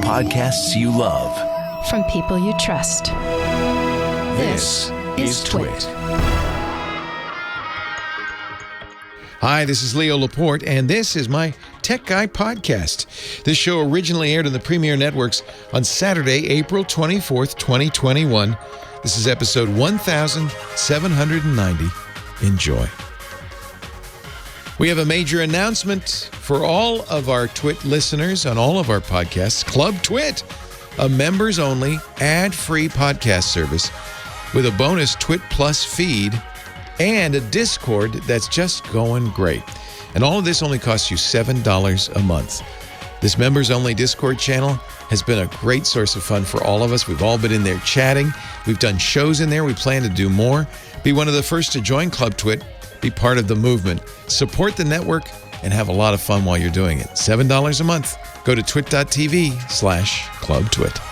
podcasts you love. From people you trust. This is TWiT. Hi, this is Leo Laporte, and this is my Tech Guy podcast. This show originally aired on the Premier Networks on Saturday, April 24th, 2021. This is episode 1790. Enjoy. We have a major announcement for all of our TWiT listeners on all of our podcasts. Club TWiT, a members-only, ad-free podcast service with a bonus TWiT Plus feed and a Discord that's just going great. And all of this only costs you $7 a month. This members-only Discord channel has been a great source of fun for all of us. We've all been in there chatting. We've done shows in there. We plan to do more. Be one of the first to join Club TWiT. Be part of the movement. Support the network and have a lot of fun while you're doing it. $7 a month. Go to twit.tv/clubtwit.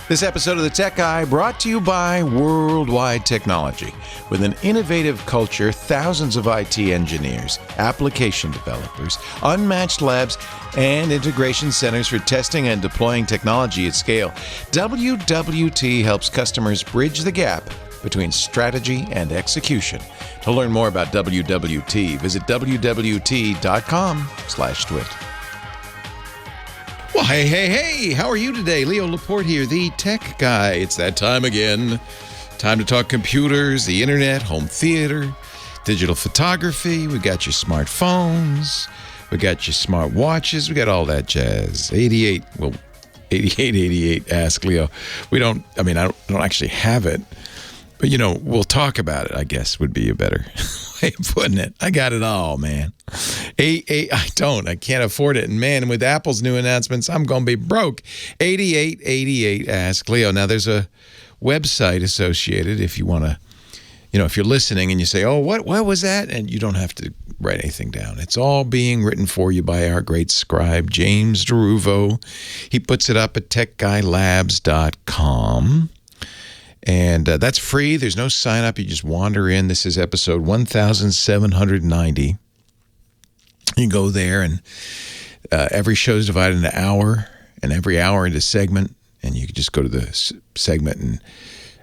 This episode of The Tech Guy brought to you by Worldwide Technology. With an innovative culture, thousands of IT engineers, application developers, unmatched labs, and integration centers for testing and deploying technology at scale, WWT helps customers bridge the gap between strategy and execution. To learn more about WWT, visit wwt.com/twit. Well, hey, how are you today? Leo Laporte here, the Tech Guy. It's that time again. Time to talk computers, the internet, home theater, digital photography. We got your smartphones. We got your smart watches. We got all that jazz. 8888, ask Leo. I don't actually have it. But, we'll talk about it, I guess, would be a better way of putting it. I got it all, man. I can't afford it. And, man, with Apple's new announcements, I'm going to be broke. 8888, ask Leo. Now, there's a website associated if you want to, if you're listening and you say, oh, what was that? And you don't have to write anything down. It's all being written for you by our great scribe, James DeRuvo. He puts it up at techguylabs.com. And that's free. There's no sign up. You just wander in. This is episode 1790. You go there, and every show is divided into hour, and every hour into segment. And you can just go to the segment and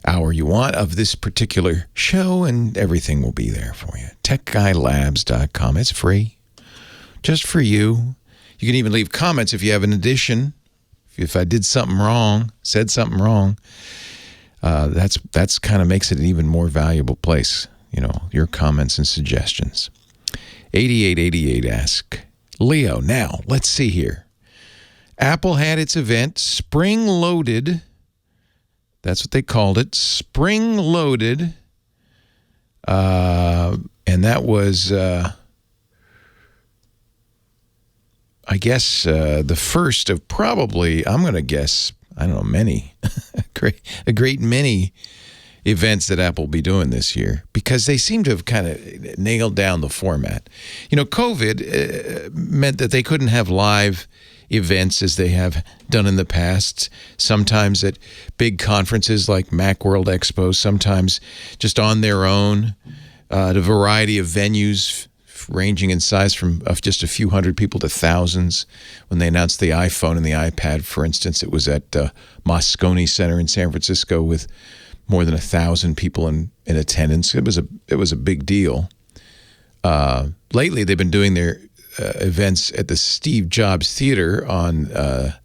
hour you want of this particular show, and everything will be there for you. TechGuyLabs.com. It's free, just for you. You can even leave comments if you have an addition. If I did something wrong, said something wrong. That's kind of makes it an even more valuable place, your comments and suggestions. 8888, ask Leo. Now, let's see here. Apple had its event, Spring Loaded. That's what they called it, Spring Loaded. And that was, I guess, the first of probably, I'm going to guess, I don't know, many, a great many events that Apple will be doing this year, because they seem to have kind of nailed down the format. COVID meant that they couldn't have live events as they have done in the past, sometimes at big conferences like Macworld Expo, sometimes just on their own, at a variety of venues ranging in size from just a few hundred people to thousands. When they announced the iPhone and the iPad, for instance, it was at Moscone Center in San Francisco with more than 1,000 people in attendance. It was a big deal. Lately, they've been doing their events at the Steve Jobs Theater on the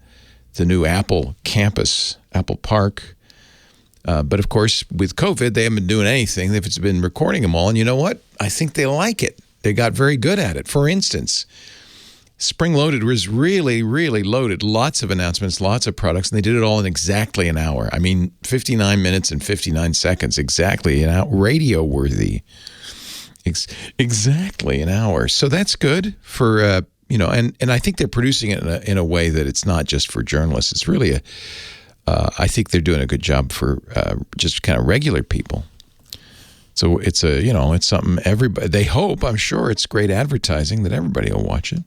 new Apple campus, Apple Park. But, of course, with COVID, they haven't been doing anything. They've just been recording them all. And you know what? I think they like it. They got very good at it. For instance, Spring Loaded was really, really loaded. Lots of announcements, lots of products, and they did it all in exactly an hour. 59 minutes and 59 seconds, exactly an hour, radio-worthy. Exactly an hour. So that's good for, and I think they're producing it in a way that it's not just for journalists. It's really I think they're doing a good job for just kind of regular people. So it's it's something everybody, they hope, I'm sure it's great advertising that everybody will watch it.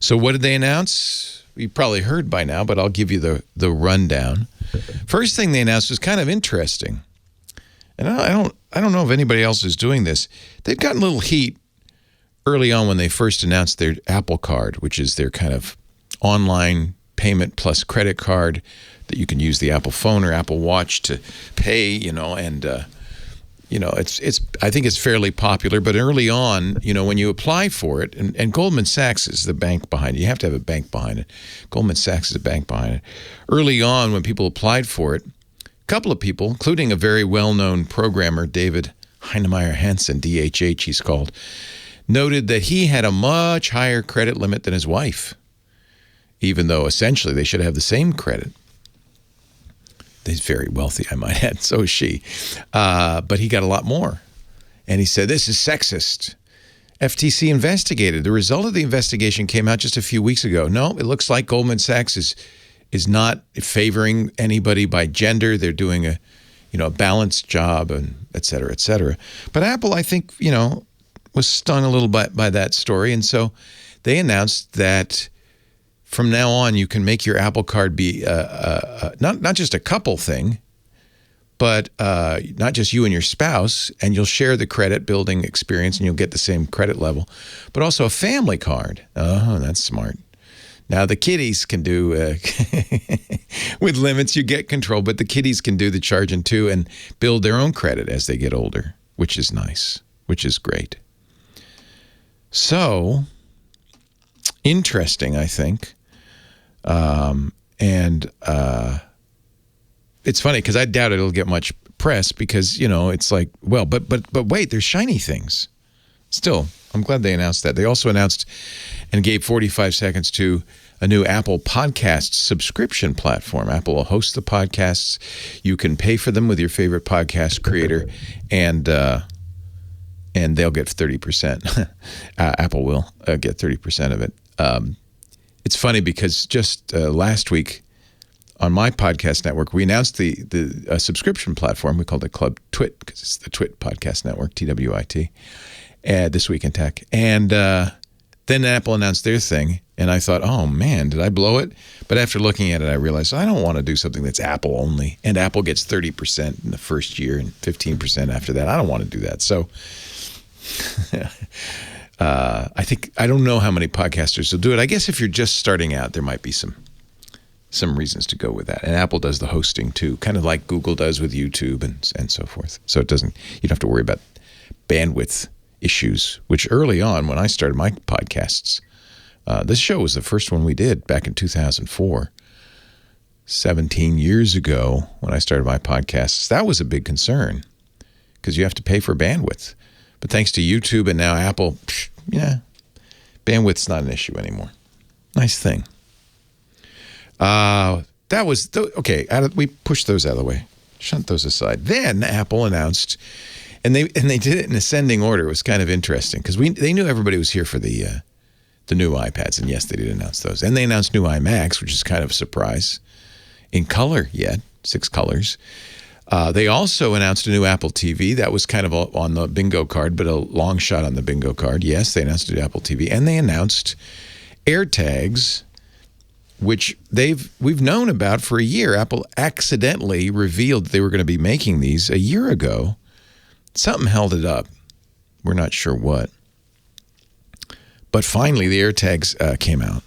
So what did they announce? You probably heard by now, but I'll give you the rundown. First thing they announced was kind of interesting. And I don't know if anybody else is doing this. They'd gotten a little heat early on when they first announced their Apple Card, which is their kind of online payment plus credit card that you can use the Apple phone or Apple Watch to pay, and I think it's fairly popular. But early on, when you apply for it, and Goldman Sachs is the bank behind it. You have to have a bank behind it. Goldman Sachs is a bank behind it. Early on, when people applied for it, a couple of people, including a very well-known programmer, David Heinemeier Hansen, DHH he's called, noted that he had a much higher credit limit than his wife, even though essentially they should have the same credit. He's very wealthy, I might add. So is she. But he got a lot more. And he said, this is sexist. FTC investigated. The result of the investigation came out just a few weeks ago. No, it looks like Goldman Sachs is not favoring anybody by gender. They're doing a balanced job, and et cetera, et cetera. But Apple, I think, was stung a little bit by that story. And so they announced that from now on, you can make your Apple Card be not just a couple thing, but not just you and your spouse, and you'll share the credit building experience and you'll get the same credit level, but also a family card. Oh, that's smart. Now the kiddies can do, with limits you get control, but the kiddies can do the charging too and build their own credit as they get older, which is nice, which is great. So, interesting, I think. It's funny because I doubt it'll get much press because, it's like, well, but wait, there's shiny things. Still, I'm glad they announced that. They also announced and gave 45 seconds to a new Apple podcast subscription platform. Apple will host the podcasts. You can pay for them with your favorite podcast creator, and they'll get 30%. Apple will get 30% of it. It's funny because just last week on my podcast network, we announced the subscription platform. We called it Club TWiT because it's the TWiT podcast network, TWiT, This Week in Tech. And then Apple announced their thing, and I thought, oh, man, did I blow it? But after looking at it, I realized I don't want to do something that's Apple only, and Apple gets 30% in the first year and 15% after that. I don't want to do that. So I don't know how many podcasters will do it. I guess if you're just starting out, there might be some reasons to go with that. And Apple does the hosting too, kind of like Google does with YouTube and so forth. So you don't have to worry about bandwidth issues, which early on when I started my podcasts, this show was the first one we did back in 2004, 17 years ago when I started my podcasts. That was a big concern because you have to pay for bandwidth. But thanks to YouTube and now Apple, bandwidth's not an issue anymore. Nice thing. That was okay. We pushed those out of the way, shunt those aside. Then Apple announced, and they did it in ascending order. It was kind of interesting because they knew everybody was here for the new iPads, and yes, they did announce those. And they announced new iMacs, which is kind of a surprise, in color yet, 6 colors. They also announced a new Apple TV. That was kind of on the bingo card, but a long shot on the bingo card. Yes, they announced a new Apple TV, and they announced AirTags, which we've known about for a year. Apple accidentally revealed they were going to be making these a year ago. Something held it up. We're not sure what. But finally, the AirTags came out.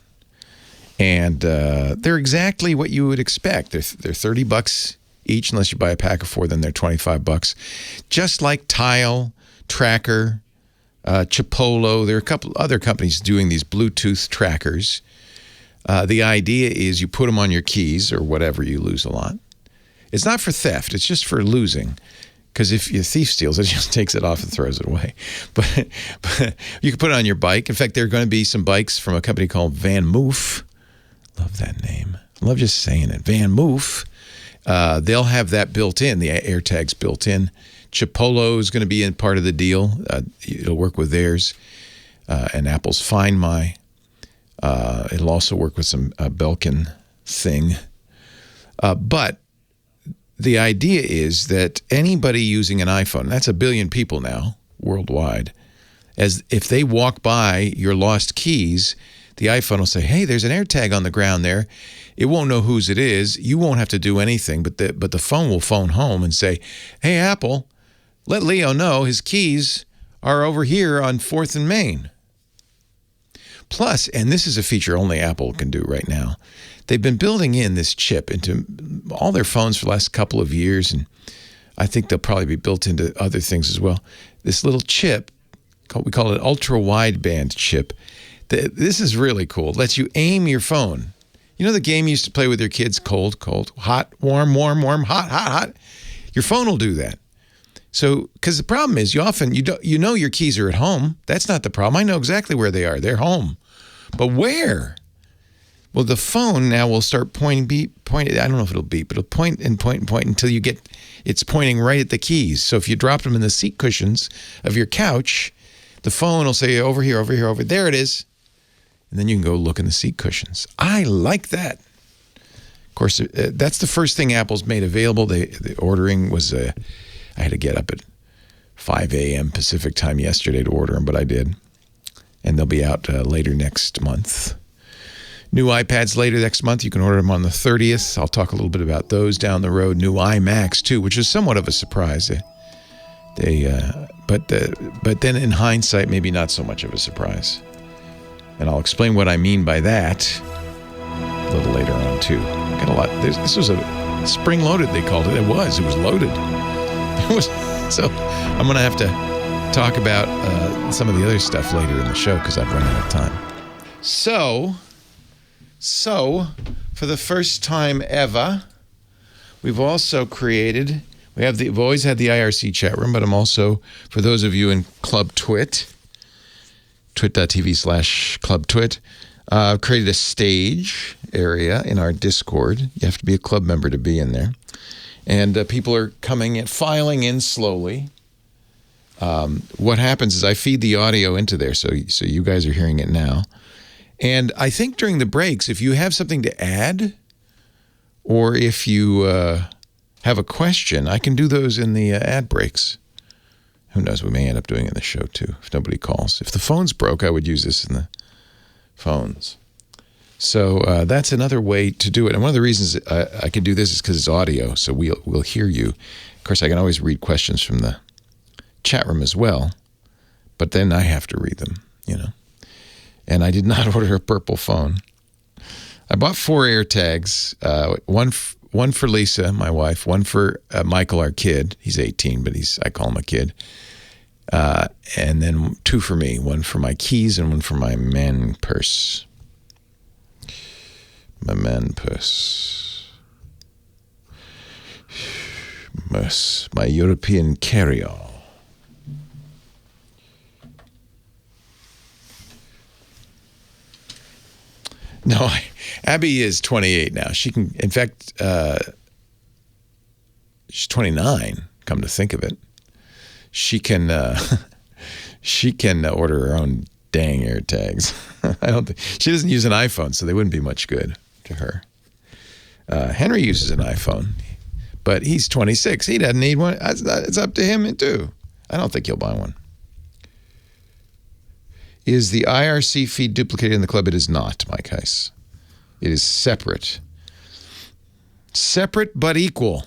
And they're exactly what you would expect. They're $30 each, unless you buy a pack of 4, then they're $25. Just like Tile, Tracker, Chipolo. There are a couple other companies doing these Bluetooth trackers. The idea is you put them on your keys or whatever you lose a lot. It's not for theft. It's just for losing. Because if your thief steals it, just takes it off and throws it away. But you can put it on your bike. In fact, there are going to be some bikes from a company called Van Moof. Love that name. I love just saying it. Van Moof. They'll have that built in, the AirTags built in. Chipolo is going to be in part of the deal. It'll work with theirs. And Apple's Find My. It'll also work with some Belkin thing. But the idea is that anybody using an iPhone, that's 1 billion people now worldwide, as if they walk by your lost keys, the iPhone will say, hey, there's an AirTag on the ground there. It won't know whose it is. You won't have to do anything, but the phone will phone home and say, hey, Apple, let Leo know his keys are over here on 4th and Main. Plus, and this is a feature only Apple can do right now, they've been building in this chip into all their phones for the last couple of years, and I think they'll probably be built into other things as well. This little chip, we call it ultra-wideband chip. This is really cool. It lets you aim your phone. You know the game you used to play with your kids, cold, cold, hot, warm, warm, warm, hot, hot, hot? Your phone will do that. So, because the problem is, you know your keys are at home. That's not the problem. I know exactly where they are. They're home. But where? Well, the phone now will start pointing. I don't know if it'll beep, but it'll point and point and point until it's pointing right at the keys. So if you drop them in the seat cushions of your couch, the phone will say, over here, over here, over there it is. And then you can go look in the seat cushions. I like that. Of course, that's the first thing Apple's made available. The ordering was, I had to get up at 5 a.m. Pacific time yesterday to order them, but I did. And they'll be out later next month. New iPads later next month. You can order them on the 30th. I'll talk a little bit about those down the road. New iMacs, too, which is somewhat of a surprise. But then in hindsight, maybe not so much of a surprise. And I'll explain what I mean by that a little later on, too. Got a lot. This was a spring-loaded, they called it. It was loaded. So I'm going to have to talk about some of the other stuff later in the show because I've run out of time. So, for the first time ever, we've also created, we've always had the IRC chat room, but I'm also, for those of you in Club TWiT, twit.tv/Club TWiT, created a stage area in our Discord. You have to be a club member to be in there. And people are coming and filing in slowly. What happens is I feed the audio into there, so you guys are hearing it now. And I think during the breaks, if you have something to add, or if you have a question, I can do those in the ad breaks. Who knows? We may end up doing it in the show, too, if nobody calls. If the phone's broke, I would use this in the phones. So that's another way to do it. And one of the reasons I can do this is because it's audio, so we'll hear you. Of course, I can always read questions from the chat room as well, but then I have to read them, And I did not order a purple phone. I bought 4 AirTags, one for Lisa, my wife, one for Michael, our kid. He's 18, but I call him a kid. And then 2 for me, one for my keys and one for my man purse. My man purse. My European carry-all. No, Abby is 28 now. She can, in fact, she's 29, come to think of it. She can order her own dang AirTags. She doesn't use an iPhone, so they wouldn't be much good to her. Henry uses an iPhone, but he's 26. He doesn't need one. It's up to him, too. I don't think he'll buy one. Is the IRC feed duplicated in the club? It is not, Mike Heiss. It is separate. Separate but equal.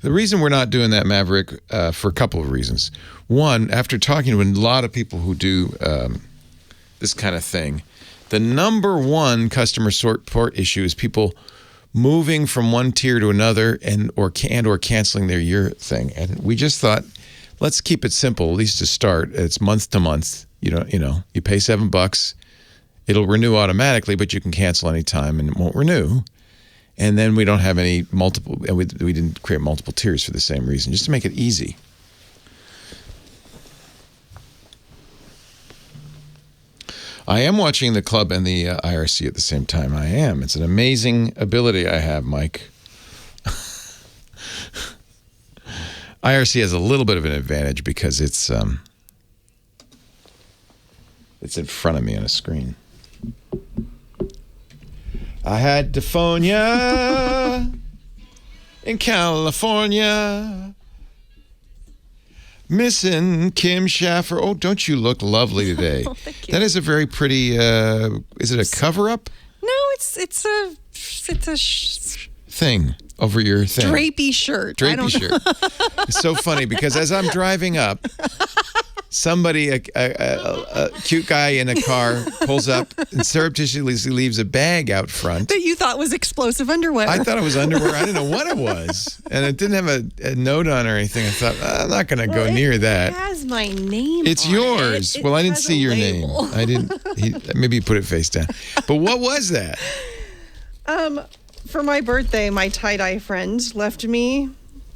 The reason we're not doing that, Maverick, for a couple of reasons. One, after talking to a lot of people who do this kind of thing, the number one customer support issue is people moving from one tier to another or canceling their year thing. And we just thought, let's keep it simple, at least to start. It's month to month. You pay $7. It'll renew automatically, but you can cancel anytime and it won't renew. And then we don't have any multiple, and we didn't create multiple tiers for the same reason, just to make it easy. I am watching the club and the IRC at the same time. I am. It's an amazing ability I have, Mike. IRC has a little bit of an advantage because it's in front of me on a screen. I had to phone ya in California. Missing Kim Schaffer. Oh, don't you look lovely today? Oh, thank you. That is a very pretty, is it a cover-up? No, it's a thing over your thing. Drapey shirt. Drapey shirt. It's so funny because as I'm driving up, somebody, a cute guy in a car, pulls up and surreptitiously leaves a bag out front. That you thought was explosive underwear. I thought it was underwear. I didn't know what it was. And it didn't have a note on or anything. I thought, I'm not going to go near that. It has my name It's on yours. It Well, I didn't has see a your label. name. I didn't. Maybe you put it face down. But what was that? For my birthday, my tie-dye friend left me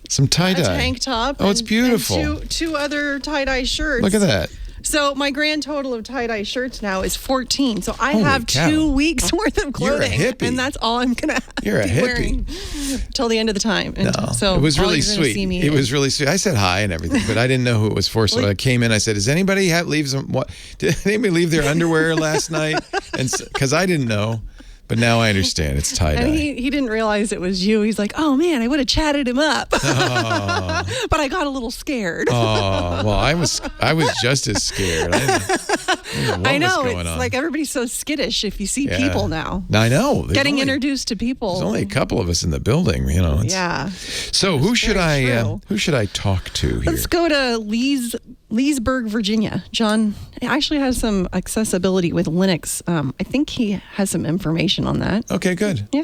Some a tie-dye. tank top. Oh, it's beautiful. And two other tie-dye shirts. Look at that. So my grand total of tie-dye shirts now is 14. So I Holy have cow. 2 weeks worth of clothing. You're a hippie. And that's all I'm going to You're a be hippie. wearing till the end of the time. And No, so it was all really you're gonna sweet. see me It in- was really sweet. I said hi and everything, but I didn't know who it was for. So I came in. I said, "Does anybody leave some? What? Did anybody leave their underwear last night?" And because I didn't know, but now I understand. It's tie-dye. And he didn't realize it was you. He's like, oh, man, I would have chatted him up. But I got a little scared. Oh well, I was just as scared. I didn't know I know. what was going It's on. like everybody's so skittish if you see Yeah. people now. I know. There's Getting only- introduced to people. There's only a couple of us in the building, you know. Yeah. So who should very I true. who should I talk to here? Let's go to Leesburg, Virginia. John actually has some accessibility with Linux. I think he has some information on that. Okay, good. Yeah.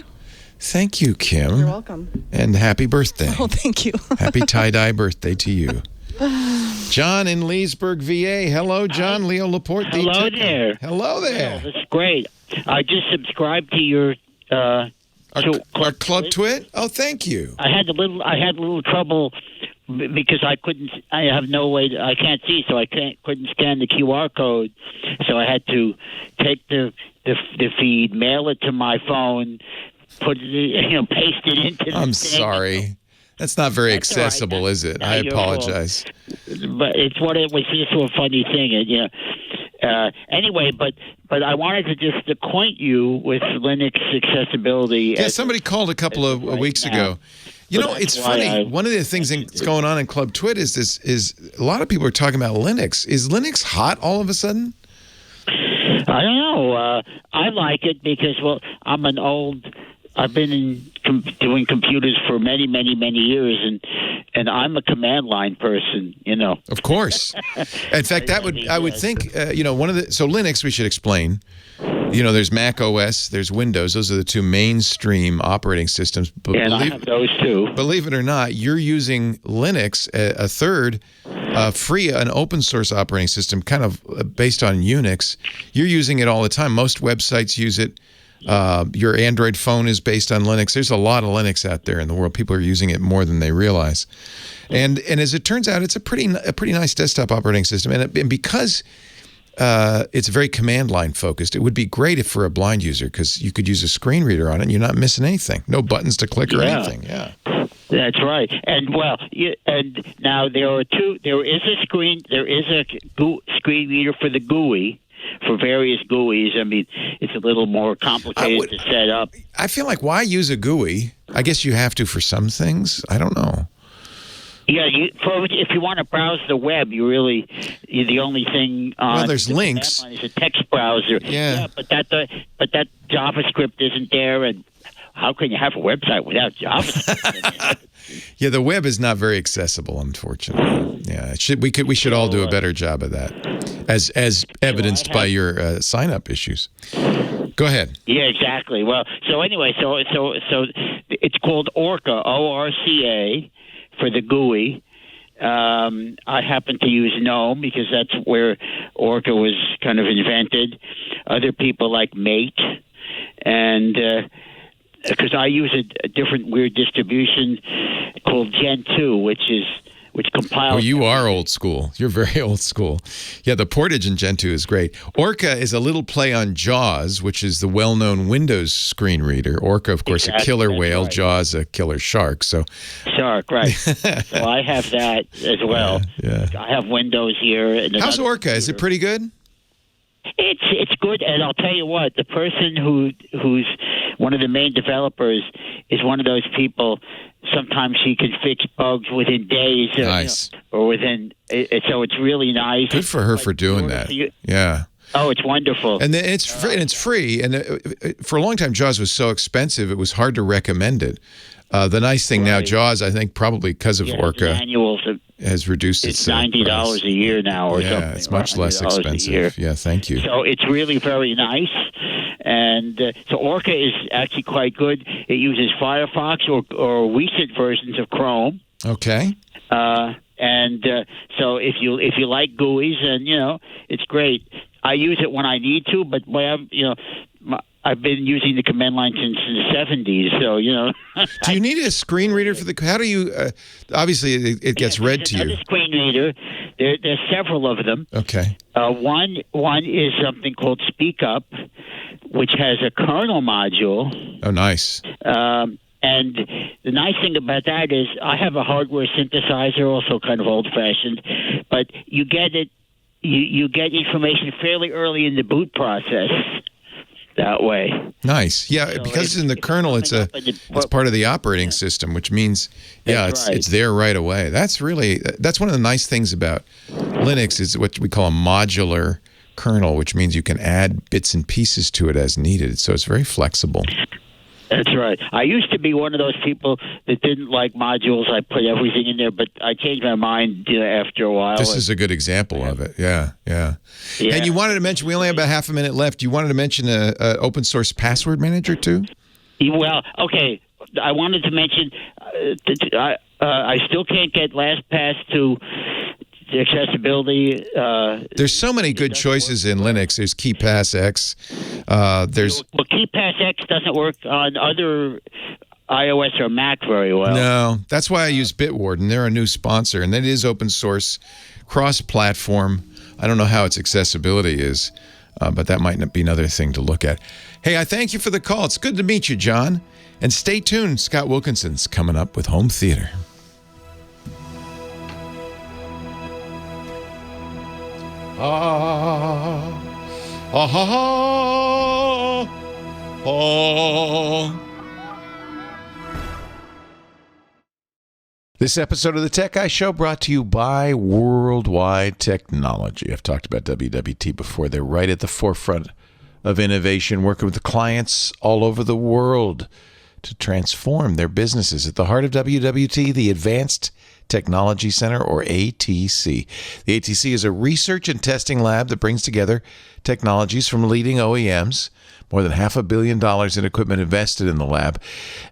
Thank you, Kim. You're welcome. And happy birthday. Oh, thank you. Happy tie-dye birthday to you. John in Leesburg, VA. Hello, John. Leo Laporte. Hello there. Hello there. That's great. I just subscribed to your Our Club Twit. Twit? Oh, thank you. I had a little trouble because I have no way. I can't see, so couldn't scan the QR code. So I had to take the feed, mail it to my phone, paste it into the I'm thing. sorry. That's not very That's all right. accessible, is it? Not I your fault. apologize. But it was just a funny thing, and anyway, but I wanted to just acquaint you with Linux accessibility. Yeah, somebody called a couple of right weeks now. ago. You So know, that's it's why funny. One of the things that's going on in Club Twit is a lot of people are talking about Linux. Is Linux hot all of a sudden? I don't know. I like it because, I've been doing computers for many, many, many years, and I'm a command line person, Of course. In fact, I would think, so Linux, we should explain. There's Mac OS, there's Windows. Those are the two mainstream operating systems. But And I have those too. Believe it or not, you're using Linux, a third free, an open source operating system, kind of based on Unix. You're using it all the time. Most websites use it. Your Android phone is based on Linux. There's a lot of Linux out there in the world. People are using it more than they realize. And as it turns out, it's a pretty nice desktop operating system. And because it's very command line focused, it would be great if for a blind user, because you could use a screen reader on it and you're not missing anything. No buttons to click or anything. Yeah. That's right. And and now there is a screen reader for the GUI. For various GUIs, I mean, it's a little more complicated to set up. I feel like, why use a GUI? I guess you have to for some things. I don't know. Yeah, if you want to browse the web, the only thing on Well, there's the links. command line is a text browser. Yeah. But that JavaScript isn't there, and how can you have a website without JavaScript? Yeah, the web is not very accessible, unfortunately. Yeah, we should all do a better job of that, as evidenced by your sign-up issues. Go ahead. Yeah, exactly. Well, so anyway, so it's called Orca, ORCA, for the GUI. I happen to use GNOME because that's where Orca was kind of invented. Other people like Mate, and because I use a different weird distribution called Gen 2, which compiles. Oh, you are old school. You're very old school. Yeah, the portage in Gen 2 is great. Orca is a little play on JAWS, which is the well-known Windows screen reader. Orca, of course, Exactly, a killer that's whale. right. JAWS, a killer shark. So Shark, right. So I have that as well. Yeah. I have Windows here. And how's another Orca? Is it pretty good? It's good, and I'll tell you what, the person who's one of the main developers is one of those people. Sometimes she can fix bugs within days, Nice. or within. So it's really nice. Good for her for doing that. Yeah. Oh, it's wonderful. And then it's free. And for a long time, JAWS was so expensive, it was hard to recommend it. The nice thing now, JAWS, I think probably because of Orca, annuals has reduced it's its $90 price. a year now or something. Yeah, it's much less expensive. Yeah, thank you. So it's really very nice. And so Orca is actually quite good. It uses Firefox or recent versions of Chrome. Okay. So if you like GUIs, and it's great. I use it when I need to, but I've been using the command line since the 70s, so Do you need a screen reader for the? How do you? Obviously, it gets read to you. Another screen reader. There's several of them. Okay. One is something called Speak Up, which has a kernel module. Oh, nice. And the nice thing about that is I have a hardware synthesizer, also kind of old-fashioned, but you get it. You get information fairly early in the boot process. That way. Nice. Yeah, So because it's in the kernel, it's part of the operating system, which means it's there right away. That's one of the nice things about Linux is what we call a modular kernel, which means you can add bits and pieces to it as needed. So it's very flexible. That's right. I used to be one of those people that didn't like modules. I put everything in there, but I changed my mind after a while. This is a good example of it. Yeah. And you wanted to mention, we only have about half a minute left. You wanted to mention an open source password manager too? Well, okay. I wanted to mention I still can't get LastPass to the accessibility. There's so many good choices in Linux. There's KeePassX. Well, KeePassX doesn't work on other iOS or Mac very well. No, that's why I use Bitwarden. They're a new sponsor, and it is open source, cross-platform. I don't know how its accessibility is, but that might be another thing to look at. Hey, I thank you for the call. It's good to meet you, John. And stay tuned. Scott Wilkinson's coming up with Home Theater. This episode of the Tech Guy Show brought to you by Worldwide Technology. I've talked about WWT before. They're right at the forefront of innovation, working with clients all over the world to transform their businesses. At the heart of WWT, the Advanced Technology Center, or ATC. The ATC is a research and testing lab that brings together technologies from leading OEMs, more than $500 million in equipment invested in the lab,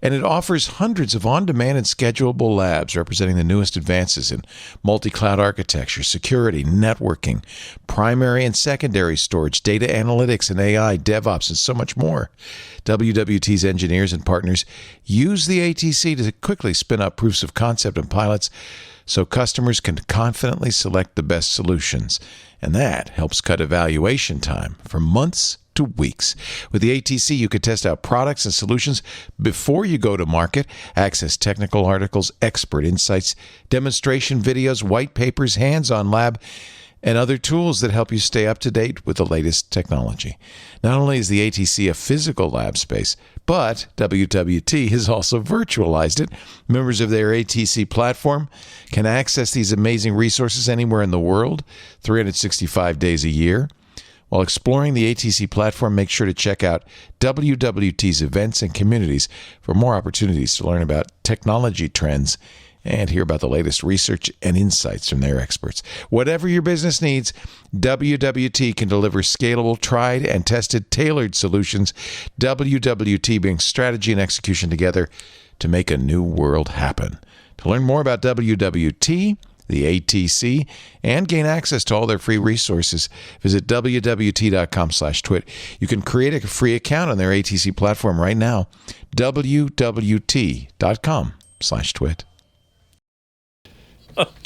and it offers hundreds of on-demand and schedulable labs representing the newest advances in multi-cloud architecture, security, networking, primary and secondary storage, data analytics and AI, DevOps, and so much more. WWT's engineers and partners use the ATC to quickly spin up proofs of concept and pilots so customers can confidently select the best solutions. And that helps cut evaluation time from months to weeks. With the ATC, you can test out products and solutions before you go to market, access technical articles, expert insights, demonstration videos, white papers, hands-on lab, and other tools that help you stay up to date with the latest technology. Not only is the ATC a physical lab space, but WWT has also virtualized it. Members of their ATC platform can access these amazing resources anywhere in the world, 365 days a year. While exploring the ATC platform, make sure to check out WWT's events and communities for more opportunities to learn about technology trends and hear about the latest research and insights from their experts. Whatever your business needs, WWT can deliver scalable, tried and tested, tailored solutions. WWT brings strategy and execution together to make a new world happen. To learn more about WWT, the ATC, and gain access to all their free resources, visit wwt.com/twit. You can create a free account on their ATC platform right now. wwt.com/twit.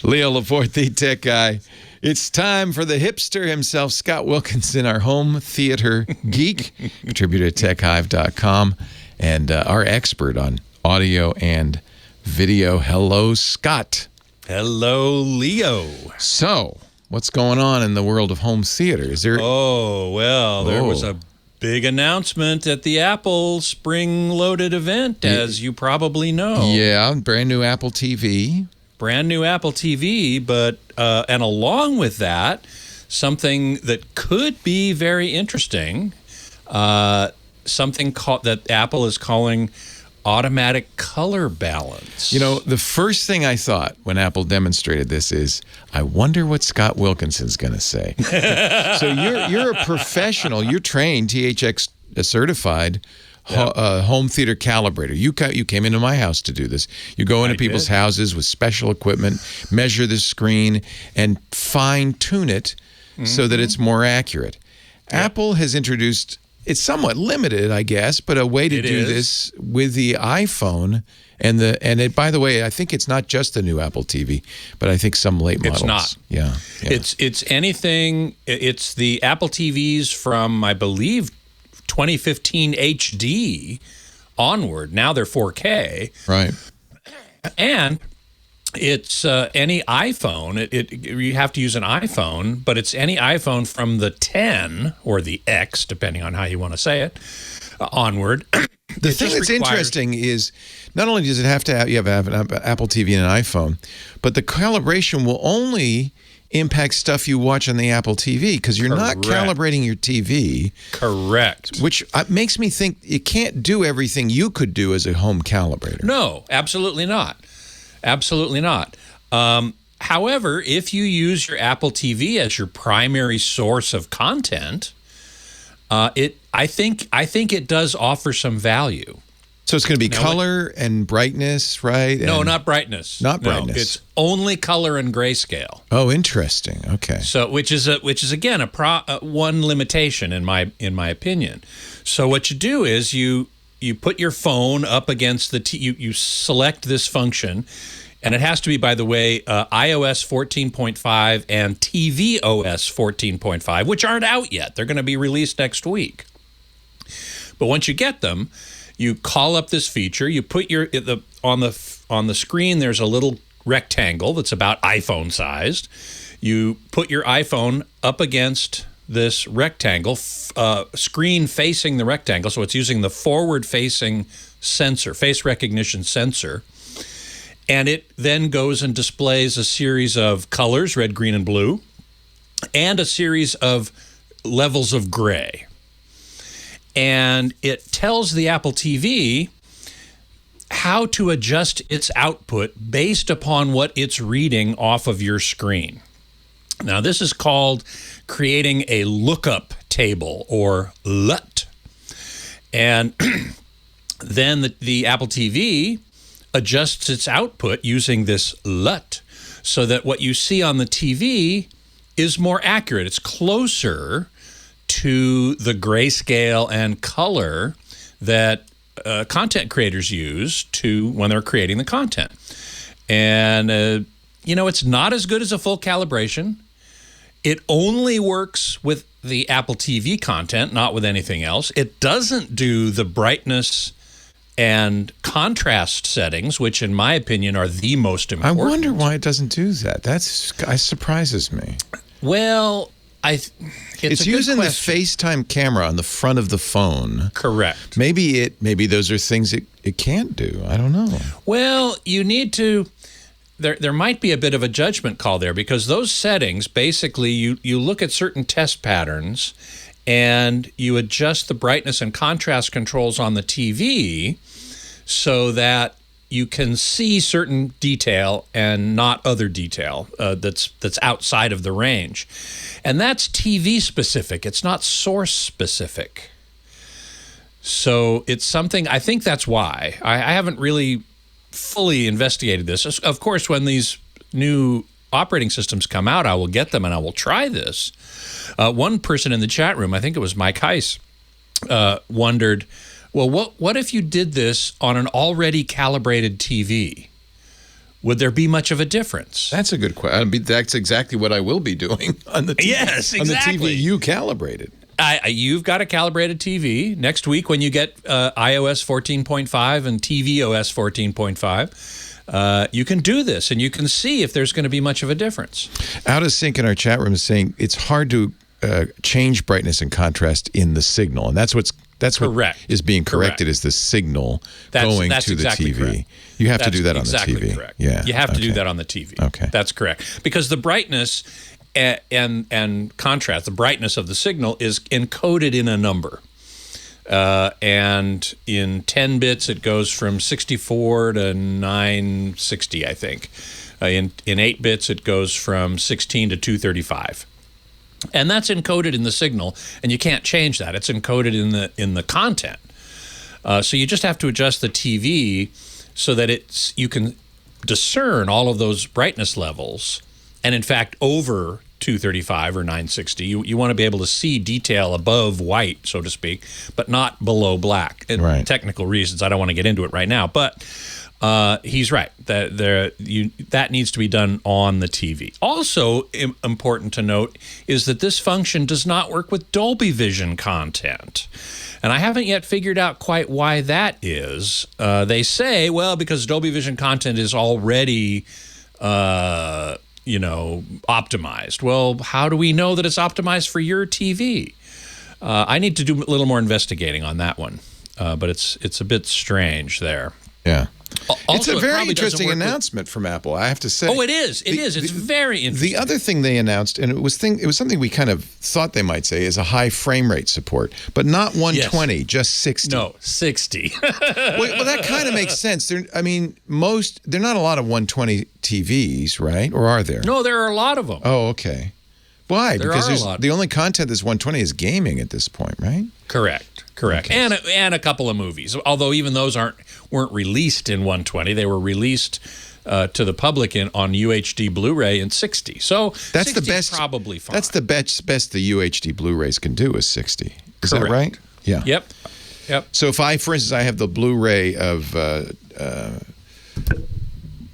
Leo Laporte, the tech guy. It's time for the hipster himself, Scott Wilkinson, our home theater geek, contributor at techhive.com, and our expert on audio and video. Hello, Scott. Hello, Leo. So, what's going on in the world of home theater? Is there? There was a big announcement at the Apple spring-loaded event, as you probably know. Yeah, brand new Apple TV. Brand new Apple TV, but and along with that, something that could be very interesting, something that Apple is calling automatic color balance. You know, the first thing I thought when Apple demonstrated this is, I wonder what Scott Wilkinson's going to say. So you're a professional. You're trained, THX certified, home theater calibrator. You came into my house to do this. You go into people's houses with special equipment, measure the screen, and fine-tune it so that it's more accurate. Apple has introduced, it's somewhat limited, I guess, but a way to do this with the iPhone and by the way, I think it's not just the new Apple TV, but I think some late models. It's not. Yeah. It's anything. It's the Apple TVs from, I believe, 2015 HD onward. Now they're 4K. Right. And it's any iPhone. You have to use an iPhone, but it's any iPhone from the 10 or the X, depending on how you want to say it, onward. The thing that's interesting is not only does it have to have an Apple TV and an iPhone, but the calibration will only impact stuff you watch on the Apple TV because you're not calibrating your TV. Correct. Which makes me think you can't do everything you could do as a home calibrator. No, absolutely not. Absolutely not. However, if you use your Apple TV as your primary source of content, I think it does offer some value. So it's going to be color and brightness, right? No, not brightness. Not brightness. No, it's only color and grayscale. Oh, interesting. Okay. So, which is again one limitation in my opinion. So what you do is you put your phone up against the you select this function, and it has to be, by the way, iOS 14.5 and tvOS 14.5, which aren't out yet. They're going to be released next week. But once you get them, you call up this feature. You put on the screen. There's a little rectangle that's about iPhone sized. You put your iPhone up against this rectangle, screen facing the rectangle. So it's using the forward-facing sensor, face recognition sensor, and it then goes and displays a series of colors, red, green, and blue, and a series of levels of gray. And it tells the Apple TV how to adjust its output based upon what it's reading off of your screen. Now, this is called creating a lookup table, or LUT. And then the Apple TV adjusts its output using this LUT so that what you see on the TV is more accurate. It's closer to the grayscale and color that content creators use when they're creating the content. And, it's not as good as a full calibration. It only works with the Apple TV content, not with anything else. It doesn't do the brightness and contrast settings, which in my opinion are the most important. I wonder why it doesn't do that. That surprises me. Well, it's using the FaceTime camera on the front of the phone. Correct. Maybe those are things it can't do. I don't know. Well, you need to. There might be a bit of a judgment call there, because those settings, basically, you look at certain test patterns and you adjust the brightness and contrast controls on the TV so that you can see certain detail and not other detail that's outside of the range. And that's TV specific. It's not source specific. So it's something, I think that's why. I haven't really fully investigated this. Of course, when these new operating systems come out, I will get them and I will try this. One person in the chat room, I think it was Mike Heiss, wondered, well, what if you did this on an already calibrated TV? Would there be much of a difference? That's a good question. That's exactly what I will be doing on the TV. Yes, exactly. On the TV you calibrated. You've got a calibrated TV. Next week, when you get iOS 14.5 and tvOS 14.5, you can do this, and you can see if there's going to be much of a difference. Out of Sync in our chat room is saying it's hard to change brightness and contrast in the signal, and that's what is being corrected is the signal going to the TV. Correct. You have to do that on the TV. Correct. Yeah, you have to do that on the TV. Okay, that's correct, because the brightness and contrast, the brightness of the signal is encoded in a number. And in 10 bits, it goes from 64 to 960, I think. In 8 bits, it goes from 16 to 235. And that's encoded in the signal, and you can't change that. It's encoded in the content. So you just have to adjust the TV so that you can discern all of those brightness levels. And in fact, over 235 or 960, you want to be able to see detail above white, so to speak, but not below black. Right. Technical reasons. I don't want to get into it right now, but he's right. That needs to be done on the TV. Also important to note is that this function does not work with Dolby Vision content. And I haven't yet figured out quite why that is. They say, well, because Dolby Vision content is already optimized. Well, how do we know that it's optimized for your TV? I need to do a little more investigating on that one, but it's a bit strange there. Yeah. Also, it's a very interesting announcement from Apple, I have to say. Oh, it is. It's very interesting. The other thing they announced, and it was something we kind of thought they might say, is a high frame rate support, but not 120, just 60. No, 60. Well, that kind of makes sense. There are not a lot of 120 TVs, right? Or are there? No, there are a lot of them. Oh, okay. Why? There because are a lot. The only content that's 120 is gaming at this point, right? Correct. Okay. And a couple of movies, although even those weren't released in 120. They were released to the public on UHD Blu-ray in 60. So that's 60 the best. Probably fine. That's the best the UHD Blu-rays can do is 60. Is that right? Yeah. Yep. So if for instance, I have the Blu-ray of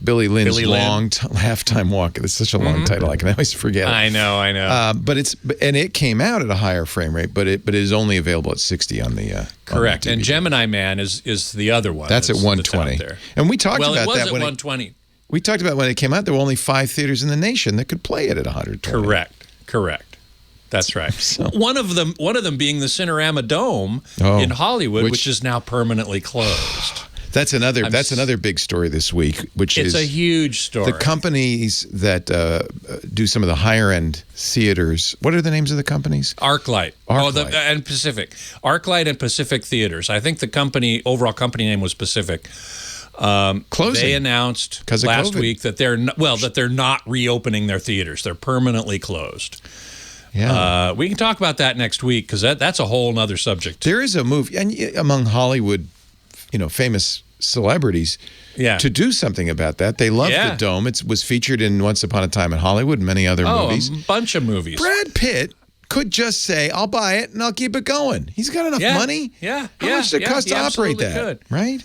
Billy Lynn's long halftime walk. It's such a long title. I can always forget it. I know. But it came out at a higher frame rate, but it is only available at 60 on the correct. On the and Gemini Man is the other one. That's at 120. That's out there. And we talked about that. Well, it was that at 120. We talked about when it came out. There were only 5 theaters in the nation that could play it at 120. Correct. That's right. One of them being the Cinerama Dome in Hollywood, which is now permanently closed. That's another big story this week, it's a huge story. The companies that do some of the higher end theaters. What are the names of the companies? ArcLight. And Pacific. ArcLight and Pacific Theaters. I think the overall company name was Pacific. Closing. They announced last week that they're not reopening their theaters. They're permanently closed. Yeah. We can talk about that next week because that's a whole nother subject. There is a move among Hollywood, famous celebrities to do something about that. They love the Dome. It was featured in Once Upon a Time in Hollywood and many other movies. A bunch of movies. Brad Pitt could just say, I'll buy it and I'll keep it going. He's got enough money. Yeah. How much does it cost to operate that? Could. Right?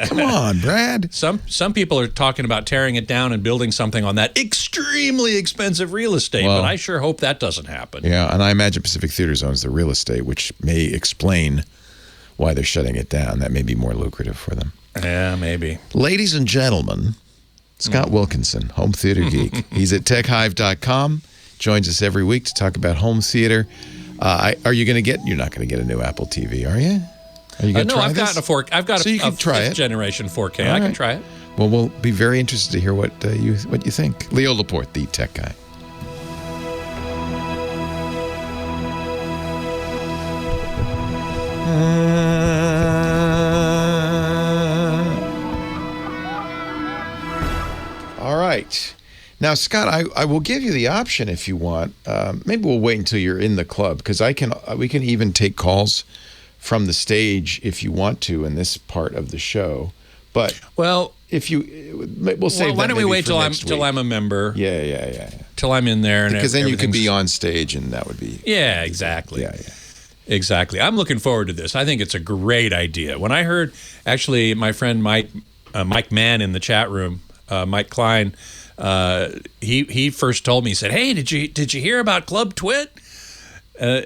Come on, Brad. Some people are talking about tearing it down and building something on that extremely expensive real estate, but I sure hope that doesn't happen. Yeah, and I imagine Pacific Theaters owns the real estate, which may explain why they're shutting it down. That may be more lucrative for them. Yeah, maybe. Ladies and gentlemen, Scott Wilkinson, home theater geek. He's at techhive.com, joins us every week to talk about home theater. Are you going to you're not going to get a new Apple TV, are you? Are you going to try I've this? got a 4K. I've got a fifth generation 4K. I can try it. Well, we'll be very interested to hear what you think. Leo Laporte, the tech guy. All right. Now, Scott, I will give you the option if you want. Maybe we'll wait until you're in the club because we can even take calls from the stage if you want to in this part of the show. But we'll save. Why don't we wait till I'm a member? Yeah. Till I'm in there, and because then you can be on stage, and that would be. Yeah, exactly. Yeah. Exactly. I'm looking forward to this. I think it's a great idea. When I heard, actually, my friend Mike Mann in the chat room, Mike Klein, he first told me, he said, "Hey, did you hear about Club TWiT?"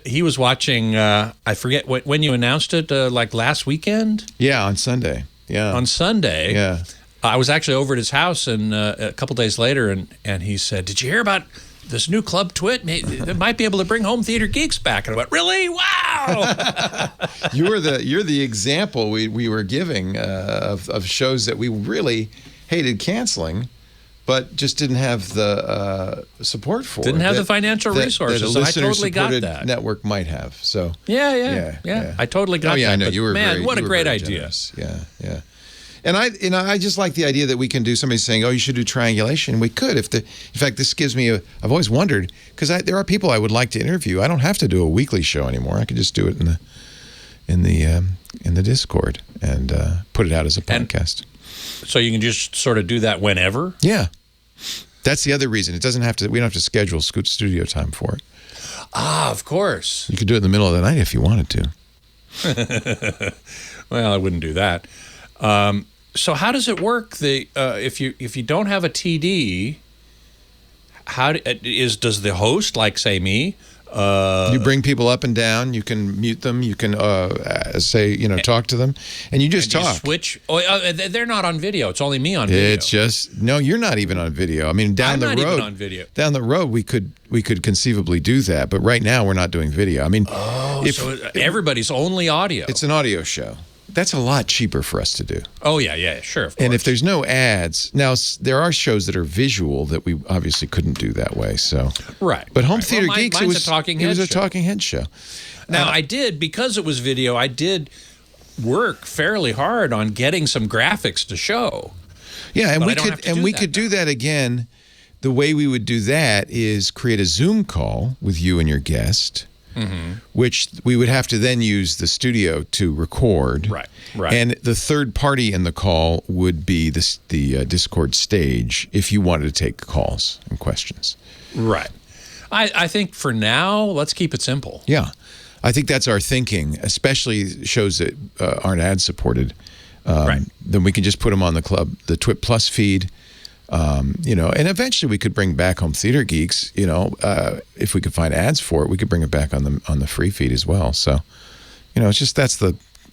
He was watching, I forget when you announced it, like last weekend? Yeah, on Sunday. Yeah. On Sunday. Yeah. I was actually over at his house and a couple days later, and he said, "Did you hear about this new Club TWiT? They might be able to bring home theater geeks back." And I went, "Really? Wow!" You're the example we were giving of shows that we really hated canceling, but just didn't have the support for. Didn't have the financial resources. That a I totally got listener-supported that. network might have. So Yeah. I totally got that. Oh yeah, I know but you were. Man, what a great idea! Generous. Yeah. And I just like the idea that we can do. Somebody saying, "Oh, you should do triangulation." We could, in fact, this gives me I've always wondered because there are people I would like to interview. I don't have to do a weekly show anymore. I could just do it in the Discord and put it out as a podcast. So you can just sort of do that whenever? Yeah. That's the other reason. It doesn't have to. We don't have to schedule studio time for it. Ah, of course. You could do it in the middle of the night if you wanted to. Well, I wouldn't do that. So how does it work? If you don't have a TD, does the host, like say me? You bring people up and down. You can mute them. You can say, talk to them, and you just talk. You switch. They're not on video. It's only me on video. It's just no. You're not even on video. I mean, down the road. I'm not even on video. Down the road, we could conceivably do that, but right now we're not doing video. I mean, so everybody's only audio. It's an audio show. That's a lot cheaper for us to do. Oh, yeah, sure, of course. And if there's no ads, now there are shows that are visual that we obviously couldn't do that way. So right. But Home Theater Geeks, it was a talking head show. Now, I did, because it was video, I did work fairly hard on getting some graphics to show. Yeah, and we could do that again. The way we would do that is create a Zoom call with you and your guest. Mm-hmm. Which we would have to then use the studio to record. Right. And the third party in the call would be the Discord stage if you wanted to take calls and questions. Right. I think for now, let's keep it simple. Yeah. I think that's our thinking, especially shows that aren't ad supported. Right. Then we can just put them on the TWiT Plus feed. And eventually we could bring back Home Theater Geeks. If we could find ads for it, we could bring it back on the free feed as well. So, it's just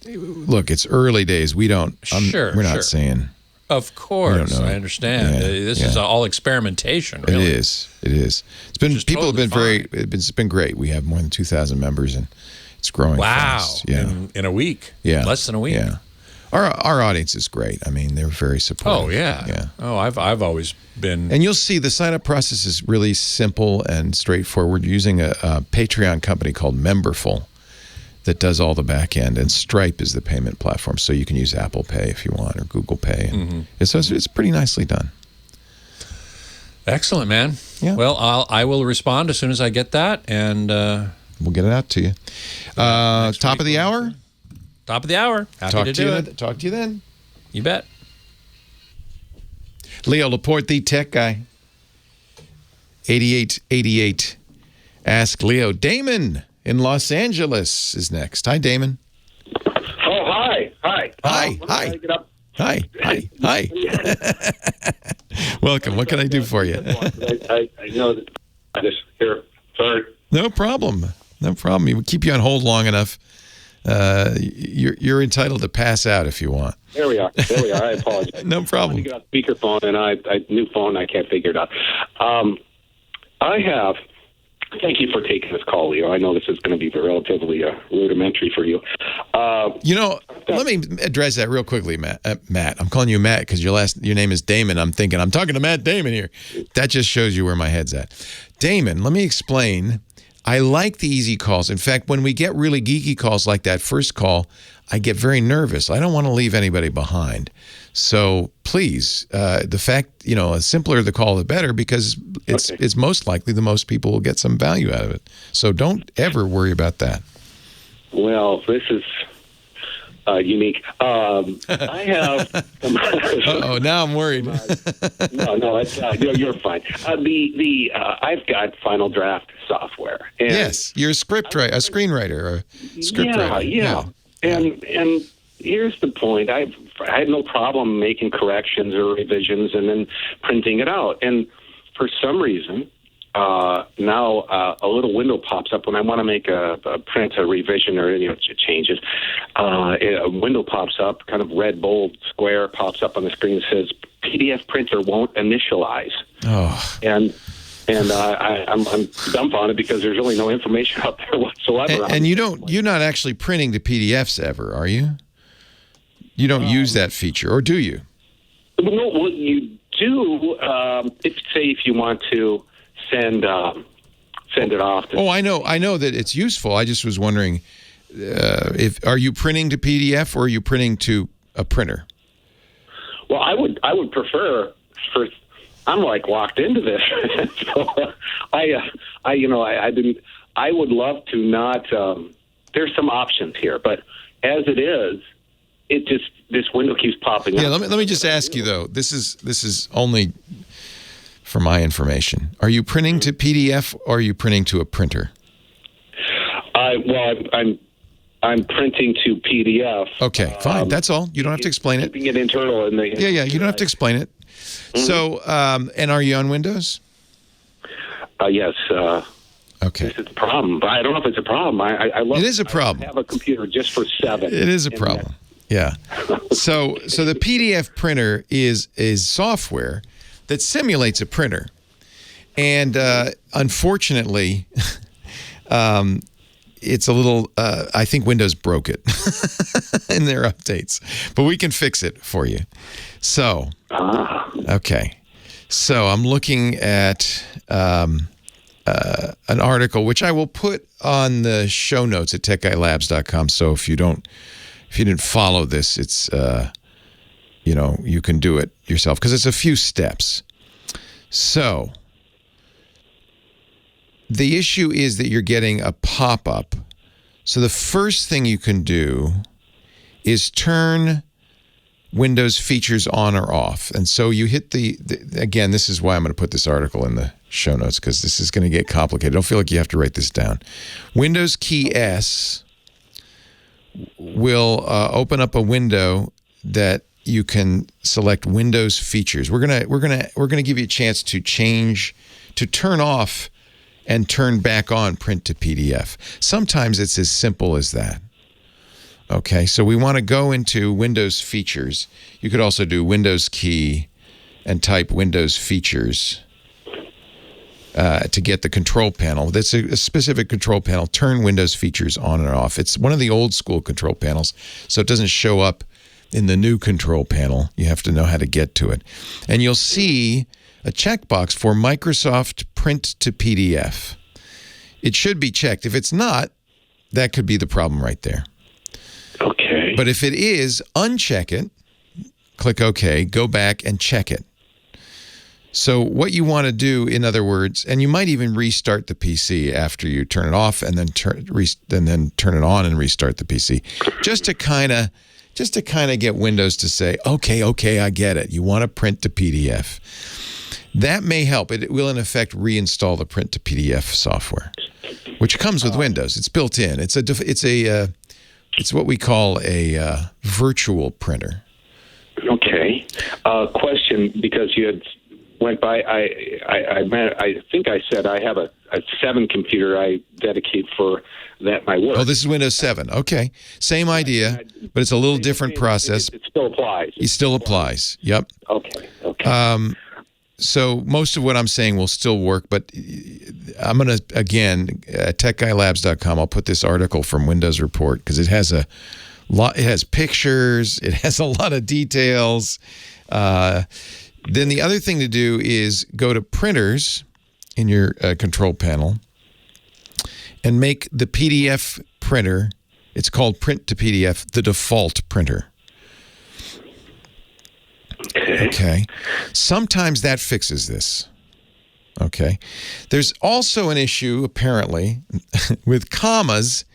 look. It's early days. We're not saying. Of course, I understand. This is all experimentation. Really. It is. It's been people have been fine. It's been great. We have more than 2,000 members, and it's growing. Wow! Fast. Yeah, in a week. Yeah, less than a week. Yeah. Our audience is great. I mean, they're very supportive. Oh, yeah. Oh, I've always been. And you'll see the sign-up process is really simple and straightforward. We're using a Patreon company called Memberful that does all the back end, and Stripe is the payment platform. So you can use Apple Pay if you want, or Google Pay. And so it's pretty nicely done. Excellent, man. Yeah. Well, I will respond as soon as I get that, and we'll get it out to you. Top of the hour. Top of the hour. Happy to do it. Talk to you then. You bet. Leo Laporte, the tech guy. 8888. Ask Leo. Damon in Los Angeles is next. Hi, Damon. Oh, hi. Hi. Welcome. What can I do for you? I know that I just hear. Sorry. No problem. We keep you on hold long enough. You're entitled to pass out if you want. There we are. I apologize. No problem. I get on speakerphone, and new phone. I can't figure it out. Thank you for taking this call, Leo. I know this is going to be relatively rudimentary for you. Let me address that real quickly, Matt. I'm calling you Matt because your name is Damon. I'm talking to Matt Damon here. That just shows you where my head's at. Damon, let me explain. I like the easy calls. In fact, when we get really geeky calls like that first call, I get very nervous. I don't want to leave anybody behind. So please, the fact, the simpler the call, the better, because it's most likely the most people will get some value out of it. So don't ever worry about that. Well, this is unique. I have. Uh-oh, now I'm worried. No, you're fine. I've got Final Draft software. And yes, you're a screenwriter, or a scriptwriter. Yeah. And here's the point. I had no problem making corrections or revisions and then printing it out. And for some reason, now a little window pops up when I want to make a revision or changes. A window pops up, kind of red bold square pops up on the screen that says PDF printer won't initialize. Oh. And I'm dumbfounded because there's really no information out there whatsoever. And you're not actually printing the PDFs ever, are you? You don't use that feature, or do you? No, well, you do, if you want to send it off. I know that it's useful. I just was wondering, are you printing to PDF or are you printing to a printer? Well, I would prefer for. I'm like locked into this, so I would love to not. There's some options here, but as it is, this window keeps popping up. Yeah, let me just ask you though. This is only for my information. Are you printing to PDF or are you printing to a printer? I'm printing to PDF. Okay, fine. That's all. You don't have to explain it. Keeping it internal in the. Yeah. You don't have to explain it. Mm-hmm. So, and are you on Windows? Yes. Okay. This is a problem, but I don't know if it's a problem. I love. It is a problem. I have a computer just for 7. It is a problem. Yeah. So the PDF printer is software that simulates a printer, and unfortunately, it's a little. I think Windows broke it in their updates, but we can fix it for you. So, okay. So I'm looking at an article which I will put on the show notes at techguylabs.com. So if you didn't follow this, it's you can do it yourself because it's a few steps. So the issue is that you're getting a pop-up. So the first thing you can do is turn Windows features on or off. And so you hit again, this is why I'm going to put this article in the show notes because this is going to get complicated. Don't feel like you have to write this down. Windows key S will open up a window that you can select Windows features. We're gonna give you a chance to turn off and turn back on print to PDF. Sometimes it's as simple as that. Okay, so we want to go into Windows features. You could also do Windows key and type Windows features to get the control panel. That's a specific control panel. Turn Windows features on and off. It's one of the old school control panels, so it doesn't show up in the new control panel. You have to know how to get to it. And you'll see a checkbox for Microsoft Print to PDF. It should be checked. If it's not, that could be the problem right there. Okay. But if it is, uncheck it, click OK, go back and check it. So what you want to do, in other words, and you might even restart the PC after you turn it off and then turn it on and restart the PC, just to kind of get Windows to say, okay, I get it. You want to print to PDF. That may help. It will, in effect, reinstall the print to PDF software, which comes with Windows. It's built in. It's what we call a virtual printer. Okay. Question, because you had went by, I think I said I have a 7 computer I dedicate for that my work. Oh, this is Windows 7. Okay. Same idea, but it's a little different process. It still applies. It still applies. Yep. Okay. So most of what I'm saying will still work, but I'm going to, again, at techguylabs.com, I'll put this article from Windows Report because it has a lot, it has pictures, it has a lot of details. Then the other thing to do is go to printers in your control panel and make the PDF printer, it's called Print to PDF, the default printer. Okay. Sometimes that fixes this. Okay. There's also an issue, apparently, with commas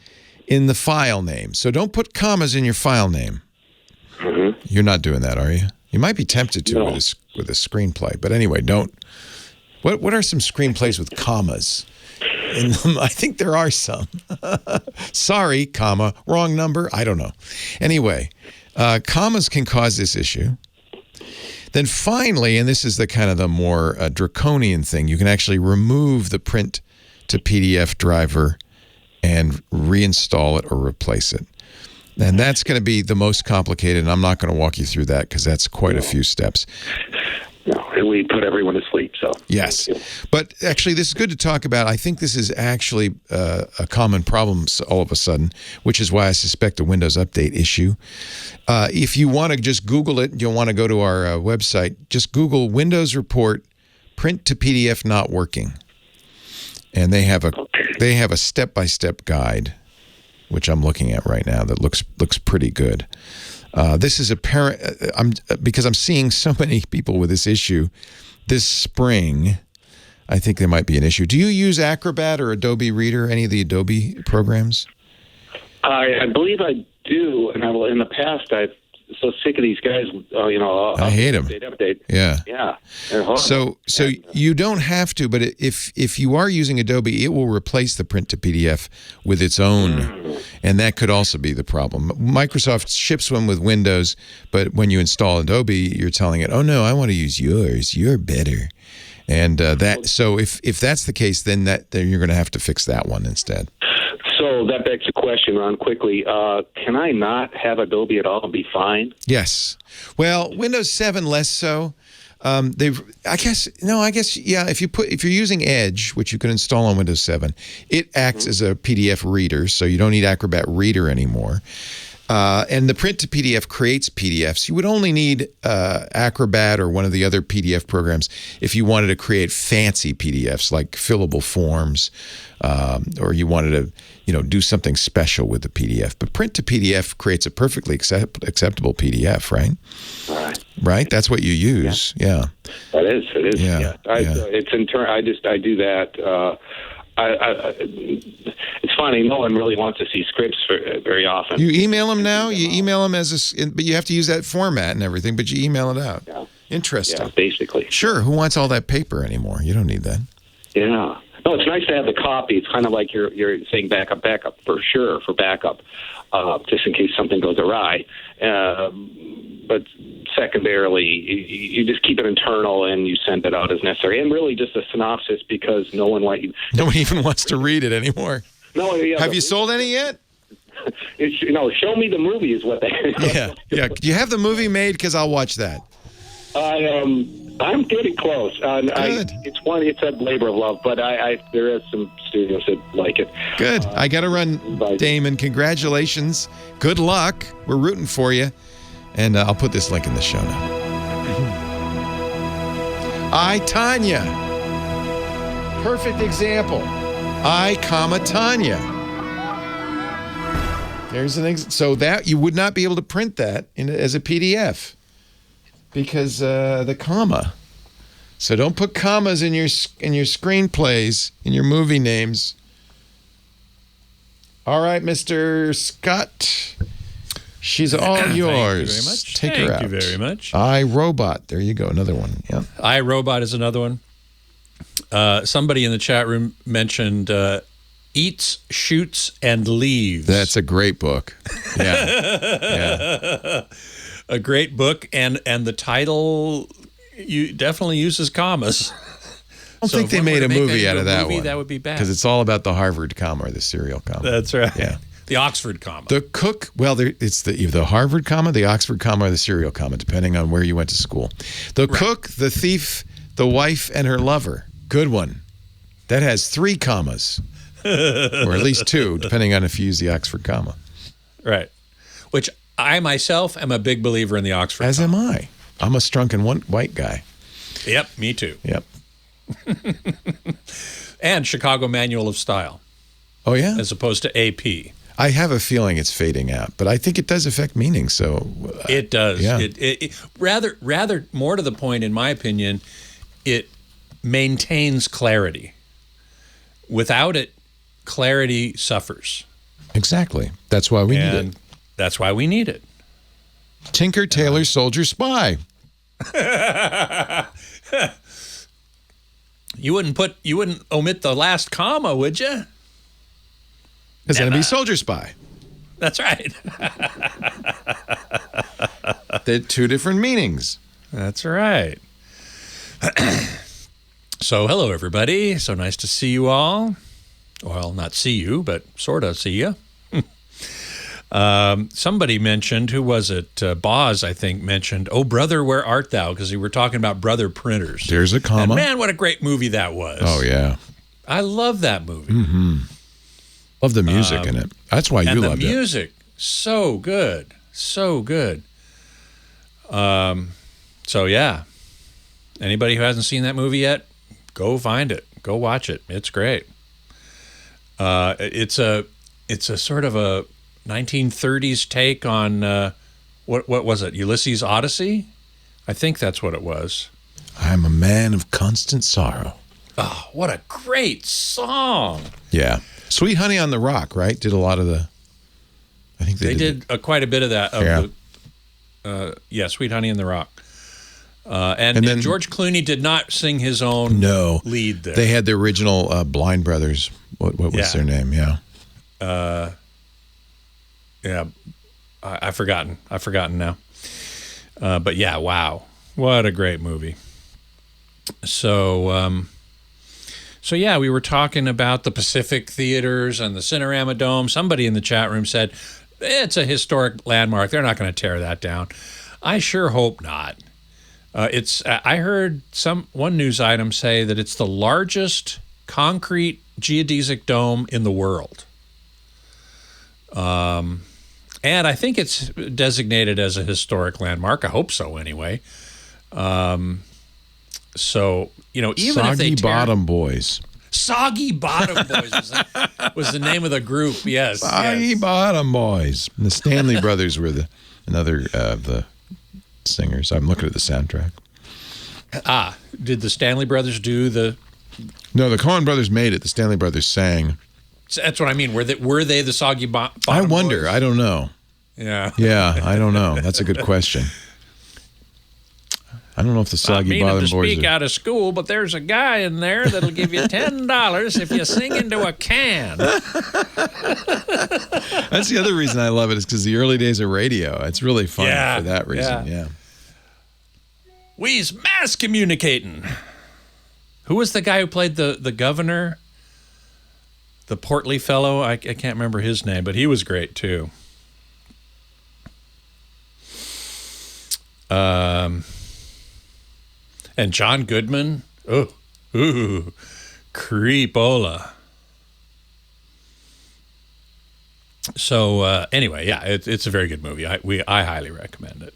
in the file name. So don't put commas in your file name. Mm-hmm. You're not doing that, are you? You might be tempted to with a screenplay. But anyway, don't. What are some screenplays with commas in them? I think there are some. Sorry, comma, wrong number. I don't know. Anyway, commas can cause this issue. Then finally, and this is the kind of the more draconian thing, you can actually remove the print to PDF driver and reinstall it or replace it. And that's going to be the most complicated, and I'm not going to walk you through that because that's quite a few steps. and we put everyone to sleep. So yes, but actually, this is good to talk about. I think this is actually a common problem all of a sudden, which is why I suspect a Windows Update issue. If you want to just Google it, you'll want to go to our website. Just Google Windows Report print to PDF not working, and they have a step-by-step guide, which I'm looking at right now, that looks pretty good. This is apparent because I'm seeing so many people with this issue this spring. I think there might be an issue. Do you use Acrobat or Adobe Reader, any of the Adobe programs? I believe I do, and in the past I've so sick of these guys. I hate them. Update. Yeah. They're horrible. So you don't have to, but if you are using Adobe, it will replace the print to PDF with its own, and that could also be the problem. Microsoft ships one with Windows, but when you install Adobe, you're telling it, "Oh no, I want to use yours. You're better." And so if that's the case, then you're going to have to fix that one instead. So that begs the question, Ron, quickly. Can I not have Adobe at all and be fine? Yes. Well, Windows 7 less so. I guess yeah. If you're using Edge, which you can install on Windows 7, it acts as a PDF reader, so you don't need Acrobat Reader anymore. And the print to PDF creates PDFs. You would only need Acrobat or one of the other PDF programs if you wanted to create fancy PDFs like fillable forms, or you wanted to, do something special with the PDF. But print to PDF creates a perfectly acceptable PDF, right? Right. That's what you use. Yeah. It is. Yeah. It's I do that. It's funny. No one really wants to see scripts very often. You email them now. You email them but you have to use that format and everything. But you email it out. Yeah. Interesting. Yeah, basically. Sure. Who wants all that paper anymore? You don't need that. Yeah. No, it's nice to have the copy. It's kind of like you're saying backup for sure, for backup, just in case something goes awry. But secondarily, you just keep it internal and you send it out as necessary. And really just a synopsis because no one even wants to read it anymore. No, yeah, have you sold any yet? Show me the movie is what they. Yeah. Do you have the movie made? Because I'll watch that. I'm getting close. Good. It's a labor of love, but there is some studios that like it. Good. I got to run, Damon. Congratulations. Good luck. We're rooting for you. And I'll put this link in the show notes. Tanya. Perfect example. Tanya. There's so that you would not be able to print that as a PDF because the comma. So don't put commas in your screenplays, in your movie names. All right, Mr. Scott. She's all yours. Thank you very much. Take her out. Thank you very much. iRobot. There you go. Another one. Yeah. iRobot is another one. Somebody in the chat room mentioned Eats, Shoots, and Leaves. That's a great book. Yeah. A great book, and the title definitely uses commas. I don't think they made a movie out of that one. That would be bad. Because it's all about the Harvard comma or the serial comma. That's right. Yeah. The Oxford comma. The cook, it's the Harvard comma, the Oxford comma, or the serial comma, depending on where you went to school. The cook, the thief, the wife, and her lover. Good one. That has 3 commas. Or at least 2, depending on if you use the Oxford comma. Right. Which I myself am a big believer in the Oxford comma. As am I. I'm a strunken white guy. Yep, me too. Yep. And Chicago Manual of Style. Oh, yeah? As opposed to AP. I have a feeling it's fading out, but I think it does affect meaning. So it does. Yeah. It rather more to the point, in my opinion, it maintains clarity. Without it, clarity suffers. Exactly. That's why we need it. That's why we need it. Tinker, Tailor, Soldier, Spy. You wouldn't omit the last comma, would you? Because then it'd be Soldier Spy. That's right. They're 2 different meanings. That's right. So, hello, everybody. So nice to see you all. Well, not see you, but sort of see you. Somebody mentioned, who was it? Boz, I think, mentioned, "Oh, brother, where art thou?" Because we were talking about Brother printers. There's a comma. And man, what a great movie that was. Oh, yeah. I love that movie. Mm-hmm. Love the music in it. That's why you loved it. And the music, so good. So good. So, yeah. Anybody who hasn't seen that movie yet, go find it. Go watch it. It's great. It's a sort of a 1930s take on, what was it, Ulysses' Odyssey? I think that's what it was. I'm a man of constant sorrow. Oh, what a great song. Yeah. Sweet Honey on the Rock, right? Did a lot of the... I think they did quite a bit of that. Yeah. Sweet Honey in the Rock. And then George Clooney did not sing his own lead there. They had the original Blind Brothers. What was their name? Yeah. I've forgotten now. But yeah, wow. What a great movie. So yeah, we were talking about the Pacific Theaters and the Cinerama Dome. Somebody in the chat room said, it's a historic landmark. They're not going to tear that down. I sure hope not. I heard one news item say that it's the largest concrete geodesic dome in the world. And I think it's designated as a historic landmark. I hope so anyway. So, even if they Bottom Boys. Soggy Bottom Boys was the name of the group, yes. Soggy Bottom Boys. And the Stanley Brothers were another of the singers. I'm looking at the soundtrack. Did the Stanley Brothers do the... No, the Coen Brothers made it. The Stanley Brothers sang. So that's what I mean. Were they the Soggy Bottom I wonder. Boys? I don't know. Yeah. Yeah, I don't know. That's a good question. I don't know if the Soggy Bottom Boys... I mean to speak out of school, but there's a guy in there that'll give you $10 if you sing into a can. That's the other reason I love it, is because the early days of radio. It's really fun for that reason, yeah. We's mass communicating. Who was the guy who played the governor? The portly fellow? I can't remember his name, but he was great too. And John Goodman. Ooh, creepola. So anyway, yeah, it's a very good movie. I highly recommend it.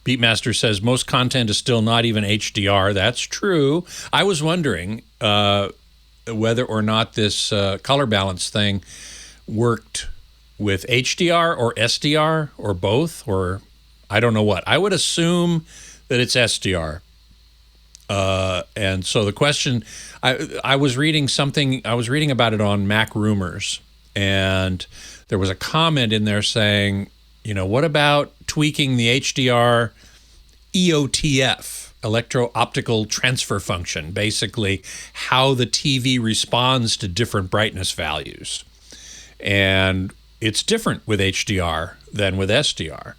Beatmaster says most content is still not even HDR. That's true. I was wondering whether or not this color balance thing worked with HDR or SDR or both, or I don't know what. I would assume that it's SDR. And so the question, I was reading about it on Mac Rumors, and there was a comment in there saying, what about tweaking the HDR EOTF, electro-optical transfer function, basically how the TV responds to different brightness values. And it's different with HDR than with SDR.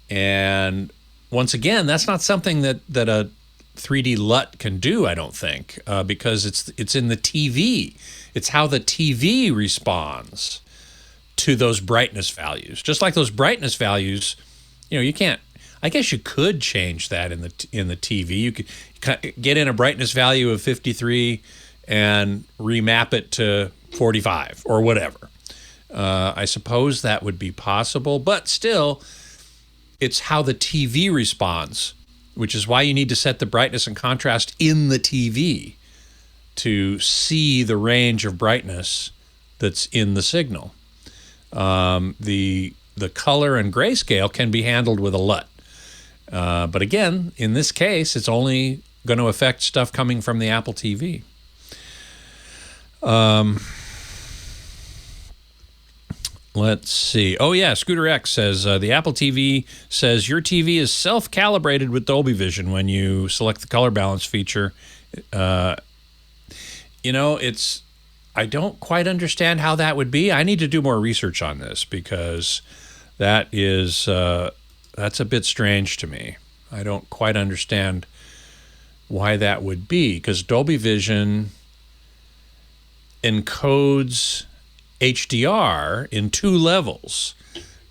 And once again, that's not something that a 3D LUT can do, I don't think, because it's in the TV. It's how the TV responds to those brightness values. Just like those brightness values, you can't. I guess you could change that in the TV. You could get in a brightness value of 53 and remap it to 45 or whatever. I suppose that would be possible, but still, it's how the TV responds, which is why you need to set the brightness and contrast in the TV to see the range of brightness that's in the signal. The color and grayscale can be handled with a LUT. But again, in this case, it's only going to affect stuff coming from the Apple TV. Let's see. Oh, yeah, Scooter X says, the Apple TV says your TV is self-calibrated with Dolby Vision when you select the color balance feature. I don't quite understand how that would be. I need to do more research on this because that's a bit strange to me. I don't quite understand why that would be, because Dolby Vision encodes HDR in 2 levels.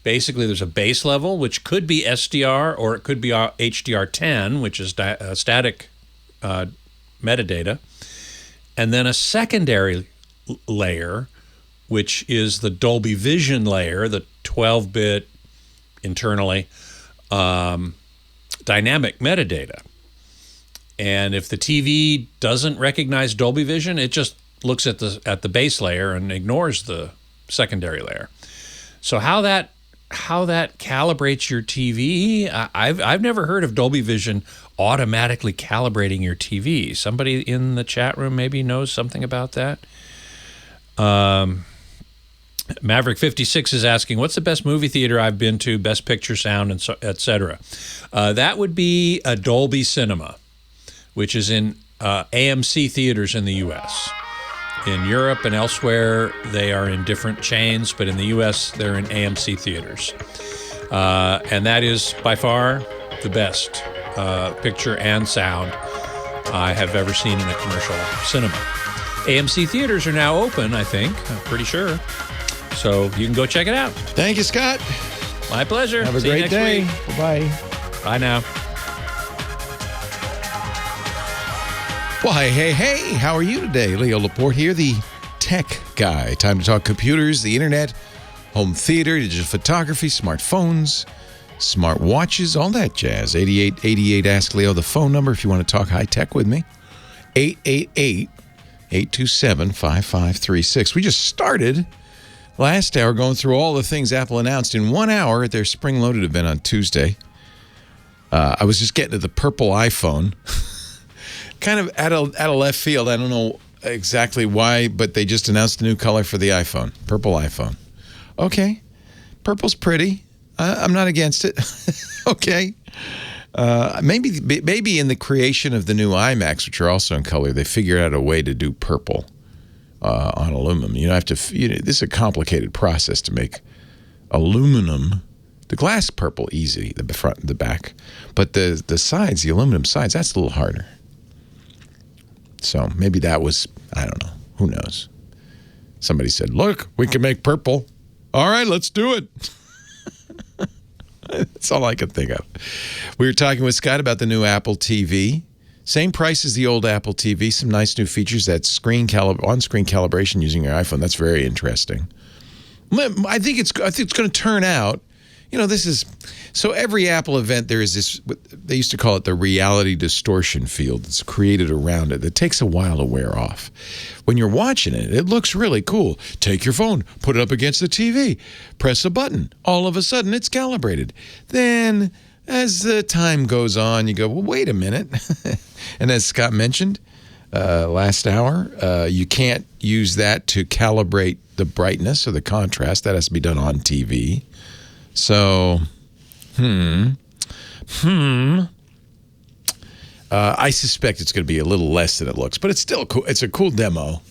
Basically, there's a base level, which could be SDR, or it could be HDR10, which is static metadata. And then a secondary layer, which is the Dolby Vision layer, the 12-bit internally dynamic metadata. And if the TV doesn't recognize Dolby Vision, it just looks at the base layer and ignores the secondary layer. So how that calibrates your TV, I've never heard of Dolby Vision automatically calibrating your TV. Somebody in the chat room maybe knows something about that. Maverick 56 is asking, what's the best movie theater I've been to, best picture, sound, and etc. That would be a Dolby Cinema, which is in AMC theaters in the U.S. In Europe and elsewhere, they are in different chains, but in the U.S., they're in AMC theaters. And that is by far the best picture and sound I have ever seen in a commercial cinema. AMC theaters are now open, I think. I'm pretty sure. So you can go check it out. Thank you, Scott. My pleasure. Have a See you great next day. week. Bye-bye. Bye now. Well, hey, how are you today? Leo Laporte here, the tech guy. Time to talk computers, the internet, home theater, digital photography, smartphones, smart watches, all that jazz. 8888 Ask Leo, the phone number if you want to talk high tech with me. 888-827-5536. We just started last hour going through all the things Apple announced in 1 hour at their Spring Loaded event on Tuesday. I was just getting to the purple iPhone. Kind of out of left field. I don't know exactly why, but they just announced a new color for the iPhone. Purple iPhone. Okay. Purple's pretty. I'm not against it. Okay. Maybe in the creation of the new iMacs, which are also in color, they figured out a way to do purple on aluminum. You don't have to. This is a complicated process to make aluminum. The glass purple easy, the front and the back, but the sides, the aluminum sides, that's a little harder. So maybe that was, I don't know. Who knows? Somebody said, look, we can make purple. All right, let's do it. That's all I could think of. We were talking with Scott about the new Apple TV. Same price as the old Apple TV. Some nice new features. That on-screen calibration using your iPhone. That's very interesting. I think it's going to turn out. This is so every Apple event there is this. They used to call it the reality distortion field. It's created around it. It takes a while to wear off. When you're watching it, it looks really cool. Take your phone, put it up against the TV, press a button. All of a sudden, it's calibrated. Then, as the time goes on, you go, well, wait a minute. And as Scott mentioned last hour, you can't use that to calibrate the brightness or the contrast. That has to be done on TV. So, I suspect it's going to be a little less than it looks, but it's still cool. It's a cool demo.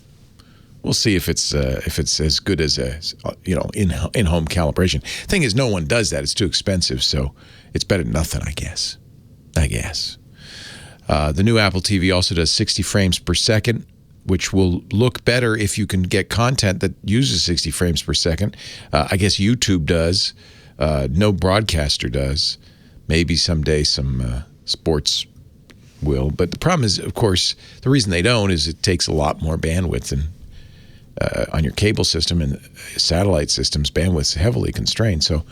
We'll see if it's as good as in-home calibration. Thing is, no one does that. It's too expensive, so it's better than nothing, I guess. The new Apple TV also does 60 frames per second, which will look better if you can get content that uses 60 frames per second. I guess YouTube does. No broadcaster does. Maybe someday some sports will. But the problem is, of course, the reason they don't is it takes a lot more bandwidth. And on your cable system and satellite systems, bandwidth's heavily constrained. So,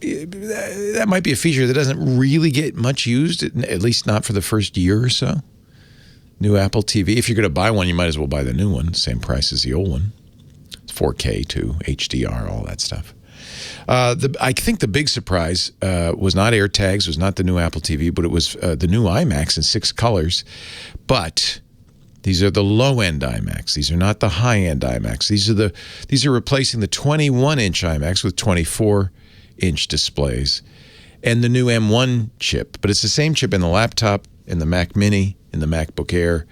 that might be a feature that doesn't really get much used, at least not for the first year or so. New Apple TV. If you're going to buy one, you might as well buy the new one. Same price as the old one. 4K too, HDR, all that stuff. I think the big surprise was not AirTags, was not the new Apple TV, but it was the new iMacs in 6 colors. But these are the low-end iMacs. These are not the high-end iMacs. These are replacing the 21-inch iMacs with 24-inch displays and the new M1 chip. But it's the same chip in the laptop, in the Mac Mini, in the MacBook Air.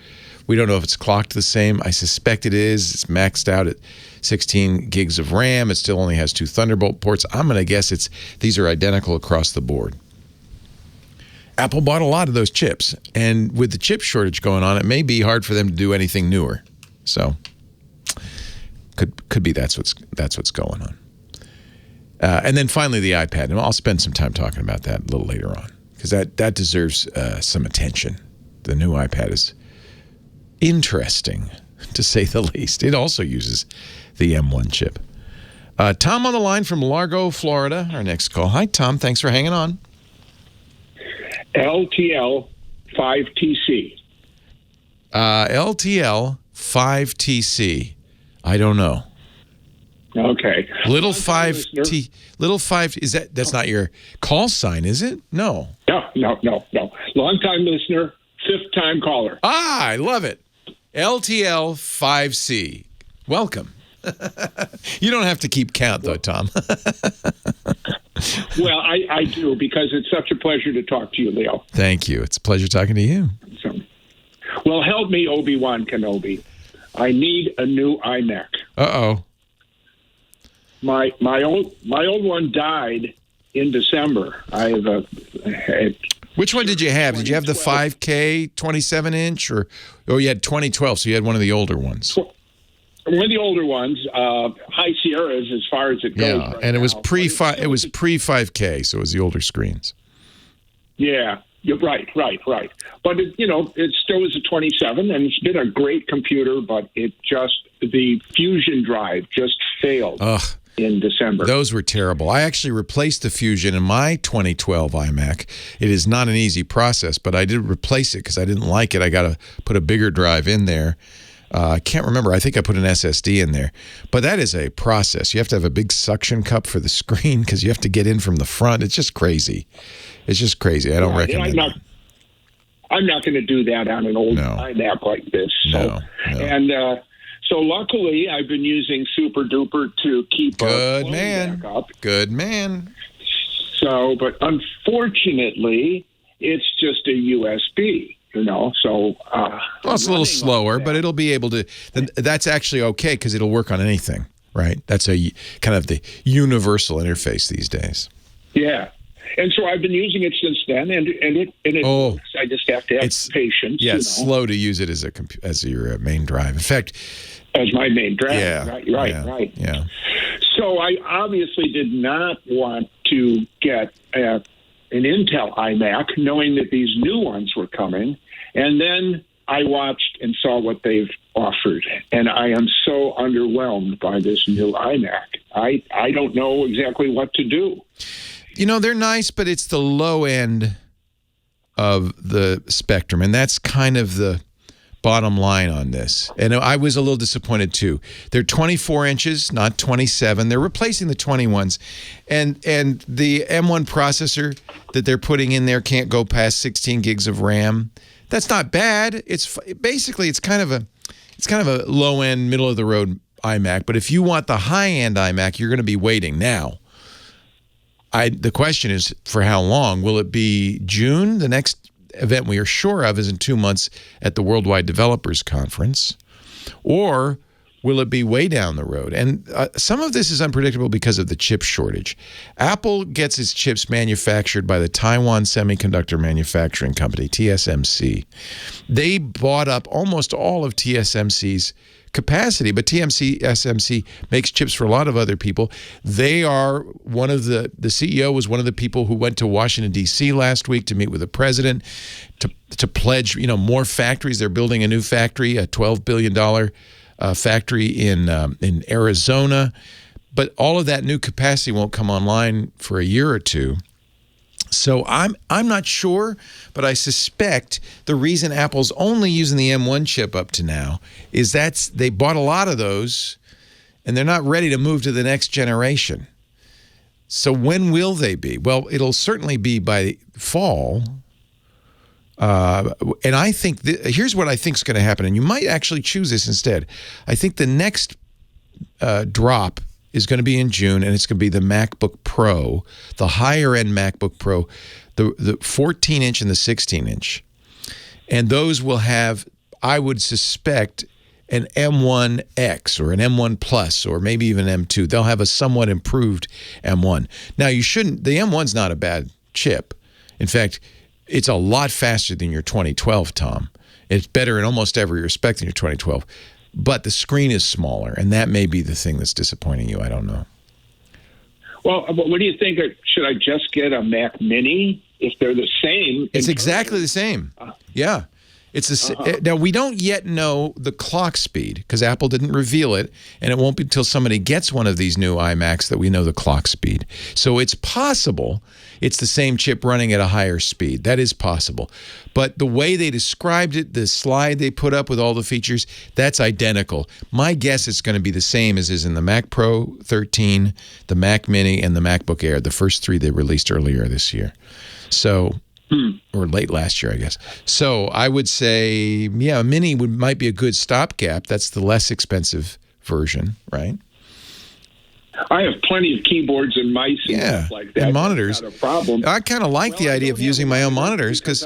We don't know if it's clocked the same. I suspect it is. It's maxed out at 16 gigs of RAM. It still only has 2 Thunderbolt ports. I'm going to guess these are identical across the board. Apple bought a lot of those chips, and with the chip shortage going on, it may be hard for them to do anything newer. So Could be that's what's going on. And then finally the iPad, and I'll spend some time talking about that a little later on because that deserves some attention. The new iPad is interesting, to say the least. It also uses the M1 chip. Tom on the line from Largo, Florida, our next call. Hi, Tom. Thanks for hanging on. LTL 5TC. LTL 5TC. I don't know. Okay. Little 5T. Little 5. That's not your call sign, is it? No. No. Long-time listener, fifth-time caller. I love it. LTL 5C. Welcome. You don't have to keep count, though, Tom. Well, I do, because it's such a pleasure to talk to you, Leo. Thank you. It's a pleasure talking to you. Well, help me, Obi-Wan Kenobi. I need a new iMac. Uh-oh. My old one died in December. I have Which one did you have? Did you have the 5K 27-inch, or you had 2012, so you had one of the older ones? One of the older ones, High Sierras, as far as it goes. Yeah, and it was pre-5K, so it was the older screens. Yeah, you're right. But it still is a 27, and it's been a great computer. But the Fusion drive just failed in December. Those were terrible. I actually replaced the Fusion in my 2012 iMac. It is not an easy process, but I did replace it because I didn't like it. I got to put a bigger drive in there. I can't remember. I think I put an SSD in there. But that is a process. You have to have a big suction cup for the screen because you have to get in from the front. It's just crazy. I don't recommend it. I'm not going to do that on an old iMac like this. No. And so luckily, I've been using Super Duper to keep Good our man. back up. Good man. So, but unfortunately, it's just a USB. So well, it's a little slower, but it'll be able to. That's actually okay because it'll work on anything, right? That's a kind of the universal interface these days. Yeah, and so I've been using it since then, and it works. I just have to have patience. Yeah, it's slow to use it as your main drive. In fact, as my main drive. Yeah, right. Yeah. So I obviously did not want to get an Intel iMac, knowing that these new ones were coming. And then I watched and saw what they've offered, and I am so underwhelmed by this new iMac. I don't know exactly what to do. They're nice, but it's the low end of the spectrum, and that's kind of the bottom line on this. And I was a little disappointed, too. They're 24 inches, not 27. They're replacing the 21s, and the M1 processor that they're putting in there can't go past 16 gigs of RAM. That's not bad. It's kind of a low end, middle of the road iMac. But if you want the high end iMac, you're going to be waiting now. The question is, for how long? Will it be June? The next event we are sure of is in 2 months at the Worldwide Developers Conference, or will it be way down the road? And some of this is unpredictable because of the chip shortage. Apple gets its chips manufactured by the Taiwan Semiconductor Manufacturing Company, TSMC. They bought up almost all of TSMC's capacity, but TSMC makes chips for a lot of other people. They are one of the CEO was one of the people who went to Washington, D.C. last week to meet with the president to pledge, more factories. They're building a new factory, a $12 billion factory in Arizona, but all of that new capacity won't come online for a year or two. So I'm not sure, but I suspect the reason Apple's only using the M1 chip up to now is they bought a lot of those, and they're not ready to move to the next generation. So when will they be? Well, it'll certainly be by fall. And I think here's what I think is going to happen, and you might actually choose this instead. I think the next drop is going to be in June, and it's going to be the MacBook Pro, the higher-end MacBook Pro, the 14-inch and the 16-inch. And those will have, I would suspect, an M1X or an M1 Plus or maybe even M2. They'll have a somewhat improved M1. Now, the M1's not a bad chip. In fact, it's a lot faster than your 2012, Tom. It's better in almost every respect than your 2012. but the screen is smaller, and that may be the thing that's disappointing you. I don't know. Well, what do you think? Should I just get a Mac Mini if they're the same? It's exactly the same. Yeah. It's Now, we don't yet know the clock speed because Apple didn't reveal it, and it won't be until somebody gets one of these new iMacs that we know the clock speed. So it's possible it's the same chip running at a higher speed. That is possible. But the way they described it, the slide they put up with all the features, that's identical. My guess it's going to be the same as is in the Mac Pro 13, the Mac Mini, and the MacBook Air, the first three they released earlier this year. So... or late last year, I guess. So I would say, yeah, a Mini might be a good stopgap. That's the less expensive version, right? I have plenty of keyboards and mice and stuff like that. And monitors. That's not a problem. I kind of like the idea of using my own monitors because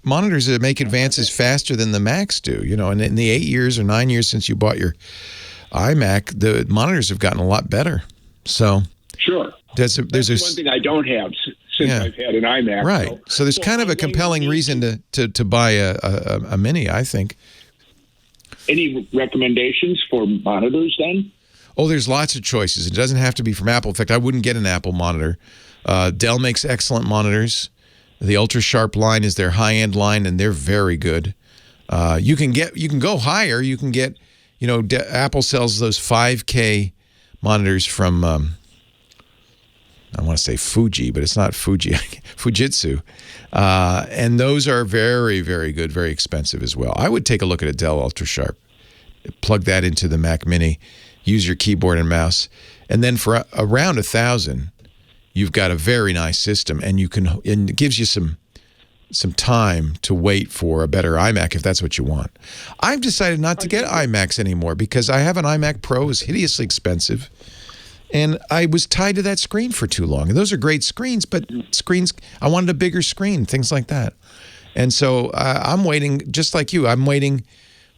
monitors that make advances faster than the Macs do. You know, and in the 8 years or 9 years since you bought your iMac, the monitors have gotten a lot better. So sure, there's one thing I don't have since I've had an iMac. Right. So there's kind of a compelling reason to buy a Mini, I think. Any recommendations for monitors then? Oh, there's lots of choices. It doesn't have to be from Apple. In fact, I wouldn't get an Apple monitor. Dell makes excellent monitors. The Ultra Sharp line is their high-end line, and they're very good. You can go higher. You can get, Apple sells those 5K monitors from I want to say Fuji, but it's not Fuji, Fujitsu. And those are very, very good, very expensive as well. I would take a look at a Dell Ultra Sharp. Plug that into the Mac Mini, use your keyboard and mouse, and then for around $1,000, you've got a very nice system, and it gives you some time to wait for a better iMac if that's what you want. I've decided not to get iMacs anymore because I have an iMac Pro. It's hideously expensive. And I was tied to that screen for too long. And those are great screens, but I wanted a bigger screen, things like that. And so I'm waiting, just like you, I'm waiting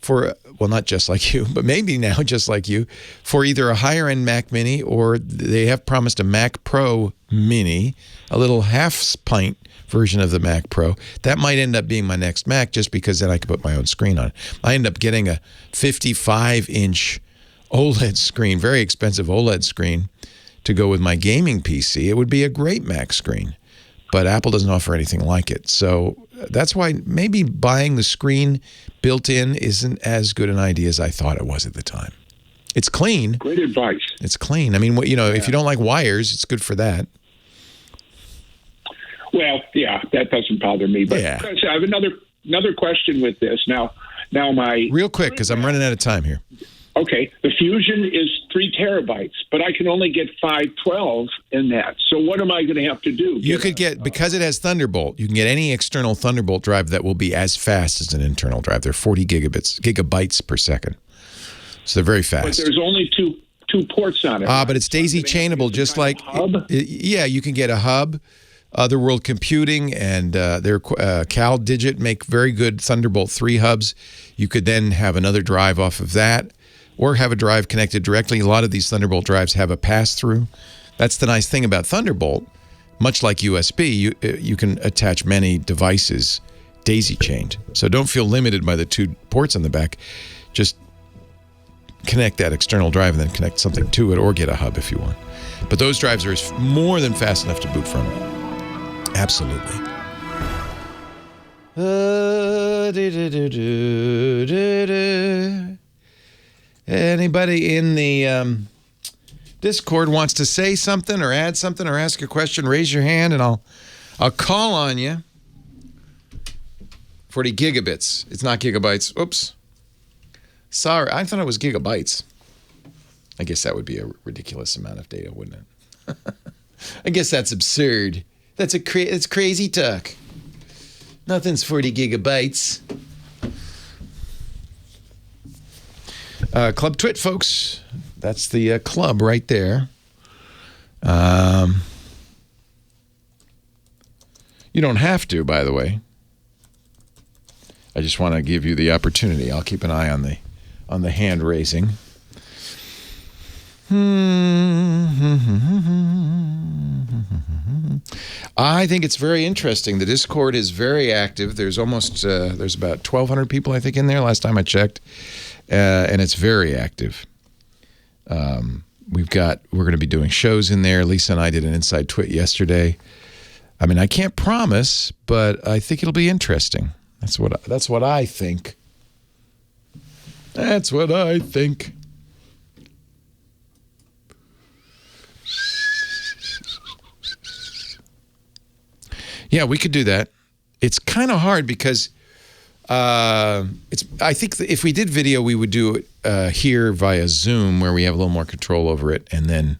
for, well, not just like you, but maybe now just like you, for either a higher-end Mac Mini or they have promised a Mac Pro Mini, a little half-pint version of the Mac Pro. That might end up being my next Mac just because then I can put my own screen on it. I end up getting a 55-inch OLED screen, very expensive OLED screen to go with my gaming PC. It would be a great Mac screen, but Apple doesn't offer anything like it. So that's why maybe buying the screen built in isn't as good an idea as I thought it was at the time. It's clean. Great advice. It's clean. I mean, if you don't like wires, it's good for that. Well, yeah, that doesn't bother me. But I have another question with this. Now my real quick because I'm running out of time here. Okay, the Fusion is 3 terabytes, but I can only get 512 in that. So what am I going to have to do? You could because it has Thunderbolt, you can get any external Thunderbolt drive that will be as fast as an internal drive. They're 40 gigabytes per second. So they're very fast. But there's only two ports on it. But it's daisy chainable, just like hub? Yeah, you can get a hub. Otherworld Computing and their CalDigit make very good Thunderbolt 3 hubs. You could then have another drive off of that or have a drive connected directly. A lot of these Thunderbolt drives have a pass-through. That's the nice thing about Thunderbolt. Much like USB, you can attach many devices daisy-chained. So don't feel limited by the 2 ports on the back. Just connect that external drive and then connect something to it or get a hub if you want. But those drives are more than fast enough to boot from. Absolutely. Anybody in the Discord wants to say something or add something or ask a question, raise your hand and I'll call on you. 40 gigabits. It's not gigabytes. Oops. Sorry, I thought it was gigabytes. I guess that would be a ridiculous amount of data, wouldn't it? I guess that's absurd. That's crazy talk. Nothing's 40 gigabytes. Club Twit, folks. That's the club right there. You don't have to, by the way. I just want to give you the opportunity. I'll keep an eye on the hand raising. I think it's very interesting. The Discord is very active. There's about 1,200 people, I think, in there last time I checked. and it's very active. We're going to be doing shows in there. Lisa and I did an Inside TWiT yesterday. I mean, I can't promise, but I think it'll be interesting. That's what I think. That's what I think. Yeah, we could do that. It's kind of hard because I think that if we did video, we would do it here via Zoom, where we have a little more control over it, and then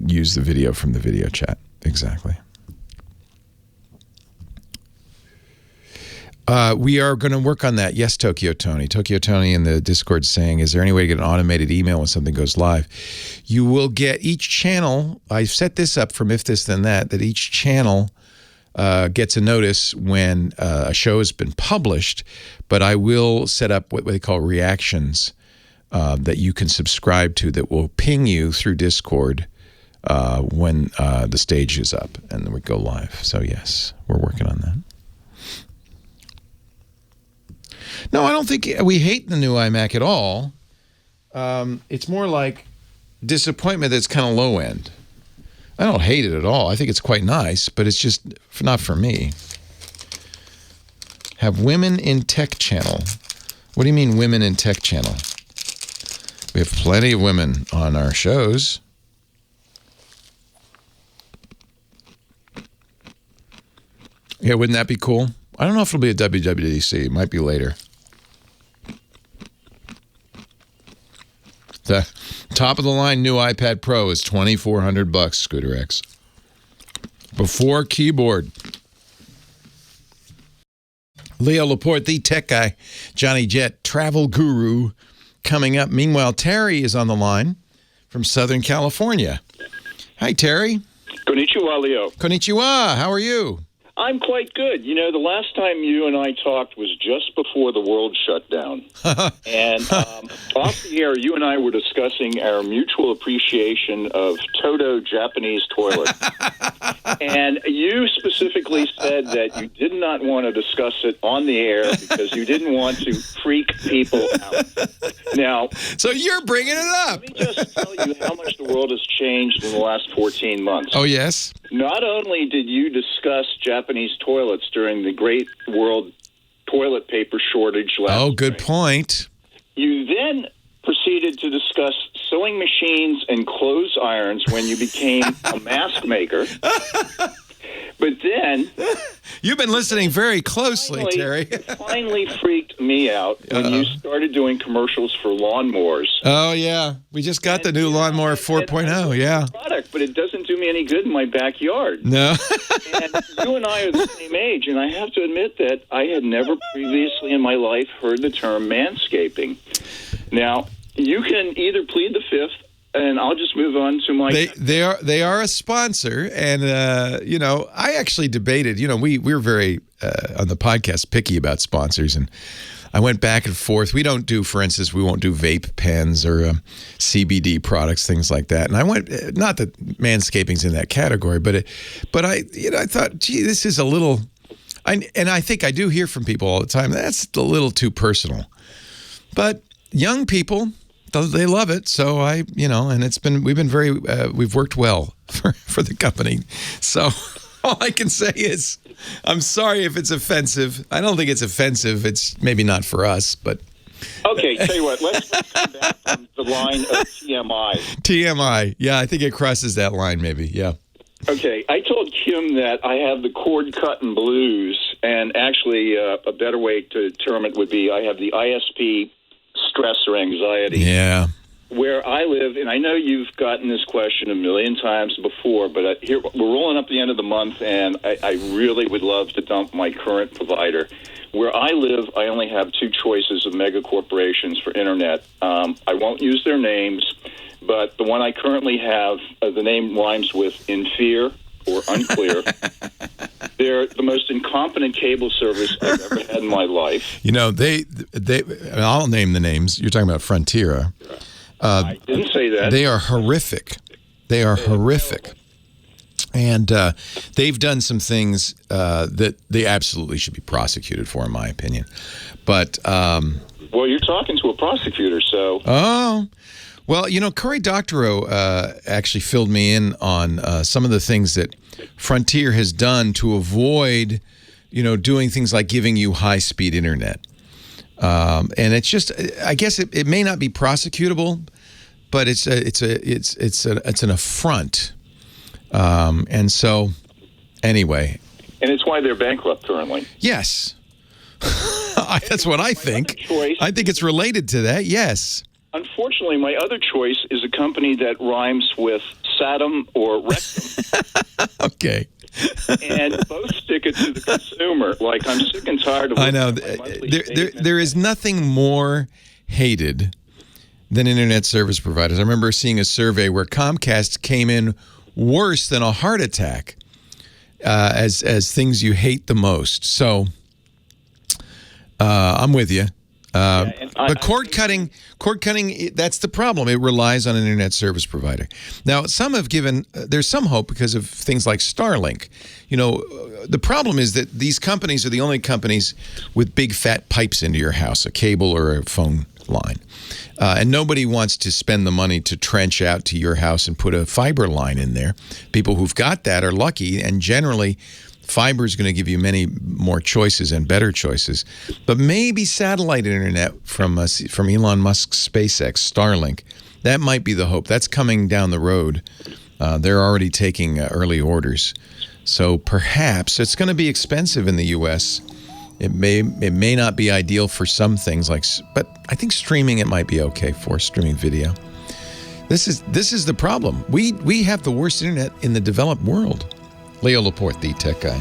use the video from the video chat. Exactly. We are going to work on that. Yes, Tokyo Tony. Tokyo Tony in the Discord saying, is there any way to get an automated email when something goes live? You will get each channel. I've set this up from If This Then That each channel gets a notice when a show has been published, but I will set up what they call reactions that you can subscribe to that will ping you through Discord when the stage is up and then we go live. So yes, we're working on that. No, I don't think we hate the new iMac at all. It's more like disappointment that's kind of low end. I don't hate it at all. I think it's quite nice, but it's just not for me. Have women in tech channel. What do you mean women in tech channel? We have plenty of women on our shows. Yeah, wouldn't that be cool? I don't know if it'll be at WWDC. It might be later. The top of the line new iPad Pro is $2,400, Scooter X. Before keyboard. Leo Laporte, the tech guy. Johnny Jett, travel guru, coming up. Meanwhile, Terry is on the line from Southern California. Hi, Terry. Konnichiwa, Leo. Konnichiwa. How are you? I'm quite good. You know, the last time you and I talked was just before the world shut down. And off the air, you and I were discussing our mutual appreciation of Toto Japanese toilet. And you specifically said that you did not want to discuss it on the air because you didn't want to freak people out. Now, so you're bringing it up. Let me just tell you how much the world has changed in the last 14 months. Oh, yes? Not only did you discuss Japanese toilets during the great world toilet paper shortage last good point. You then proceeded to discuss sewing machines and clothes irons when you became a mask maker. But then... You've been listening very closely, Terry. It finally freaked me out when you started doing commercials for lawnmowers. Oh, yeah. We just got the new lawnmower 4.0, yeah. Product, but it doesn't do me any good in my backyard. No. And you and I are the same age, and I have to admit that I had never previously in my life heard the term manscaping. Now, you can either plead the fifth, and I'll just move on to my... They are a sponsor, and, you know, I actually debated, you know, we're very, on the podcast, picky about sponsors, and I went back and forth. We don't do, for instance, we won't do vape pens or CBD products, things like that. And I went, not that manscaping's in that category, but I thought, gee, this is a little... And I think I do hear from people all the time, that's a little too personal. But young people... They love it, so and we've worked well for the company. So all I can say is, I'm sorry if it's offensive. I don't think it's offensive. It's maybe not for us, but. Okay, tell you what, let's come back from the line of TMI. TMI, yeah, I think it crosses that line maybe, yeah. Okay, I told Kim that I have the cord cutting blues, and actually a better way to term it would be I have the ISP stress or anxiety. Yeah. Where I live, and I know you've gotten this question a million times before, but here we're rolling up the end of the month, and I really would love to dump my current provider. Where I live, I only have two choices of mega corporations for internet. I won't use their names, but the one I currently have, the name rhymes with in fear or unclear. They're the most incompetent cable service I've ever had in my life. You know, they I'll name the names. You're talking about Frontiera. I didn't say that. They are horrific. They are horrific. And they've done some things that they absolutely should be prosecuted for, in my opinion. But well, you're talking to a prosecutor, so. Oh, well, Cory Doctorow actually filled me in on some of the things that Frontier has done to avoid, doing things like giving you high-speed internet. And it's just, I guess it may not be prosecutable, but it's an affront. And so, anyway. And it's why they're bankrupt currently. Yes. That's what I think. I think it's related to that, yes. Unfortunately, my other choice is a company that rhymes with Saddam or Rectum. Okay. And both stick it to the consumer. Like, I'm sick and tired of... I know. There is nothing more hated than internet service providers. I remember seeing a survey where Comcast came in worse than a heart attack as things you hate the most. So I'm with you. But cord cutting, that's the problem. It relies on an internet service provider. Now, some have given, there's some hope because of things like Starlink. The problem is that these companies are the only companies with big fat pipes into your house, a cable or a phone line. And nobody wants to spend the money to trench out to your house and put a fiber line in there. People who've got that are lucky, and generally fiber is going to give you many more choices and better choices. But maybe satellite internet from Elon Musk's SpaceX, Starlink, that might be the hope. That's coming down the road. They're already taking early orders. So perhaps it's going to be expensive in the U.S. It may not be ideal for some things, but I think streaming it might be okay for streaming video. This is the problem. We have the worst internet in the developed world. Leo Laporte, the tech guy.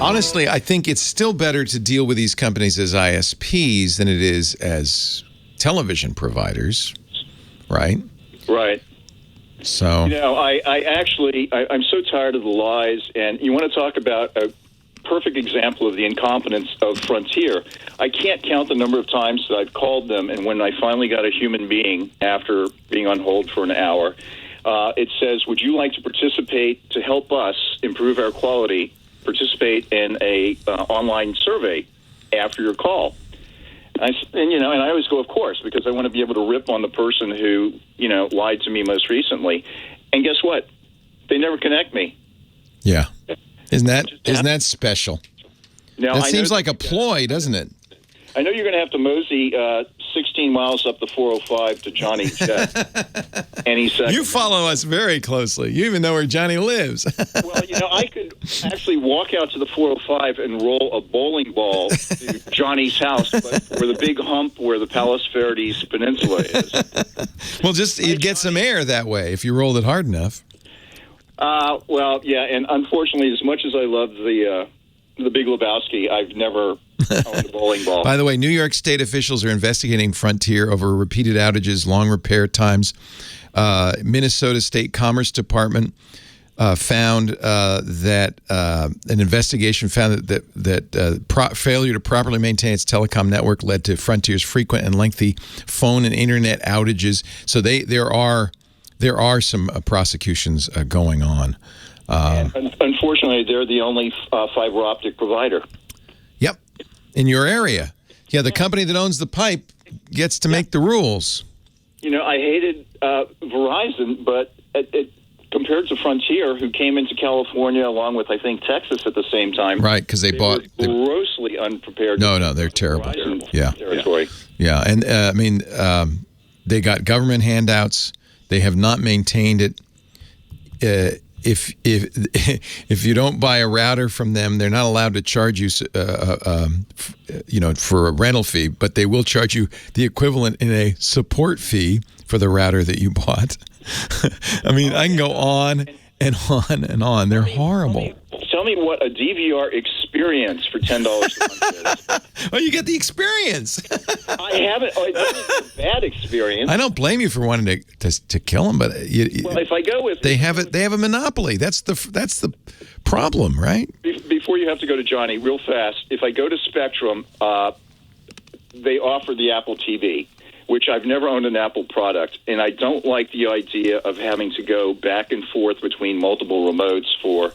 Honestly, I think it's still better to deal with these companies as ISPs than it is as television providers, right? Right. So I'm so tired of the lies, and you want to talk about a perfect example of the incompetence of Frontier. I can't count the number of times that I've called them, and when I finally got a human being after being on hold for an hour, it says, would you like to participate to help us improve our quality, participate in a online survey after your call? And I always go, of course, because I want to be able to rip on the person who, lied to me most recently. And guess what? They never connect me. Yeah. Isn't that special? Now, that seems like a ploy, doesn't it? I know you're going to have to mosey 16 miles up the 405 to Johnny Jet any second. You follow us very closely. You even know where Johnny lives. Well, I could actually walk out to the 405 and roll a bowling ball to Johnny's house, but for the big hump where the Palos Verdes Peninsula is. Well, you'd get some air that way if you rolled it hard enough. Well, yeah, and unfortunately, as much as I love the Big Lebowski, I've never owned a bowling ball. By the way, New York State officials are investigating Frontier over repeated outages, long repair times. Minnesota State Commerce Department found that an investigation found that failure to properly maintain its telecom network led to Frontier's frequent and lengthy phone and internet outages. So there are some prosecutions going on. And unfortunately, they're the only fiber optic provider. Yep. In your area. Yeah, the company that owns the pipe gets to make the rules. I hated Verizon, but it compared to Frontier, who came into California along with, I think, Texas at the same time. Right, because they bought... were grossly unprepared. No, they're terrible. Yeah. Territory. Yeah, and they got government handouts. They have not maintained it. If you don't buy a router from them, they're not allowed to charge you, for a rental fee, but they will charge you the equivalent in a support fee for the router that you bought. I mean, I can go on and on and on. They're horrible. Tell me what a DVR experience for $10 a month is. Well, you get the experience. I haven't. It's a bad experience. I don't blame you for wanting to kill them, but if I go with they have a monopoly. That's the problem, right? Before you have to go to Johnny, real fast. If I go to Spectrum, they offer the Apple TV. which I've never owned an Apple product, and I don't like the idea of having to go back and forth between multiple remotes for,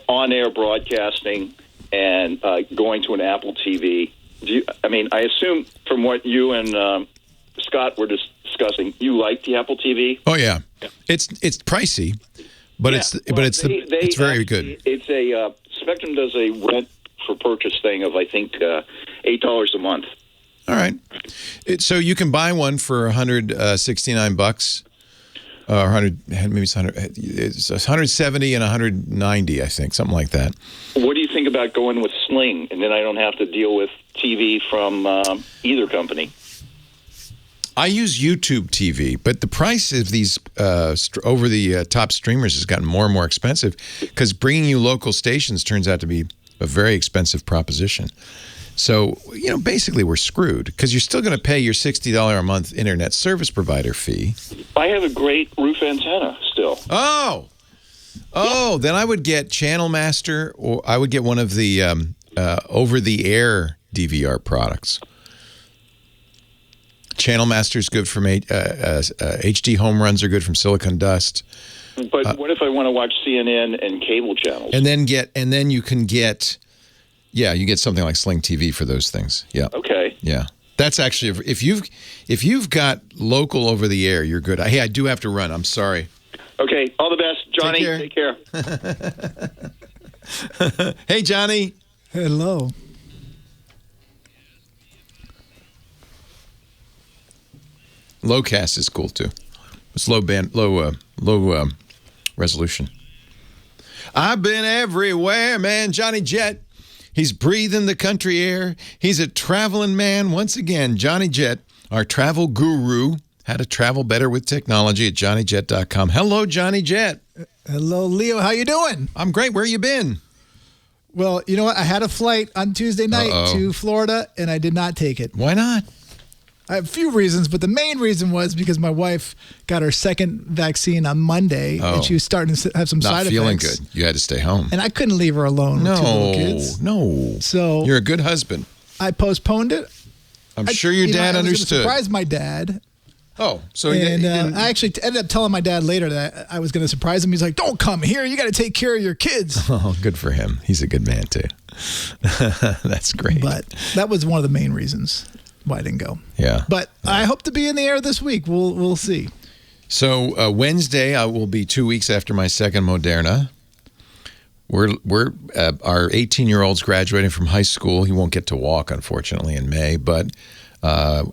on-air broadcasting and going to an Apple TV. I assume from what you and Scott were discussing, you like the Apple TV? Oh yeah, it's pricey, but it's very good. It's a Spectrum does a rent for purchase thing of I think $8 a month. All right, so you can buy one for $169, or 100, maybe it's 100. It's 170 and 190, I think, something like that. What do you think about going with Sling, and then I don't have to deal with TV from either company? I use YouTube TV, but the price of these over-the-top streamers has gotten more and more expensive because bringing you local stations turns out to be a very expensive proposition. So, basically we're screwed because you're still going to pay your $60 a month internet service provider fee. I have a great roof antenna still. Oh, then I would get Channel Master, or I would get one of the over-the-air DVR products. Channel Master is good from HD home runs are good from Silicon Dust. But what if I want to watch CNN and cable channels? And then you can get, you get something like Sling TV for those things. Yeah. Okay. Yeah. That's actually, if you've got local over the air, you're good. Hey, I do have to run. I'm sorry. Okay. All the best, Johnny. Take care. Hey, Johnny. Hello. Lowcast is cool too. It's low resolution. I've been everywhere, man. Johnny Jett. He's breathing the country air. He's a traveling man once again. Johnny Jett, our travel guru. How to travel better with technology at johnnyjet.com. Hello, Johnny Jett. Hello, Leo. How you doing? I'm great. Where you been? Well, you know what? I had a flight on Tuesday night to Florida, and I did not take it. Why not? I have a few reasons, but the main reason was because my wife got her second vaccine on Monday, and she was starting to have some side effects. Not feeling good. You had to stay home. And I couldn't leave her alone with two little kids. No. So you're a good husband. I postponed it. I'm sure your dad understood. I was going to surprise my dad. Oh, so I actually ended up telling my dad later that I was going to surprise him. He's like, "Don't come here. You got to take care of your kids." Oh, good for him. He's a good man too. That's great. But that was one of the main reasons why I didn't go. Yeah. But I hope to be in the air this week. We'll see. So Wednesday, I will be 2 weeks after my second Moderna. Our 18-year-old's graduating from high school. He won't get to walk, unfortunately, in May, but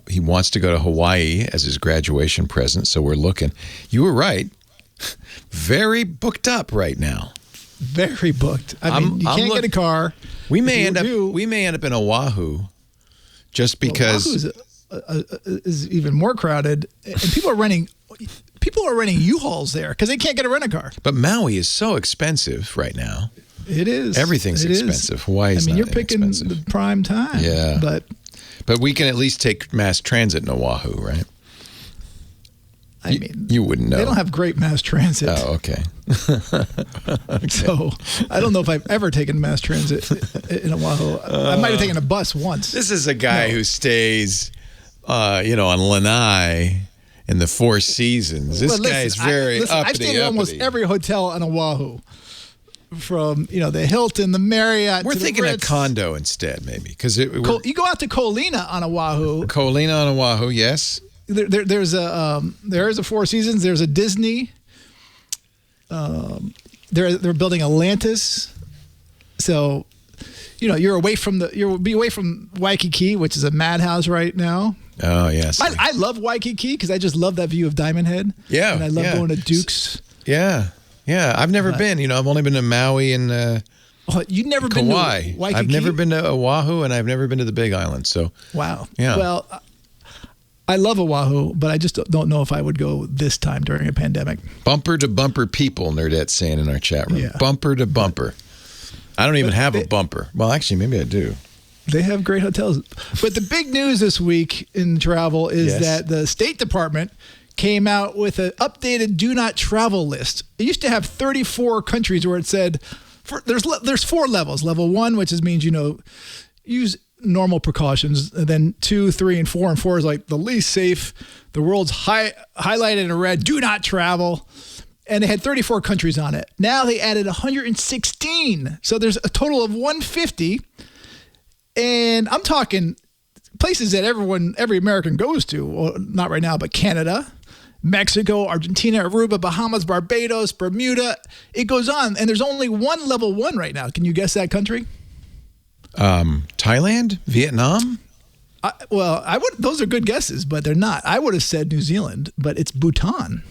he wants to go to Hawaii as his graduation present. So we're looking. You were right. Very booked up right now. Very booked. I mean, you can't get a car. We may end up in Oahu. Just because is even more crowded, and people are renting U-Hauls there because they can't get a rent-a-car. But Maui is so expensive right now. It is. Everything's expensive. Hawaii is not you're picking the prime time. Yeah. But we can at least take mass transit in Oahu, right? I mean, you wouldn't know. They don't have great mass transit. Oh, okay. So I don't know if I've ever taken mass transit in Oahu. I might have taken a bus once. This is a guy who stays, on Lanai in the Four Seasons. This guy is very uppity. I've stayed in almost every hotel on Oahu. From the Hilton, the Marriott. We're to thinking the a Ritz. condo instead, maybe, because you go out to Kolina on Oahu. Kolina on Oahu, yes. There's a Four Seasons. There's a Disney. They're building Atlantis, so you'll be away from Waikiki, which is a madhouse right now. Oh yes, I love Waikiki because I just love that view of Diamond Head. Yeah, and I love going to Duke's. Yeah. I've never been. I've only been to Maui and. You've never Kauai. been to Waikiki? I've never been to Oahu, and I've never been to the Big Island. So wow. Yeah. Well. I love Oahu, but I just don't know if I would go this time during a pandemic. Bumper to bumper people, Nerdette's saying in our chat room. Yeah. Bumper to bumper. I don't even have a bumper. Well, actually, maybe I do. They have great hotels. But the big news this week in travel is that the State Department came out with an updated do not travel list. It used to have 34 countries where it said, there's 4 levels. Level 1, which means, use normal precautions. And then 2, 3, and 4. And 4 is like the least safe. The world's highlighted in red. Do not travel. And they had 34 countries on it. Now they added 116. So there's a total of 150. And I'm talking places that every American goes to. Well, not right now, but Canada, Mexico, Argentina, Aruba, Bahamas, Barbados, Bermuda. It goes on. And there's only one level 1 right now. Can you guess that country? Thailand? Vietnam? Those are good guesses, but they're not. I would have said New Zealand, but it's Bhutan.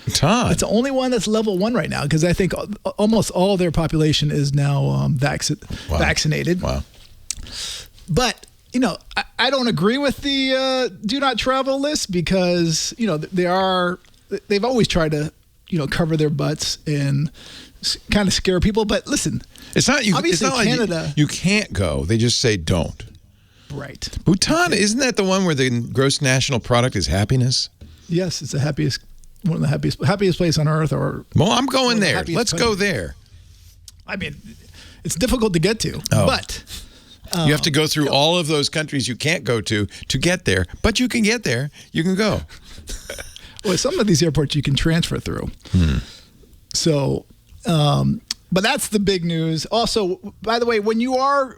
Bhutan. It's the only one that's level 1 right now because I think almost all their population is now vaccinated. Wow. But, I don't agree with the do not travel list because, they've always tried to, cover their butts and kind of scare people. But listen, it's not obviously it's not Canada. Like you can't go. They just say don't. Right. Bhutan, isn't that the one where the gross national product is happiness? Yes, it's one of the happiest place on earth. Well, I'm going there. Let's go there. I mean, it's difficult to get to, but you have to go through all of those countries you can't go to get there. But you can get there. You can go. Well, some of these airports you can transfer through. So, but that's the big news. Also, by the way, when you are,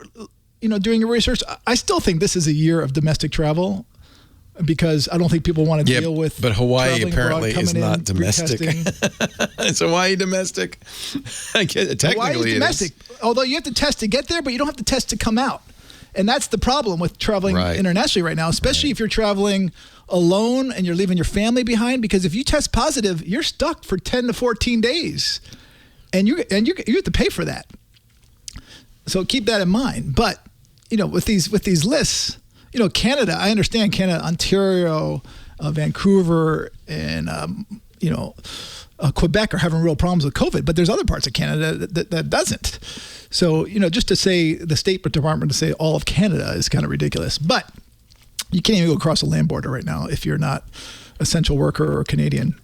doing your research, I still think this is a year of domestic travel. Because I don't think people want to deal with. But Hawaii apparently is not domestic. Is Hawaii domestic? Technically, Hawaii is domestic. Although you have to test to get there, but you don't have to test to come out. And that's the problem with traveling internationally right now, especially if you're traveling alone and you're leaving your family behind. Because if you test positive, you're stuck for 10 to 14 days, and you have to pay for that. So keep that in mind. But with these lists. Canada, I understand Canada, Ontario, Vancouver, and, Quebec are having real problems with COVID, but there's other parts of Canada that doesn't. So, just to say the State Department to say all of Canada is kind of ridiculous. But you can't even go across the land border right now if you're not essential worker or Canadian.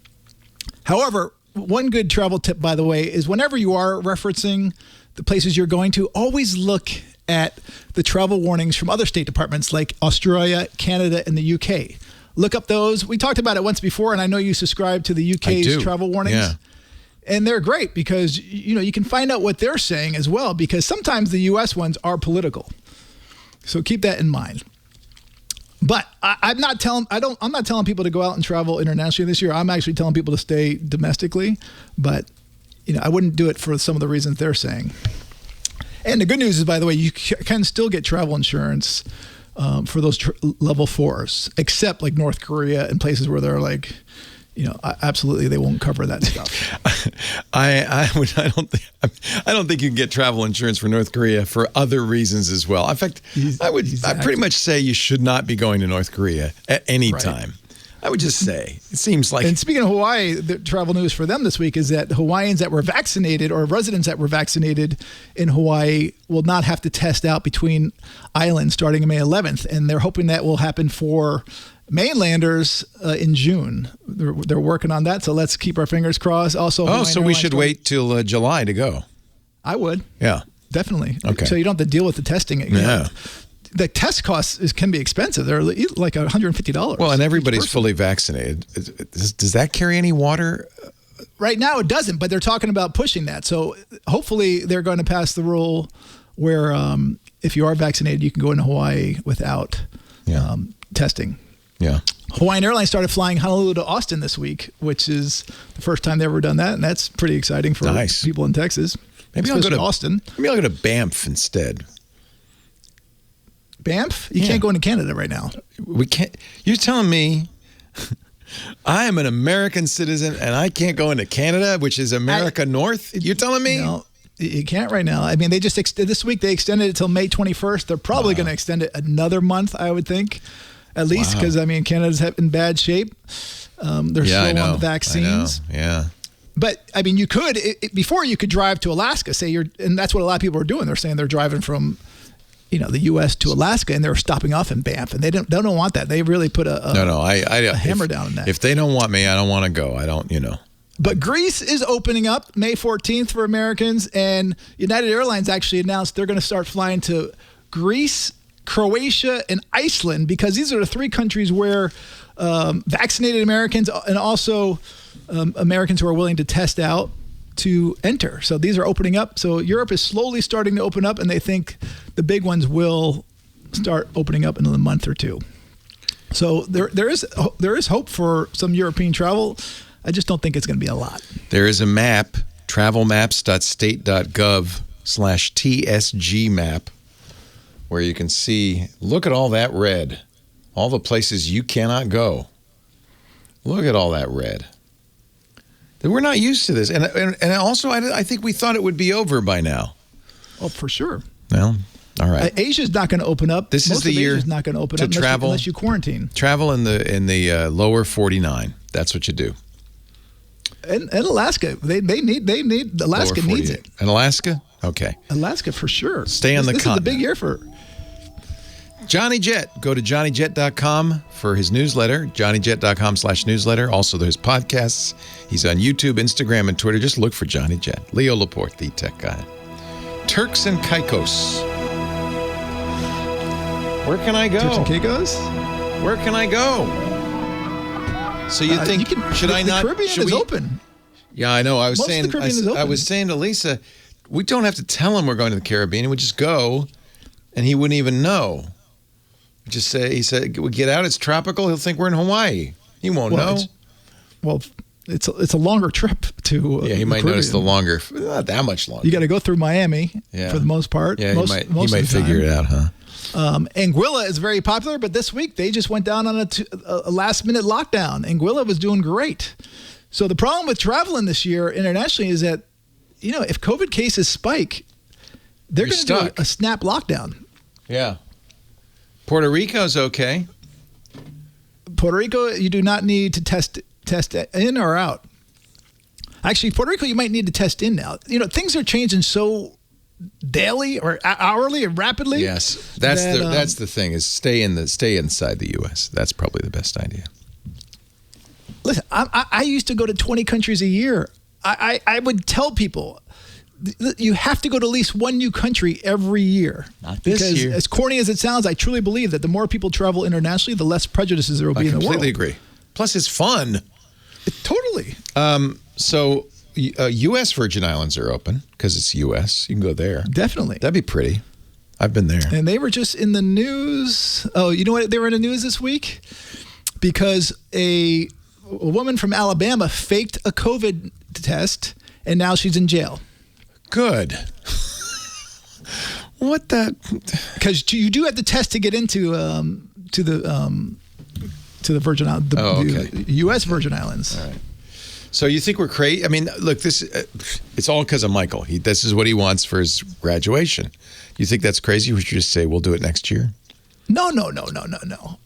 However, one good travel tip, by the way, is whenever you are referencing the places you're going to, always look at the travel warnings from other state departments like Australia, Canada, and the UK. Look up those. We talked about it once before, and I know you subscribe to the UK's travel warnings. Yeah. And they're great because, you can find out what they're saying as well, because sometimes the US ones are political. So keep that in mind. But I'm not telling people to go out and travel internationally this year. I'm actually telling people to stay domestically, but I wouldn't do it for some of the reasons they're saying. And the good news is, by the way, you can still get travel insurance for those level 4s, except like North Korea and places where they're like, absolutely they won't cover that stuff. I don't think you can get travel insurance for North Korea for other reasons as well. In fact, I pretty much say you should not be going to North Korea at any time. I would just say, it seems like... And speaking of Hawaii, the travel news for them this week is that Hawaiians that were vaccinated or residents that were vaccinated in Hawaii will not have to test out between islands starting May 11th. And they're hoping that will happen for mainlanders in June. They're working on that, so let's keep our fingers crossed. Also, so we should wait till July to go. I would. Yeah. Definitely. Okay. So you don't have to deal with the testing. Yeah. The test costs can be expensive. They're like $150. Well, and everybody's fully vaccinated. Does that carry any water? Right now it doesn't, but they're talking about pushing that. So hopefully they're going to pass the rule where if you are vaccinated, you can go into Hawaii without testing. Yeah. Hawaiian Airlines started flying Honolulu to Austin this week, which is the first time they've ever done that, and that's pretty exciting for people in Texas. Maybe I'll go to Austin. Maybe I'll go to Banff instead. Banff? You can't go into Canada right now. We can't. You're telling me I am an American citizen and I can't go into Canada, which is America North? You're telling me? No, you can't right now. I mean, they just this week they extended it till May 21st. They're probably going to extend it another month, I would think, at least, because I mean, Canada's in bad shape. They're slow on the vaccines. Yeah. But I mean, you could before you could drive to Alaska. And that's what a lot of people are doing. They're saying they're driving from the U.S. to Alaska, and they're stopping off in Banff, and they don't want that. They really put a hammer down on that. If they don't want me, I don't want to go. I don't, But Greece is opening up May 14th for Americans, and United Airlines actually announced they're going to start flying to Greece, Croatia, and Iceland, because these are the 3 countries where vaccinated Americans and also Americans who are willing to test out to enter. So these are opening up. So Europe is slowly starting to open up, and they think the big ones will start opening up in a month or 2. So there is hope for some European travel. I just don't think it's going to be a lot. There is a map, travelmaps.state.gov/TSG map, where you can see, look at all that red, all the places you cannot go. Look at all that red. We're not used to this. And also, I think we thought it would be over by now. Oh, for sure. Well, all right. Asia's not going to open up. This is the year Asia's not going to open up unless you quarantine. Travel in the lower 49. That's what you do. And Alaska, they need Alaska needs it. And Alaska? Okay. Alaska for sure. Stay on the continent. This is a big year for Johnny Jet. Go to johnnyjet.com for his newsletter, johnnyjet.com/newsletter. Also, there's podcasts. He's on YouTube, Instagram, and Twitter. Just look for Johnny Jet. Leo Laporte, the tech guy. Turks and Caicos. Where can I go? Turks and Caicos? Where can I go? So you think, should I not? The Caribbean is open. Yeah, I know. I was saying to Lisa, we don't have to tell him we're going to the Caribbean. We just go, and he wouldn't even know. Just say, he said, we get out, it's tropical, he'll think we're in Hawaii. He won't know. It's a longer trip to yeah, he might notice not that much longer. You got to go through Miami for the most part. Yeah, he might figure it out, huh? Anguilla is very popular, but this week they just went down on a last-minute lockdown. Anguilla was doing great. So the problem with traveling this year internationally is that, if COVID cases spike, they're going to do a snap lockdown. Yeah. Puerto Rico's okay. Puerto Rico, you do not need to test in or out. Actually, Puerto Rico, you might need to test in now. Things are changing so daily or hourly and rapidly. Yes, that's the thing, is stay inside the U.S. That's probably the best idea. Listen, I used to go to 20 countries a year. I would tell people, you have to go to at least one new country every year. Not this because year. As corny as it sounds, I truly believe that the more people travel internationally, the less prejudices there will be in the world. I completely agree. Plus, it's fun. Totally. So, U.S. Virgin Islands are open because it's U.S. You can go there. Definitely. That'd be pretty. I've been there. And they were just in the news. Oh, you know what? They were in the news this week because a woman from Alabama faked a COVID test, and now she's in jail. Good. What the? Because you do have to test to get into to the Virgin Islands, the U.S. Virgin Islands. All right. So you think we're crazy? I mean, look, it's all because of Michael. This is what he wants for his graduation. You think that's crazy? We should just say we'll do it next year. No.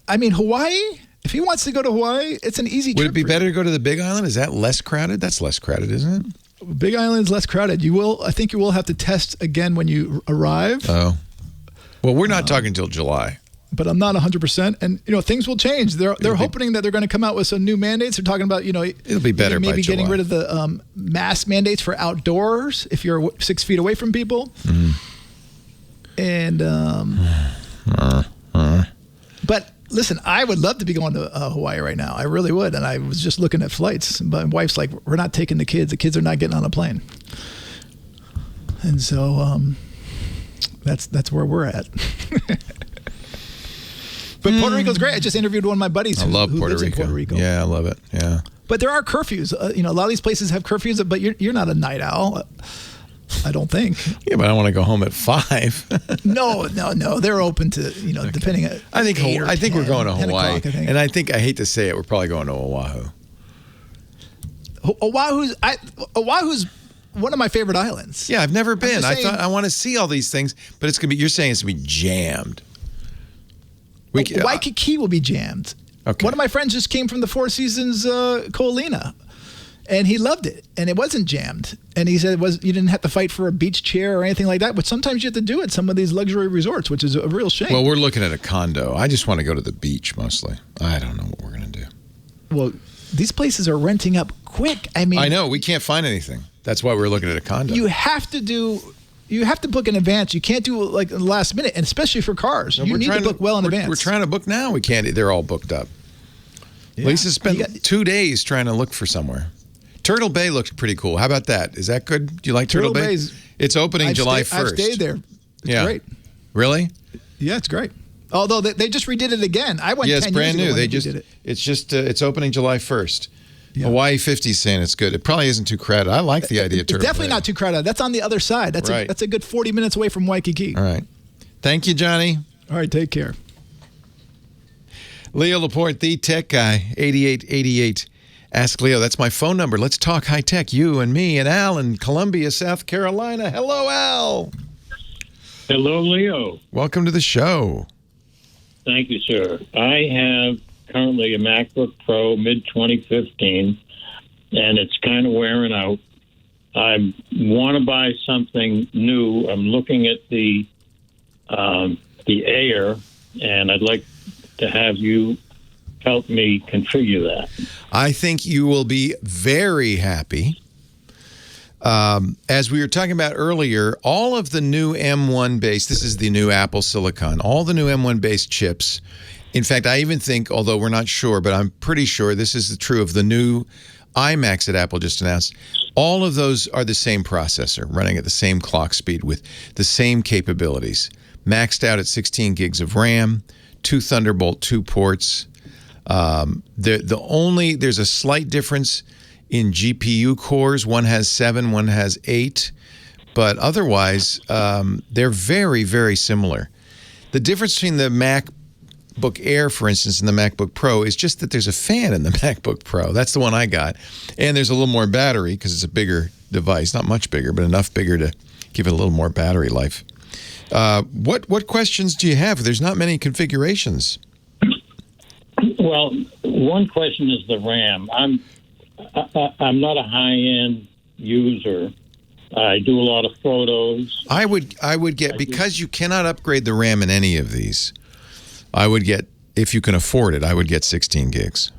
I mean, Hawaii. If he wants to go to Hawaii, it's an easy trip. Would it be better to go to the Big Island? Is that less crowded? That's less crowded, isn't it? Big Island's less crowded. I think you will have to test again when you arrive. Oh. Well, we're not talking until July. But I'm not 100%. And, things will change. They're hoping that they're going to come out with some new mandates. They're talking about, it'll be better maybe by July. Getting rid of the mask mandates for outdoors if you're 6 feet away from people. And, but listen, I would love to be going to Hawaii right now. I really would. And I was just looking at flights. But my wife's like, we're not taking the kids. The kids are not getting on a plane. And so that's where we're at. But Puerto Rico's great. I just interviewed one of my buddies who lives in Puerto Rico. Yeah, I love it. Yeah. But there are curfews. A lot of these places have curfews, but you're not a night owl. I don't think. Yeah, but I want to go home at 5. No. They're open to, depending. I think we're going to Hawaii. And I hate to say it, we're probably going to Oahu. Oahu's one of my favorite islands. Yeah, I've never been. I want to see all these things, but you're saying it's going to be jammed. Waikiki will be jammed. Okay. One of my friends just came from the Four Seasons Ko'olina, and he loved it, and it wasn't jammed. And he said you didn't have to fight for a beach chair or anything like that, but sometimes you have to do it some of these luxury resorts, which is a real shame. Well, we're looking at a condo. I just want to go to the beach mostly. I don't know what we're going to do. Well, these places are renting up quick. I mean, I know. We can't find anything. That's why we're looking at a condo. You have to do You have to book in advance. You can't do it like the last minute, and especially for cars. You need to book well in advance. We're trying to book now. We can't. They're all booked up. Yeah. Lisa spent 2 days trying to look for somewhere. Turtle Bay looks pretty cool. How about that? Is that good? Do you like Turtle Bay? It's opening July 1st. I've stayed there. It's great. Really? Yeah, it's great. Although they just redid it again. I went 10 years ago. It's brand new. They did it. It's opening July 1st. Yeah. Hawaii 50 is saying it's good. It probably isn't too crowded. I like the idea of Turtle Bay. It's definitely not too crowded. That's on the other side. That's a good 40 minutes away from Waikiki. All right. Thank you, Johnny. All right, take care. Leo Laporte, the tech guy, 8888. Ask Leo. That's my phone number. Let's talk high tech. You and me and Al in Columbia, South Carolina. Hello, Al. Hello, Leo. Welcome to the show. Thank you, sir. I have currently a MacBook Pro mid-2015, and it's kind of wearing out. I want to buy something new. I'm looking at the Air, and I'd like to have you help me configure that. I think you will be very happy. As we were talking about earlier, all of the new M1 based, this is the new Apple Silicon, all the new M1 based chips. In fact, I even think, although we're not sure, but I'm pretty sure this is true of the new iMacs that Apple just announced. All of those are the same processor, running at the same clock speed with the same capabilities. Maxed out at 16 gigs of RAM, 2 Thunderbolt 2 ports. There's a slight difference in GPU cores. One has 7, one has 8, but otherwise they're very, very similar. The difference between the MacBook Air, for instance, and the MacBook Pro is just that there's a fan in the MacBook Pro. That's the one I got. And there's a little more battery because it's a bigger device. Not much bigger, but enough bigger to give it a little more battery life. What questions do you have? There's not many configurations. Well, one question is the RAM. I'm not a high-end user. I do a lot of photos. I would get, because you cannot upgrade the RAM in any of these, I would get, if you can afford it, I would get 16 gigs.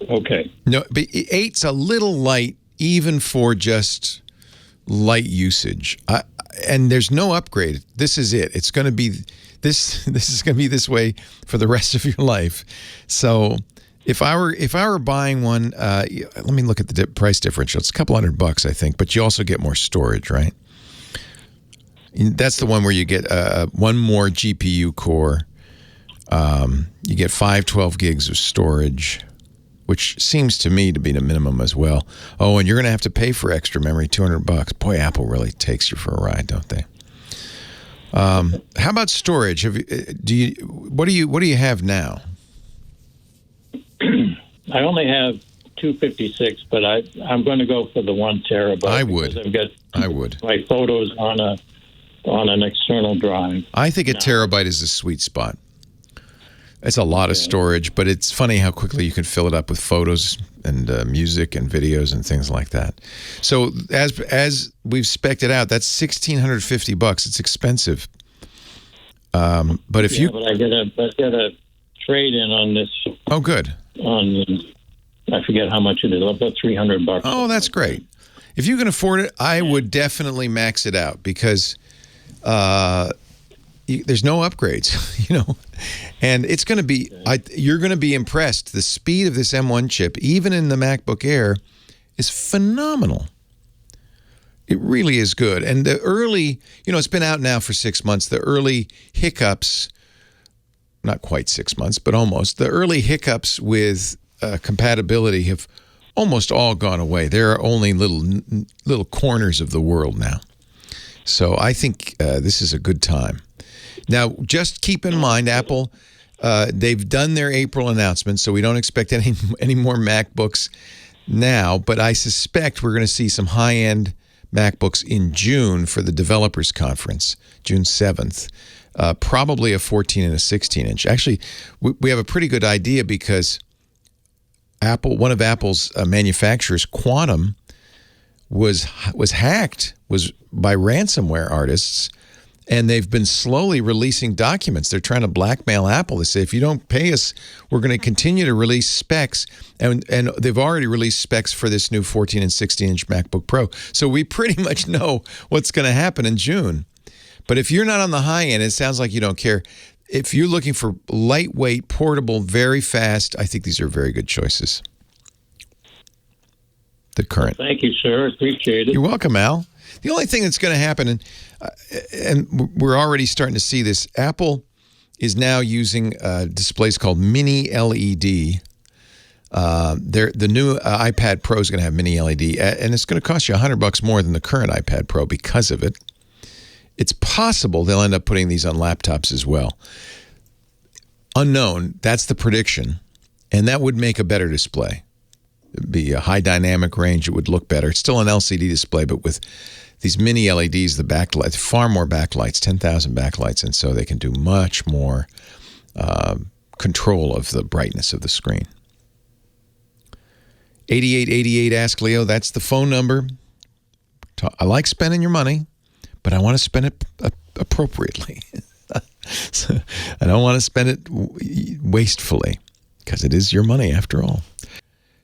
Okay. No, but 8's a little light, even for just light usage. And there's no upgrade. This is it. It's going to be this is going to be this way for the rest of your life. So if I were buying one, let me look at the price differential. It's a couple $100, I think, but you also get more storage, right? That's the one where you get one more GPU core. You get 512 gigs of storage, which seems to me to be the minimum as well. Oh, and you're going to have to pay for extra memory, $200. Boy, Apple really takes you for a ride, don't they? How about storage? What do you have now? I only have 256, but I'm going to go for the 1 terabyte. I would. My photos on an external drive. I think a terabyte is a sweet spot. It's a lot of storage, but it's funny how quickly you can fill it up with photos and music and videos and things like that. So as we've spec'd it out, that's $1,650. It's expensive. But if but I get a trade in on this. Oh, good. I forget how much it is. About $300. Oh, that's great. If you can afford it, I would definitely max it out because there's no upgrades, and it's going to be, you're going to be impressed. The speed of this M1 chip, even in the MacBook Air, is phenomenal. It really is good. And the early, it's been out now for 6 months. The early hiccups, not quite 6 months, but almost, the early hiccups with compatibility have almost all gone away. There are only little corners of the world now. So I think this is a good time. Now, just keep in mind, Apple, they've done their April announcement, so we don't expect any more MacBooks now, but I suspect we're going to see some high-end MacBooks in June for the Developers Conference, June 7th, probably a 14 and a 16-inch. Actually, we have a pretty good idea because one of Apple's manufacturers, Quantum, was hacked by ransomware artists, And they've been slowly releasing documents. They're trying to blackmail Apple. They say, if you don't pay us, we're going to continue to release specs. And they've already released specs for this new 14 and 16-inch MacBook Pro. So we pretty much know what's going to happen in June. But if you're not on the high end, it sounds like you don't care. If you're looking for lightweight, portable, very fast, I think these are very good choices. The current. Thank you, sir. Appreciate it. You're welcome, Al. The only thing that's going to happen, and we're already starting to see this, Apple is now using displays called mini LED. The new iPad Pro is going to have mini LED, and it's going to cost you $100 more than the current iPad Pro because of it. It's possible they'll end up putting these on laptops as well. Unknown, that's the prediction, and that would make a better display. It'd be a high dynamic range. It would look better. It's still an LCD display, but with these mini LEDs, the backlight, far more backlights, 10,000 backlights, and so they can do much more control of the brightness of the screen. 8888 Ask Leo, that's the phone number. I like spending your money, but I want to spend it appropriately. I don't want to spend it wastefully, because it is your money after all.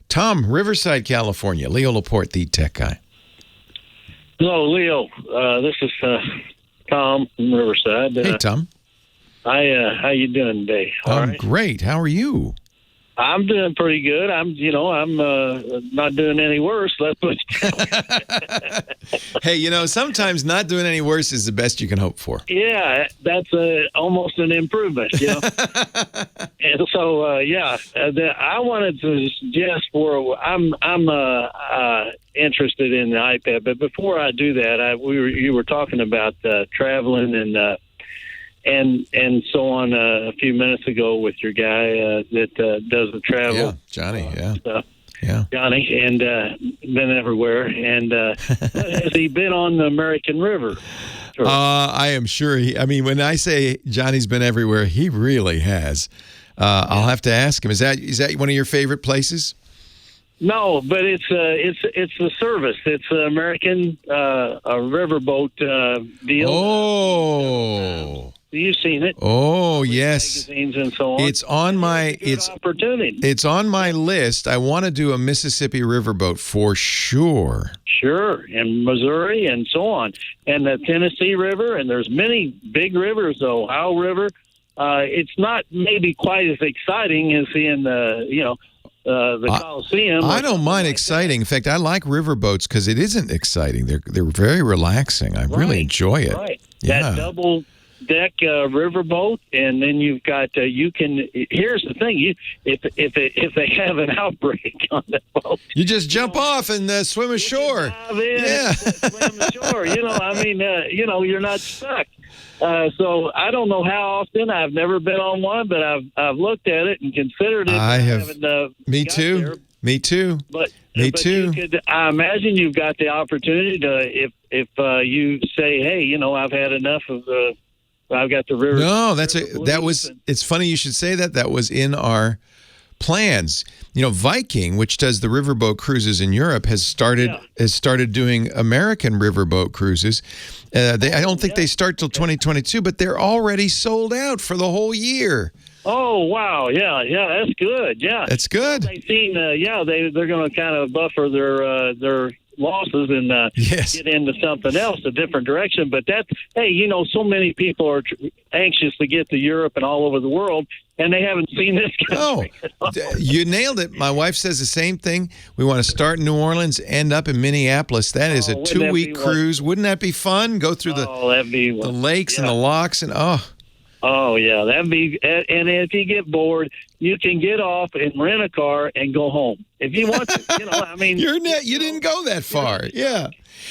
Tom, Riverside, California. Leo Laporte, the tech guy. Hello, Leo. This is Tom from Riverside. Hey, Tom. How you doing today? I'm great. How are you? I'm doing pretty good. I'm not doing any worse. That's what. Hey, sometimes not doing any worse is the best you can hope for. Yeah, that's almost an improvement. And so, I wanted to suggest I'm interested in the iPad, but before I do that, you were talking about traveling and so on a few minutes ago with your guy that does the travel. Yeah, Johnny, stuff. Yeah. Johnny, and been everywhere. And has he been on the American River? Sure. I am sure. When I say Johnny's been everywhere, he really has. I'll have to ask him. Is that one of your favorite places? No, but it's the service. It's an American riverboat deal. Oh. You've seen it. Oh, yes. Magazines and so on. It's on my opportunity. It's on my list. I want to do a Mississippi riverboat for sure. Sure, and Missouri and so on, and the Tennessee River, and there's many big rivers. The Ohio River. It's not maybe quite as exciting as seeing the Coliseum. I don't mind exciting. In fact, I like riverboats because it isn't exciting. They're very relaxing. I really enjoy it. Right. Yeah. That double deck riverboat, and then you've got you can. Here's the thing: if they have an outbreak on the boat, you just jump off and swim ashore. Swim ashore. You're not stuck. So I don't know how often. I've never been on one, but I've looked at it and considered it. I have. Me too. There. Me too. But too. I imagine you've got the opportunity to, if you say, hey, I've had enough of the. I've got the river. No, it's funny you should say that. That was in our plans. Viking, which does the riverboat cruises in Europe, has started doing American riverboat cruises. I don't think they start till 2022, but they're already sold out for the whole year. Oh wow, yeah, that's good. Yeah, that's good. They've seen, they're going to kind of buffer their losses and get into something else, a different direction. But so many people are anxious to get to Europe and all over the world, and they haven't seen this country. Oh, you nailed it. My wife says the same thing. We want to start in New Orleans, end up in Minneapolis. That is a 2-week cruise. Wouldn't that be fun? Go through the lakes and the locks and Oh yeah, that'd be. And if you get bored, you can get off and rent a car and go home if you want to. You didn't go that far. Yeah.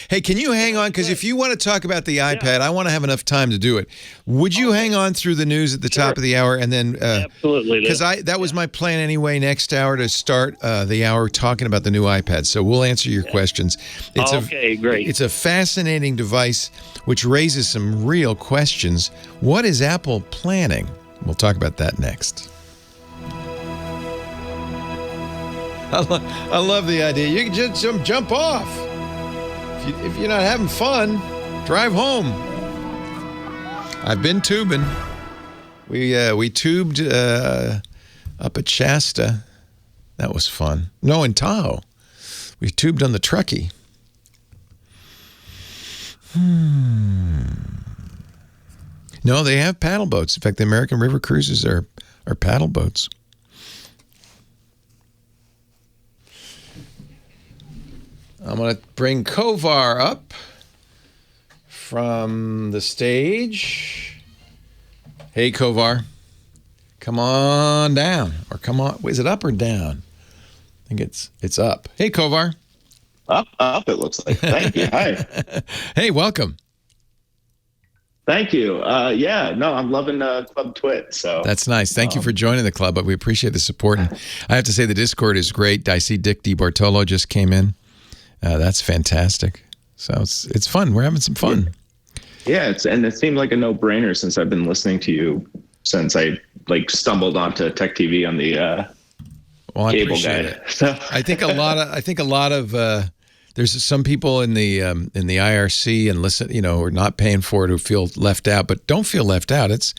Hey, can you hang on? Because if you want to talk about the iPad, I want to have enough time to do it. Would you hang on through the news at the top of the hour and then? Absolutely. Because that was my plan anyway. Next hour to start the hour talking about the new iPad. So we'll answer your questions. Great. It's a fascinating device which raises some real questions. What is Apple planning? We'll talk about that next. I love the idea. You can just jump off. If you're not having fun, drive home. I've been tubing. We tubed up at Shasta. That was fun. No, in Tahoe. We tubed on the Truckee. No, they have paddle boats. In fact, the American River Cruises are paddle boats. I'm going to bring Kovar up from the stage. Hey, Kovar. Come on down. Or come on. Is it up or down? I think it's up. Hey, Kovar. Up, it looks like. Thank you. Hi. Hey, welcome. Thank you. I'm loving Club TWiT. So that's nice. Thank you for joining the club, but we appreciate the support. And I have to say the Discord is great. I see Dick DeBartolo just came in. That's fantastic. So it's fun. We're having some fun. Yeah, it seemed like a no-brainer since I've been listening to you since I stumbled onto Tech TV on the I cable appreciate guide. it. So I think a lot of there's some people in the IRC and listen, who are not paying for it, who feel left out, but don't feel left out. It's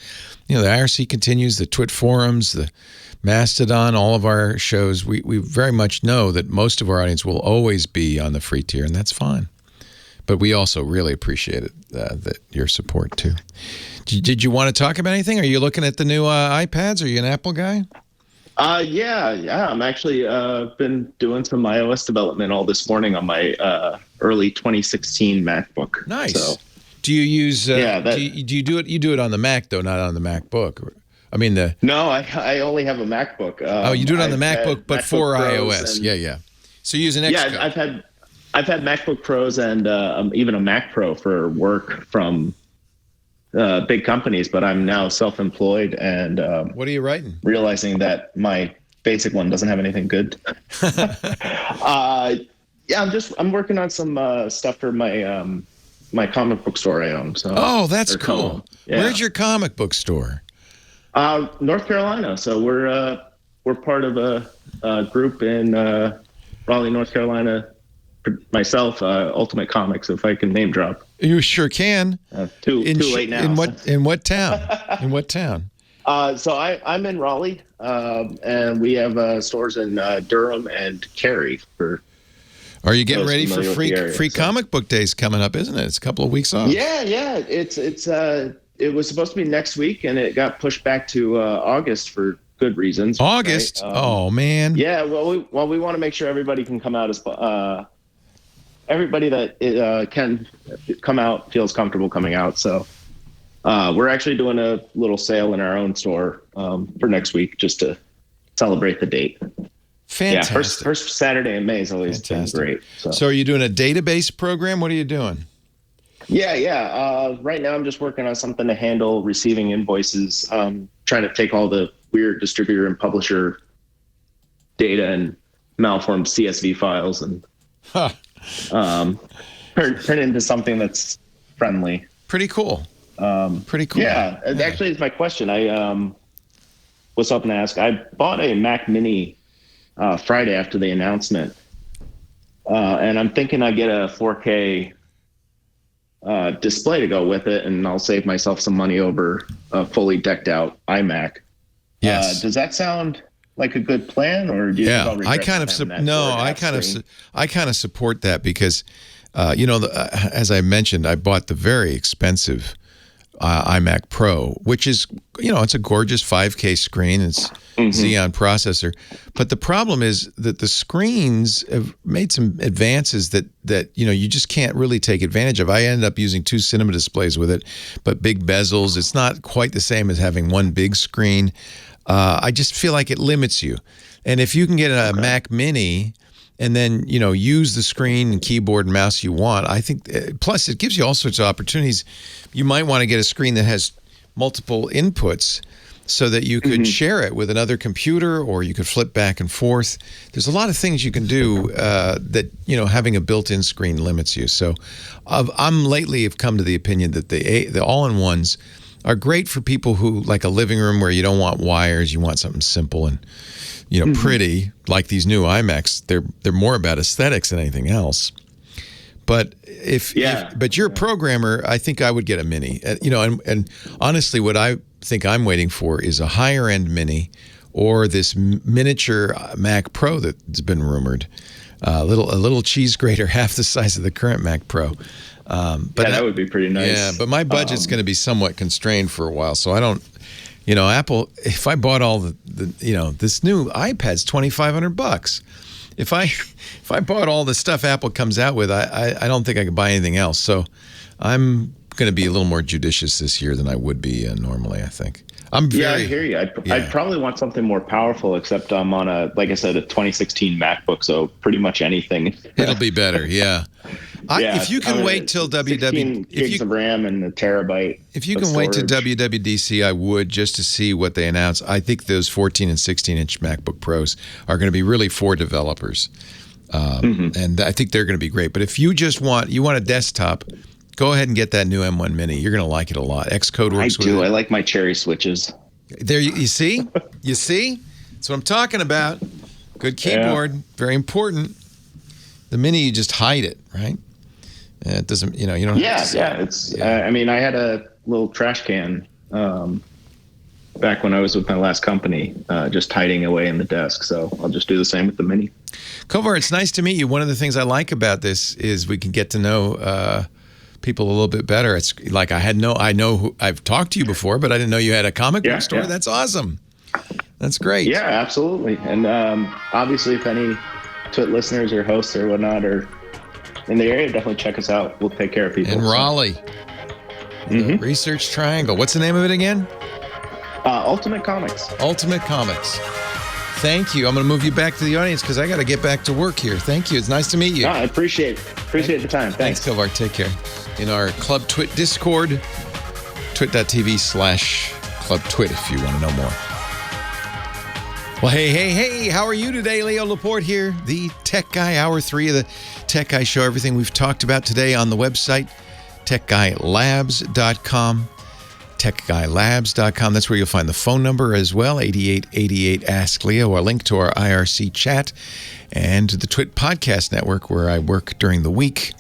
the IRC continues, the TWiT forums, the Mastodon, all of our shows. We very much know that most of our audience will always be on the free tier, and that's fine. But we also really appreciate it, that your support too. Did you want to talk about anything? Are you looking at the new iPads? Are you an Apple guy? Yeah. I'm actually been doing some iOS development all this morning on my early 2016 MacBook. Nice. So, do you use? Do you do it? You do it on the Mac though, not on the MacBook. No, I only have a MacBook. You do it on the MacBook, but for iOS. Yeah. So you use an Xcode. Yeah, I've had MacBook Pros and even a Mac Pro for work from big companies, but I'm now self-employed and what are you writing? Realizing that my basic one doesn't have anything good. I'm working on some stuff for my comic book store I own. So that's cool. Yeah. Where's your comic book store? North Carolina. So we're part of a group in Raleigh, North Carolina. Myself, Ultimate Comics, if I can name drop. You sure can. Too late now. In what town? In what town? So I'm in Raleigh, and we have stores in Durham and Cary. Are you getting ready for free comic book days coming up? Isn't it? It's a couple of weeks off. Yeah. It was supposed to be next week, and it got pushed back to August for good reasons. August? Right? Oh man. Yeah. Well, we want to make sure everybody can come out as. Everybody that can come out feels comfortable coming out. So we're actually doing a little sale in our own store for next week just to celebrate the date. Fantastic. Yeah, first Saturday in May is always been great. So are you doing a database program? What are you doing? Yeah. Right now I'm just working on something to handle receiving invoices, trying to take all the weird distributor and publisher data and malformed CSV files and turn it into something that's friendly. Pretty cool. Yeah, actually, it's my question. I was hoping to ask. I bought a Mac Mini Friday after the announcement, and I'm thinking I get a 4K display to go with it, and I'll save myself some money over a fully decked out iMac. Yes. Does that sound like a good plan, or do you? I kind of support that because, as I mentioned, I bought the very expensive iMac Pro, which is, it's a gorgeous 5K screen. It's Xeon processor, but the problem is that the screens have made some advances that you just can't really take advantage of. I ended up using 2 cinema displays with it, but big bezels. It's not quite the same as having one big screen. I just feel like it limits you. And if you can get a Mac Mini and then, use the screen and keyboard and mouse you want, I think, plus it gives you all sorts of opportunities. You might want to get a screen that has multiple inputs so that you could share it with another computer, or you could flip back and forth. There's a lot of things you can do that, having a built-in screen limits you. So I'm lately have come to the opinion that the all-in-ones are great for people who like a living room where you don't want wires, you want something simple and pretty, like these new iMacs. They're more about aesthetics than anything else. But but you're a programmer, I think I would get a mini. And honestly, what I think I'm waiting for is a higher end mini, or this miniature Mac Pro that's been rumored. A little cheese grater, half the size of the current Mac Pro. But that would be pretty nice. Yeah, but my budget's going to be somewhat constrained for a while, so I don't. Apple. If I bought all the this new iPad's $2,500. If I bought all the stuff Apple comes out with, I don't think I could buy anything else. So I'm going to be a little more judicious this year than I would be normally, I think. I hear you. I'd probably want something more powerful, except I'm on like I said, a 2016 MacBook, so pretty much anything. It'll be better, yeah. If you can wait till 16 gigs of RAM and a terabyte. If you can wait to WWDC, I would, just to see what they announce. I think those 14 and 16-inch MacBook Pros are going to be really for developers, and I think they're going to be great. But if you just want a desktop, go ahead and get that new M1 Mini. You're going to like it a lot. Xcode works with it. I like my cherry switches. There, you see? You see? That's what I'm talking about. Good keyboard. Very important. The Mini, you just hide it, right? It doesn't, you don't have to it's, I had a little trash can back when I was with my last company, just hiding away in the desk. So I'll just do the same with the Mini. Kovar, it's nice to meet you. One of the things I like about this is we can get to know people a little bit better. It's like I've talked to you before, but I didn't know you had a comic book store. That's awesome. That's great. Yeah, absolutely. And obviously, if any TWiT listeners or hosts or whatnot are in the area, definitely check us out. We'll take care of people. In Raleigh. Research Triangle. What's the name of it again? Ultimate Comics. Ultimate Comics. Thank you. I'm going to move you back to the audience because I got to get back to work here. Thank you. It's nice to meet you. I appreciate the time. Thanks. Kovar. Take care. In our Club TWiT Discord, twit.tv/Club TWiT if you want to know more. Well, hey, how are you today? Leo Laporte here, the Tech Guy, Hour 3 of the Tech Guy Show. Everything we've talked about today on the website, techguylabs.com. techguylabs.com. That's where you'll find the phone number as well, 8888-ASK-LEO, a link to our IRC chat, and the TWiT Podcast Network, where I work during the week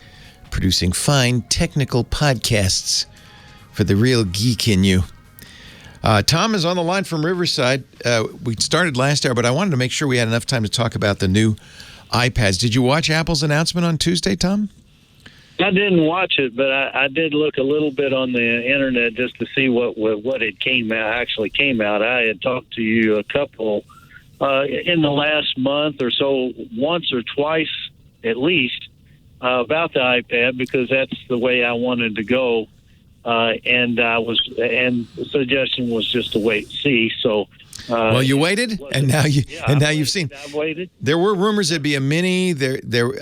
producing fine technical podcasts for the real geek in you. Tom is on the line from Riverside. We started last hour, but I wanted to make sure we had enough time to talk about the new iPads. Did you watch Apple's announcement on Tuesday, Tom? I didn't watch it, but I did look a little bit on the internet just to see what it actually came out. I had talked to you a couple in the last month or so, once or twice at least, about the iPad, because that's the way I wanted to go. And the suggestion was just to wait and see. So, well, you waited, and now you've seen. I've waited. There were rumors it'd be a mini.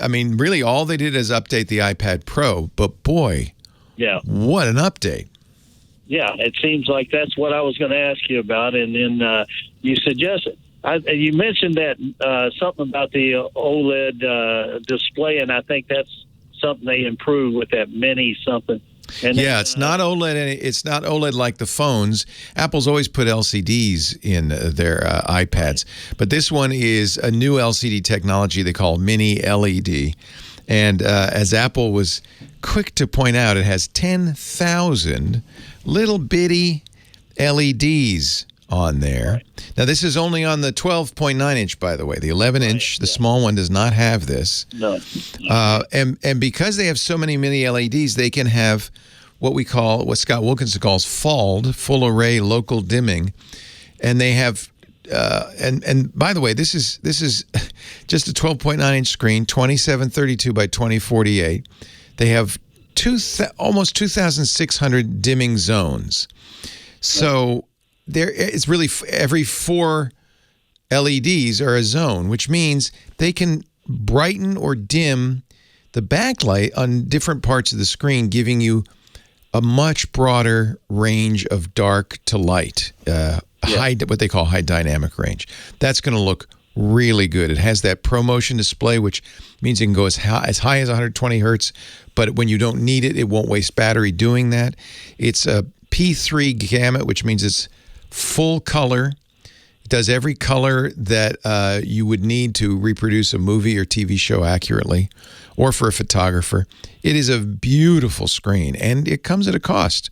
I mean, really, all they did is update the iPad Pro. But boy, what an update! Yeah, it seems like that's what I was going to ask you about, and then you suggested. You mentioned that something about the OLED display, and I think that's something they improved with that mini something. And it's not OLED. It's not OLED like the phones. Apple's always put LCDs in their iPads, but this one is a new LCD technology they call Mini LED. And as Apple was quick to point out, it has 10,000 little bitty LEDs on there. Right. Now, this is only on the 12.9-inch, by the way. The 11-inch, the small one, does not have this. No. And because they have so many mini LEDs, they can have what Scott Wilkinson calls FALD, full array local dimming. And they have, and by the way, this is just a 12.9-inch screen, 2732 by 2048. They have almost 2,600 dimming zones. So it's really every 4 LEDs are a zone, which means they can brighten or dim the backlight on different parts of the screen, giving you a much broader range of dark to light, what they call high dynamic range. That's going to look really good. It has that ProMotion display, which means it can go as high as 120 hertz, but when you don't need it, it won't waste battery doing that. It's a P3 gamut, which means it's full color. does every color that you would need to reproduce a movie or TV show accurately, or for a photographer. It is a beautiful screen, and it comes at a cost.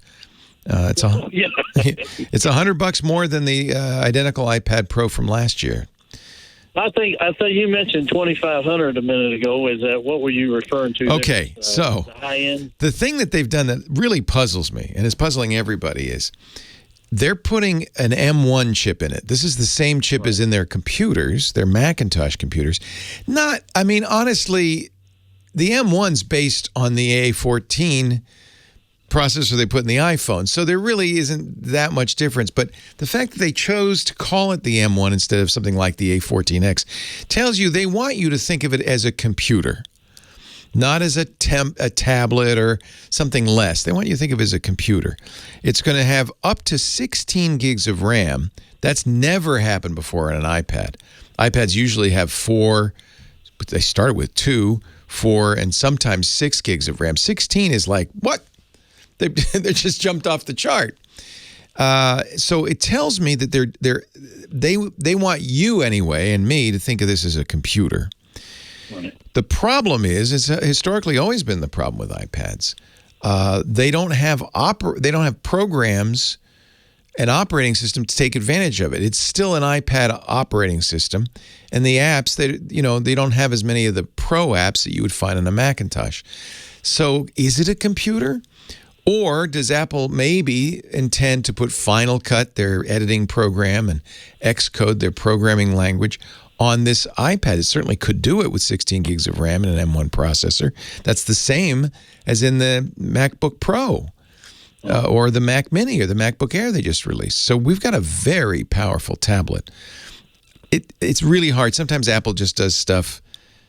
It's $100 more than the identical iPad Pro from last year. I think you mentioned 2,500 a minute ago. Is that what were you referring to? Okay, so the high end. The thing that they've done that really puzzles me, and is puzzling everybody, is they're putting an M1 chip in it. This is the same chip as in their computers, their Macintosh computers. Honestly, the M1's based on the A14 processor they put in the iPhone. So there really isn't that much difference. But the fact that they chose to call it the M1 instead of something like the A14X tells you they want you to think of it as a computer, not as a tablet or something less. They want you to think of it as a computer. It's going to have up to 16 gigs of RAM. That's never happened before on an iPad. iPads usually have 4, but they start with 2, 4, and sometimes 6 gigs of RAM. 16 is like, what? They just jumped off the chart. So it tells me that they want you anyway, and me, to think of this as a computer. Right. The problem is, it's historically always been the problem with iPads. They don't have programs and operating system to take advantage of it. It's still an iPad operating system, and the apps they don't have as many of the pro apps that you would find on a Macintosh. So is it a computer? Or does Apple maybe intend to put Final Cut, their editing program, and Xcode, their programming language, on this iPad? It certainly could do it with 16 gigs of RAM and an M1 processor. That's the same as in the MacBook Pro or the Mac Mini or the MacBook Air they just released. So we've got a very powerful tablet. It's really hard. Sometimes Apple just does stuff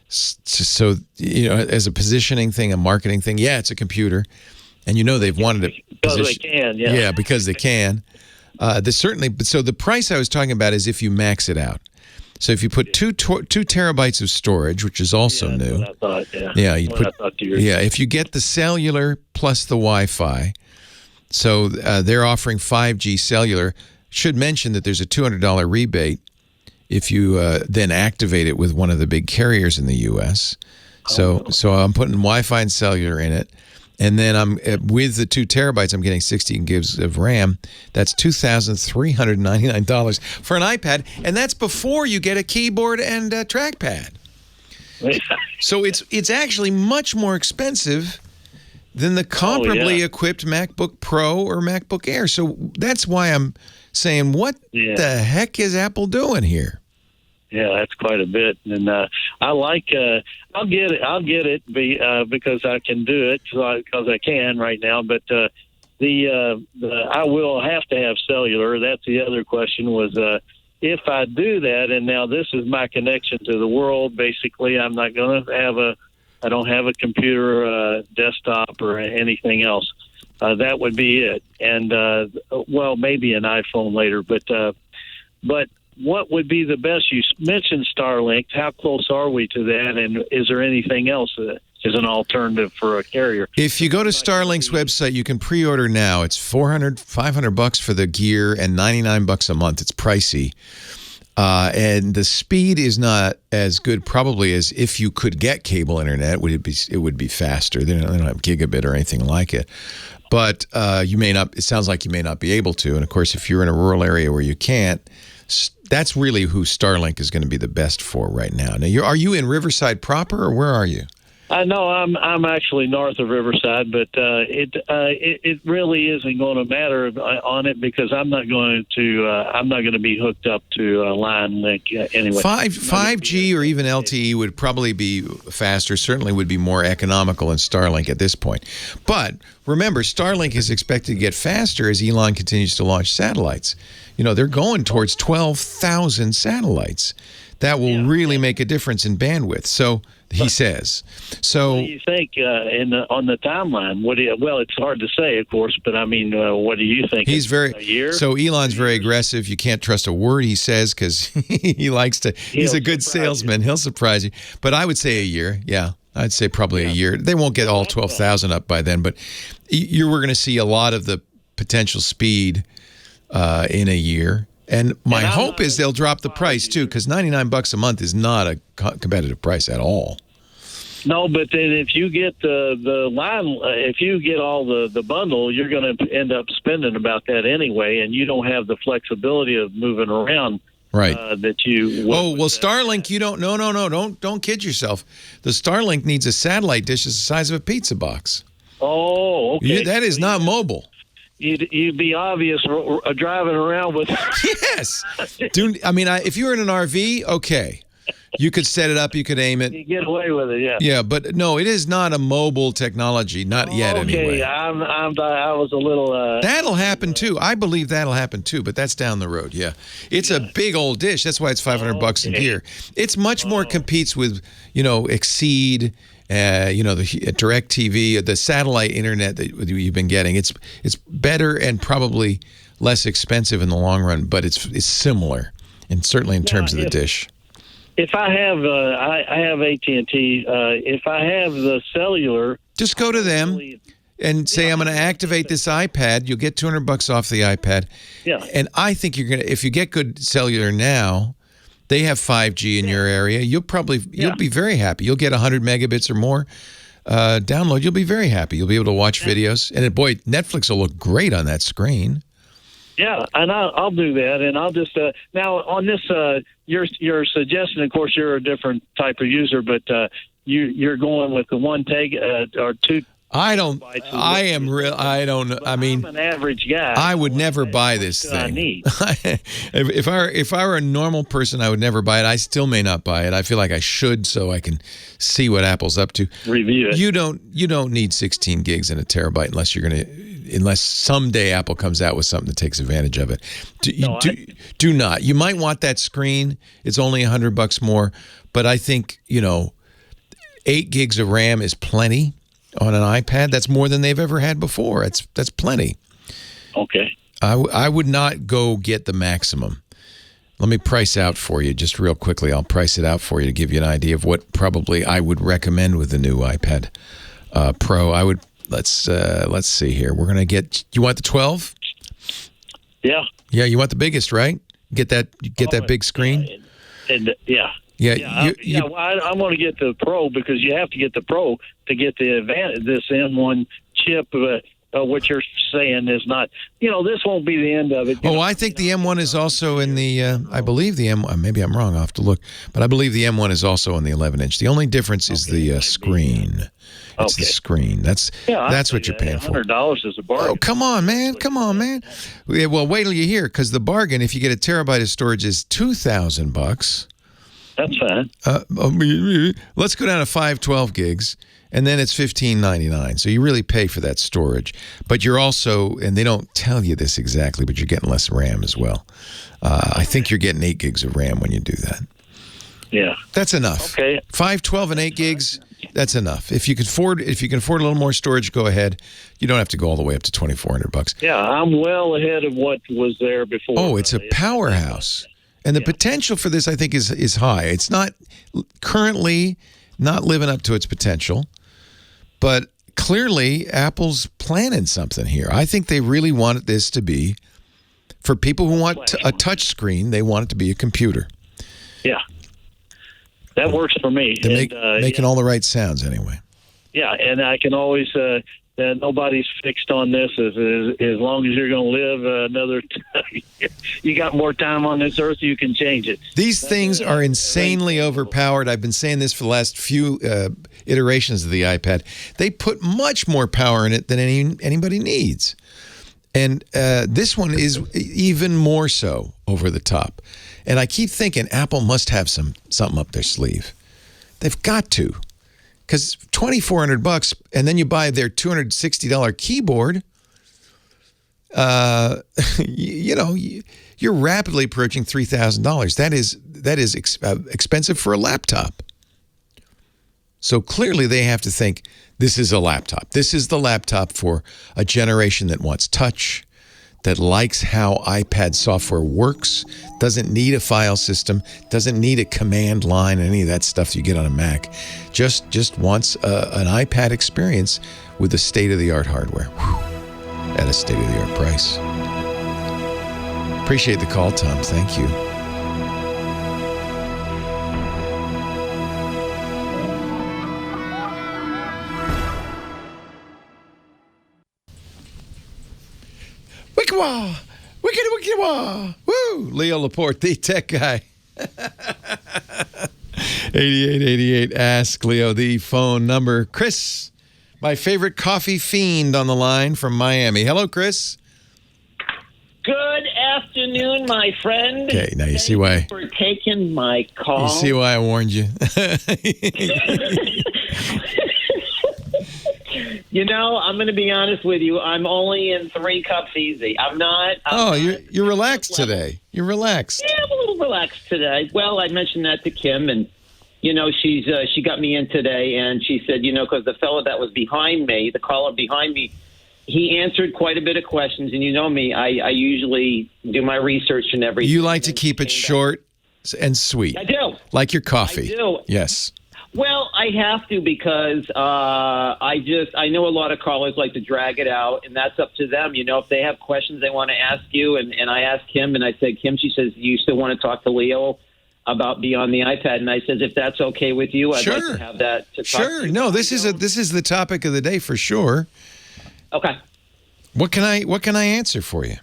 so, as a positioning thing, a marketing thing. Yeah, it's a computer. And they've wanted to because they can, yeah. Yeah, because they can. So the price I was talking about is if you max it out. So if you put 2 terabytes of storage, which is also new. That's what I thought, yeah. If you get the cellular plus the Wi-Fi, so they're offering 5G cellular. Should mention that there's a $200 rebate if you then activate it with one of the big carriers in the U.S. So I'm putting Wi-Fi and cellular in it. And then I'm with the 2 terabytes, I'm getting 16 gigs of RAM. That's $2,399 for an iPad, and that's before you get a keyboard and a trackpad. So it's actually much more expensive than the comparably equipped MacBook Pro or MacBook Air. So that's why I'm saying, what the heck is Apple doing here? Yeah, that's quite a bit, and I like. I'll get it because I can do it because I can right now. But I will have to have cellular. That's the other question was if I do that, and now this is my connection to the world. Basically, I'm not going to have I don't have a computer, desktop, or anything else. That would be it, and maybe an iPhone later, but. What would be the best? You mentioned Starlink. How close are we to that? And is there anything else that is an alternative for a carrier? If you go to Starlink's website, you can pre-order now. It's $500 for the gear and $99 a month. It's pricey. And the speed is not as good probably as if you could get cable internet. It would be faster. They don't have gigabit or anything like it. But you may not. It sounds like you may not be able to. And, of course, if you're in a rural area where you can't, that's really who Starlink is going to be the best for right now. Now, are you in Riverside proper, or where are you? No, I'm actually north of Riverside, but it really isn't going to matter on it because I'm not going to be hooked up to a line link anyway. 5G or even LTE would probably be faster. Certainly would be more economical than Starlink at this point. But remember, Starlink is expected to get faster as Elon continues to launch satellites. They're going towards 12,000 satellites. That will really make a difference in bandwidth. So he says. So what do you think on the timeline? It's hard to say, of course, but I mean, what do you think? He's a year? So Elon's very aggressive. You can't trust a word he says because he likes to. He's a good salesman. He'll surprise you. But I would say a year. Yeah, I'd say probably a year. They won't get all 12,000 up by then, but we're going to see a lot of the potential speed in a year. And my hope is they'll drop the price too, because $99 a month is not a competitive price at all. No, but then if you get the line, if you get all the bundle, you're going to end up spending about that anyway, and you don't have the flexibility of moving around. Right. That you. Oh well, Starlink. You don't. No. Don't kid yourself. The Starlink needs a satellite dish the size of a pizza box. Oh, okay. That is not mobile. You'd be obvious driving around with. Yes. If you were in an RV, okay. You could set it up. You could aim it. You get away with it, yeah. Yeah, but no, it is not a mobile technology. Not yet, anyway. Okay, I was a little. That'll happen too. I believe that'll happen too, but that's down the road. Yeah, it's a big old dish. That's why it's $500 a year. It's much more competes with Exceed. The direct TV, the satellite internet that you've been getting. It's better and probably less expensive in the long run, but it's similar, and certainly in terms of the dish. If I have, I have AT&T. If I have the cellular, just go to them and say, I'm going to activate this iPad. You'll get $200 off the iPad. Yeah. And I think you're going to, if you get good cellular now, they have 5G in your area. You'll be very happy. You'll get 100 megabits or more download. You'll be very happy. You'll be able to watch videos. And boy, Netflix will look great on that screen. Yeah, and I'll do that, and I'll just now on this. Your suggestion, of course, you're a different type of user, but you're going with the 1 teg or 2. I don't. I am real. I don't know. I mean, I'm an average guy. I would never buy this thing. If I were a normal person, I would never buy it. I still may not buy it. I feel like I should, so I can see what Apple's up to. Review it. You don't need 16 gigs and a terabyte unless someday Apple comes out with something that takes advantage of it. Do not. You might want that screen. It's only $100 more, but I think 8 gigs of RAM is plenty. On an iPad, that's more than they've ever had before. That's plenty. Okay. I would not go get the maximum. Let me price out for you just real quickly. I'll price it out for you to give you an idea of what probably I would recommend with the new iPad Pro. I would let's see here. We're gonna get. You want the 12? Yeah. Yeah. You want the biggest, right? Get that big screen. Yeah. Yeah, well, I want to get the Pro because you have to get the Pro to get the advantage. This M1 chip, what you're saying is not. This won't be the end of it. I think the M1 is also in the. I believe the M1. Maybe I'm wrong. I'll have to look, but I believe the M1 is also in the 11-inch. The only difference is the screen. It's the screen. That's what you're paying for. $100 is a bargain. Oh, come on, man! Yeah, well, wait till you hear, because the bargain, if you get a terabyte of storage, is $2,000. That's fine. Let's go down to 512 gigs, and then it's $15.99. So you really pay for that storage. But you're also, and they don't tell you this exactly, but you're getting less RAM as well. I think you're getting 8 gigs of RAM when you do that. Yeah. That's enough. Okay. 512 and 8 gigs, that's enough. If you can afford a little more storage, go ahead. You don't have to go all the way up to $2,400. Yeah, I'm well ahead of what was there before. Oh, it's a powerhouse. And the potential for this, I think, is high. It's not currently not living up to its potential, but clearly Apple's planning something here. I think they really want this to be, for people who want a touch screen, they want it to be a computer. Yeah. That works for me. They're making all the right sounds anyway. Yeah, and I can always nobody's fixed on this as long as you're going to live another. You got more time on this earth, you can change it. These things are insanely overpowered. I've been saying this for the last few iterations of the iPad. They put much more power in it than anybody needs, and this one is even more so over the top. And I keep thinking Apple must have something up their sleeve. They've got to. Because $2,400, and then you buy their $260 keyboard, you're rapidly approaching $3,000. That is expensive for a laptop. So clearly they have to think, this is a laptop. This is the laptop for a generation that wants touch, that likes how iPad software works, doesn't need a file system, doesn't need a command line, any of that stuff you get on a Mac. Just wants an iPad experience with the state-of-the-art hardware at a state-of-the-art price. Appreciate the call, Tom. Thank you. Wickawa! Wickawa! Woo! Leo Laporte, the tech guy. 8888 Ask Leo, the phone number. Chris, my favorite coffee fiend on the line from Miami. Hello, Chris. Good afternoon, my friend. Okay, now you see why. Thank you for taking my call. You see why I warned you. You know, I'm going to be honest with you. I'm only in 3 cups easy. I'm not. You're relaxed today. You're relaxed. Yeah, I'm a little relaxed today. Well, I mentioned that to Kim, and you know, she got me in today, and she said, you know, because the fellow that was behind me, the caller behind me, he answered quite a bit of questions, and you know me, I usually do my research and everything. You like to keep it short and sweet. I do. Like your coffee. I do. Yes. Well, I have to because I know a lot of callers like to drag it out, and that's up to them. You know, if they have questions they want to ask you, and I asked Kim, and I said, Kim, she says, you still want to talk to Leo about Beyond the iPad? And I said, if that's okay with you, I'd like to have that to talk to you. No, this is the topic of the day for sure. Okay. What can I answer for you?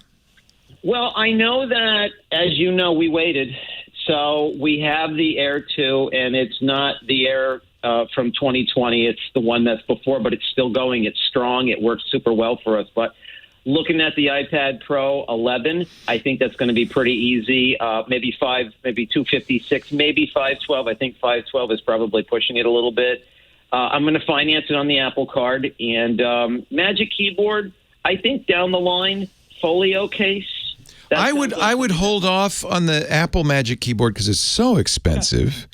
Well, I know that, as you know, we waited. So we have the Air 2, and it's not the Air from 2020. It's the one that's before, but it's still going. It's strong. It works super well for us. But looking at the iPad Pro 11, I think that's going to be pretty easy. Maybe 256, maybe 512. I think 512 is probably pushing it a little bit. I'm going to finance it on the Apple Card. And Magic Keyboard, I think down the line, folio case. I would hold off on the Apple Magic Keyboard because it's so expensive.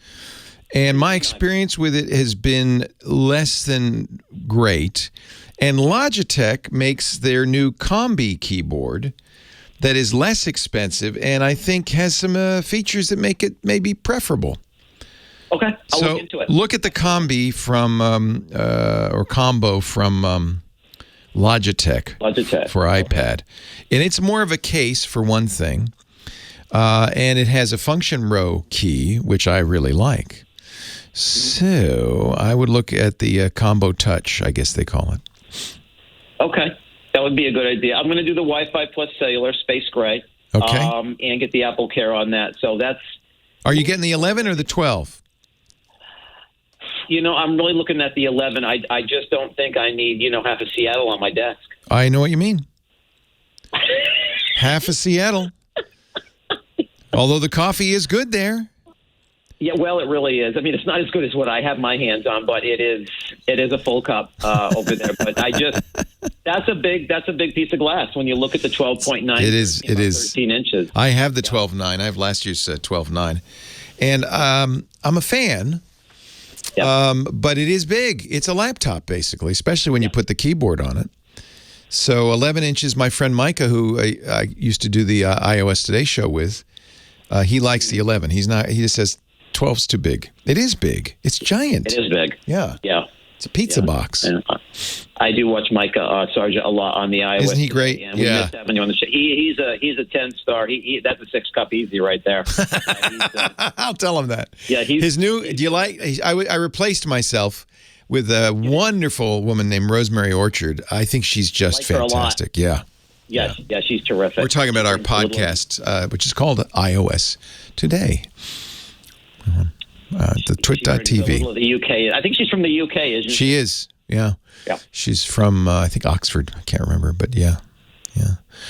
And my experience with it has been less than great. And Logitech makes their new Combi keyboard that is less expensive and I think has some features that make it maybe preferable. Okay, I'll look into it. Look at the Combi from, or Combo from Logitech for iPad. And it's more of a case for one thing. And it has a function row key, which I really like. So I would look at the Combo Touch, I guess they call it. Okay, that would be a good idea. I'm going to do the Wi-Fi plus cellular, space gray. Okay. And get the Apple Care on that. So that's... Are you getting the 11 or the 12? You know, I'm really looking at the 11. I just don't think I need, half of Seattle on my desk. I know what you mean. Half of Seattle. Although the coffee is good there. Yeah, well, it really is. I mean, it's not as good as what I have my hands on, but it is a full cup over there. But that's a big piece of glass when you look at the 12.9. It is 13 inches. I have the 12.9. I have last year's 12.9, and I'm a fan. Yep. But it is big. It's a laptop, basically, especially when you put the keyboard on it. So 11 inches, my friend Micah, who I used to do the iOS Today show with, he likes the 11. He just says 12's too big. It is big. It's giant. It is big. Yeah. Yeah. It's a pizza box. And I do watch Micah Sargent a lot on the iOS. Isn't he great? And we missed having you on the show. He's a 10-star. That's a 6-cup easy right there. I'll tell him that. Yeah, his new. Do you like? I replaced myself with a wonderful woman named Rosemary Orchard. I think she's just fantastic. Yeah. Yes, yeah, she's terrific. We're talking about our podcast, which is called iOS Today. The TWiT.tv. The UK. I think she's from the UK, isn't she? She is. Yeah. Yeah. She's from I think Oxford. I can't remember, but yeah.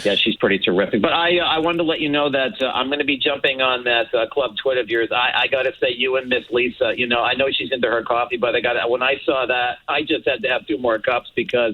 Yeah, she's pretty terrific. But I wanted to let you know that I'm going to be jumping on that club twit of yours. I got to say, you and Miss Lisa, I know she's into her coffee, but when I saw that, I just had to have 2 more cups because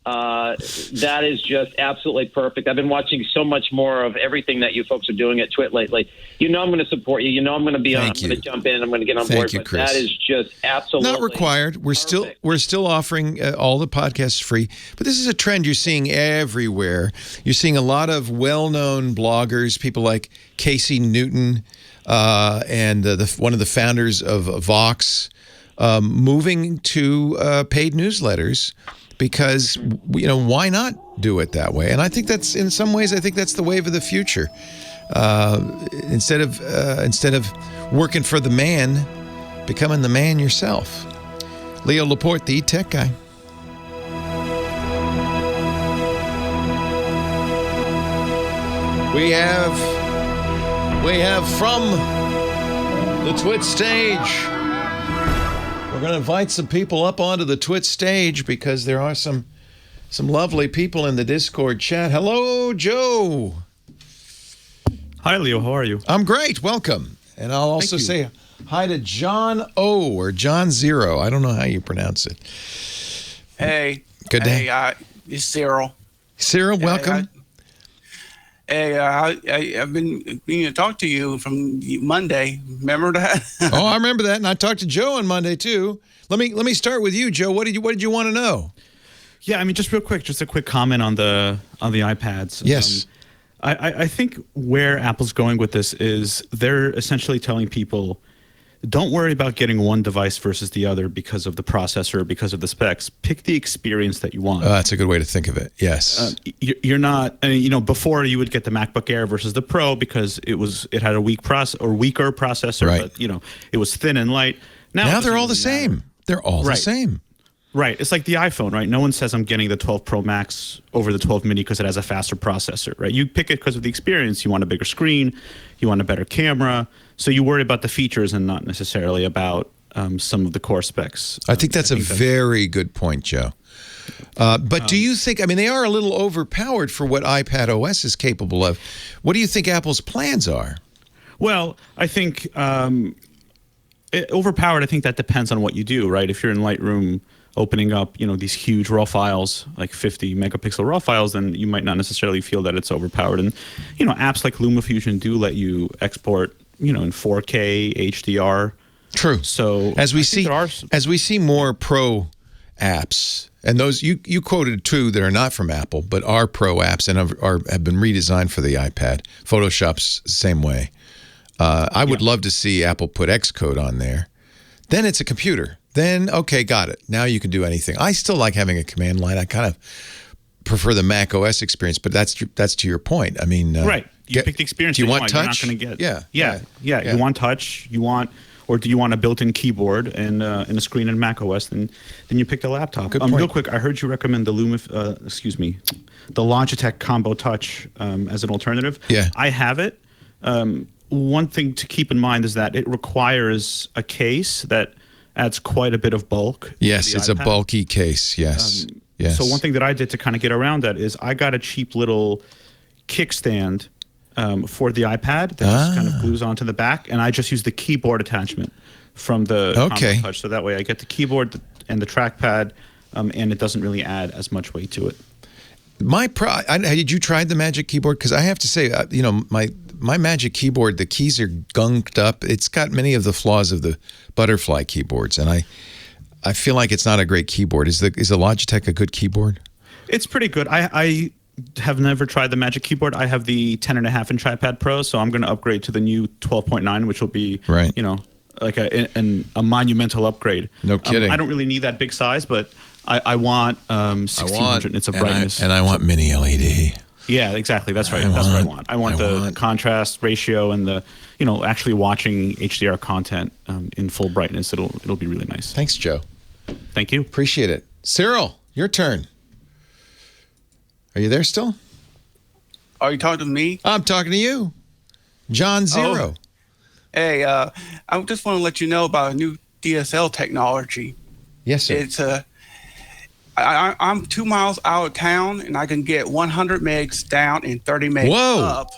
that is just absolutely perfect. I've been watching so much more of everything that you folks are doing at TWiT lately. I'm going to support you. I'm going to be on. I'm going to jump in. I'm going to get on board. You, but Chris. That is just absolutely not required. We're still offering all the podcasts free, but this is a trend you're seeing everywhere. You're seeing a lot of well-known bloggers, people like Casey Newton and one of the founders of Vox, moving to paid newsletters because why not do it that way. And I think that's, in some ways, I think that's the wave of the future. Instead of working for the man, becoming the man yourself. Leo Laporte, the tech guy. We have from the TWiT stage. We're going to invite some people up onto the TWiT stage because there are some lovely people in the Discord chat. Hello, Joe. Hi, Leo. How are you? I'm great. Welcome. And I'll also say hi to John O or John Zero. I don't know how you pronounce it. Hey. Good day. Hey, it's Cyril. Cyril, welcome. I've been meaning to talk to you from Monday. Remember that? Oh, I remember that, and I talked to Joe on Monday too. Let me start with you, Joe. What did you want to know? Yeah, I mean, just real quick, just a quick comment on the iPads. Yes. I think where Apple's going with this is they're essentially telling people, don't worry about getting one device versus the other because of the processor, because of the specs. Pick the experience that you want. That's a good way to think of it. Yes. You're not, before you would get the MacBook Air versus the Pro because it had a weaker processor, right. But it was thin and light. Now they're all the same. They're all the same. Right. It's like the iPhone, right? No one says I'm getting the 12 Pro Max over the 12 mini because it has a faster processor, right? You pick it because of the experience. You want a bigger screen. You want a better camera. So you worry about the features and not necessarily about some of the core specs. I think that's a very good point, Joe. But do you think, they are a little overpowered for what iPad OS is capable of. What do you think Apple's plans are? Well, I think overpowered, I think that depends on what you do, right? If you're in Lightroom opening up, these huge raw files, like 50 megapixel raw files, then you might not necessarily feel that it's overpowered. And, apps like LumaFusion do let you export, in 4K, HDR. True. So as we see more Pro apps, and those you quoted two that are not from Apple, but are Pro apps and have been redesigned for the iPad. Photoshop's the same way. I would love to see Apple put Xcode on there. Then it's a computer. Then, okay, got it. Now you can do anything. I still like having a command line. I kind of prefer the Mac OS experience, but that's to your point. Right. You pick the experience. Do you want touch? You're not going to get. Yeah. You want touch. Or do you want a built-in keyboard and a screen in Mac OS? Then you pick the laptop. Good point. Real quick, I heard you recommend the the Logitech Combo Touch as an alternative. Yeah. I have it. One thing to keep in mind is that it requires a case that adds quite a bit of bulk. Yes, it's iPad. a bulky case. Yes. Yes. So one thing that I did to kind of get around that is I got a cheap little kickstand for the iPad that just kind of glues onto the back, and I just use the keyboard attachment from the Combo Touch. So that way I get the keyboard and the trackpad, and it doesn't really add as much weight to it. Did you try the Magic Keyboard? Because I have to say, my Magic Keyboard, the keys are gunked up. It's got many of the flaws of the Butterfly keyboards, and I feel like it's not a great keyboard. Is the Logitech a good keyboard? It's pretty good. I have never tried the Magic Keyboard. I have the 10.5-inch iPad Pro, so I'm going to upgrade to the new 12.9, which will be, like a monumental upgrade. No kidding. I don't really need that big size, but I want 1600 nits of brightness. And I want mini LED. Yeah, exactly. That's right. That's what I want. I want the contrast ratio and the, actually watching HDR content in full brightness. It'll be really nice. Thanks, Joe. Thank you. Appreciate it. Cyril, your turn. Are you there still? Are you talking to me? I'm talking to you. John Zero. Oh. Hey, I just want to let you know about a new DSL technology. Yes, sir. It's I'm 2 miles out of town, and I can get 100 megs down and 30 megs up.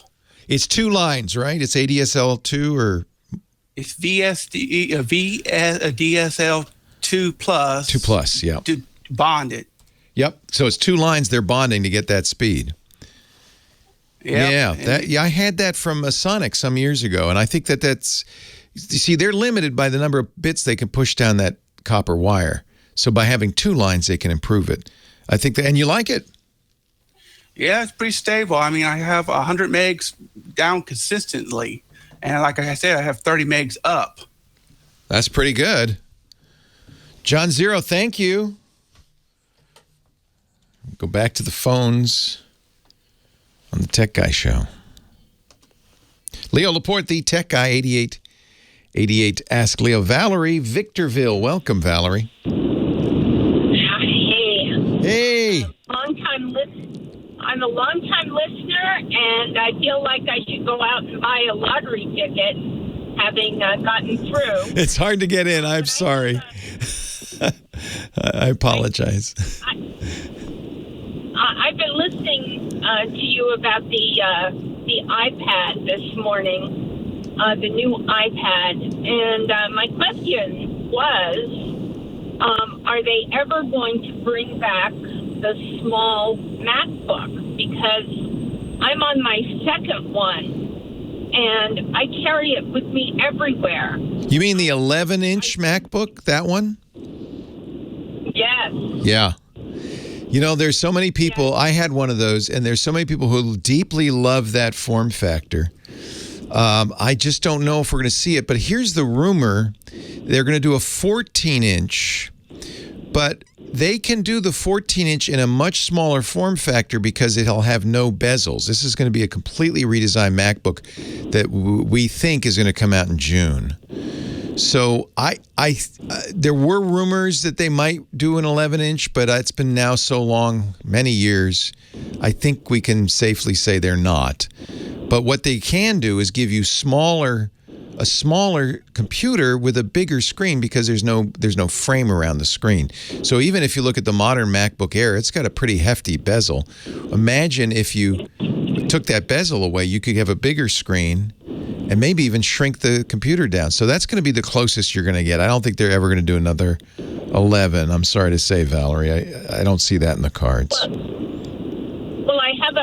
It's two lines, right? It's ADSL2 or? It's DSL2 plus. 2 plus, yeah. To bond it. Yep. So it's two lines they're bonding to get that speed. Yep. Yeah. I had that from Sonic some years ago, and I think that's. You see, they're limited by the number of bits they can push down that copper wire. So by having two lines, they can improve it. I think and you like it? Yeah, it's pretty stable. I have 100 megs down consistently. And like I said, I have 30 megs up. That's pretty good. John Zero, thank you. Go back to the phones on the Tech Guy Show. Leo Laporte, the Tech Guy, 8888 Ask Leo. Valerie, Victorville. Welcome, Valerie. Hey. I'm a long-time listener, and I feel like I should go out and buy a lottery ticket, having gotten through. It's hard to get in. I'm sorry. I apologize. I've been listening to you about the iPad this morning, the new iPad, and my question was, are they ever going to bring back the small MacBook? Because I'm on my second one, and I carry it with me everywhere. You mean the 11-inch MacBook, that one? Yes. Yeah. You know, there's so many people, I had one of those, and there's so many people who deeply love that form factor. I just don't know if we're going to see it, but here's the rumor. They're going to do a 14-inch, but they can do the 14-inch in a much smaller form factor because it'll have no bezels. This is going to be a completely redesigned MacBook that we think is going to come out in June. So there were rumors that they might do an 11-inch, but it's been now so long, many years, I think we can safely say they're not. But what they can do is give you a smaller computer with a bigger screen because there's no frame around the screen. So even if you look at the modern MacBook Air, it's got a pretty hefty bezel. Imagine if you took that bezel away, you could have a bigger screen and maybe even shrink the computer down. So that's going to be the closest you're going to get. I don't think they're ever going to do another 11. I'm sorry to say, Valerie. I don't see that in the cards. Well, I have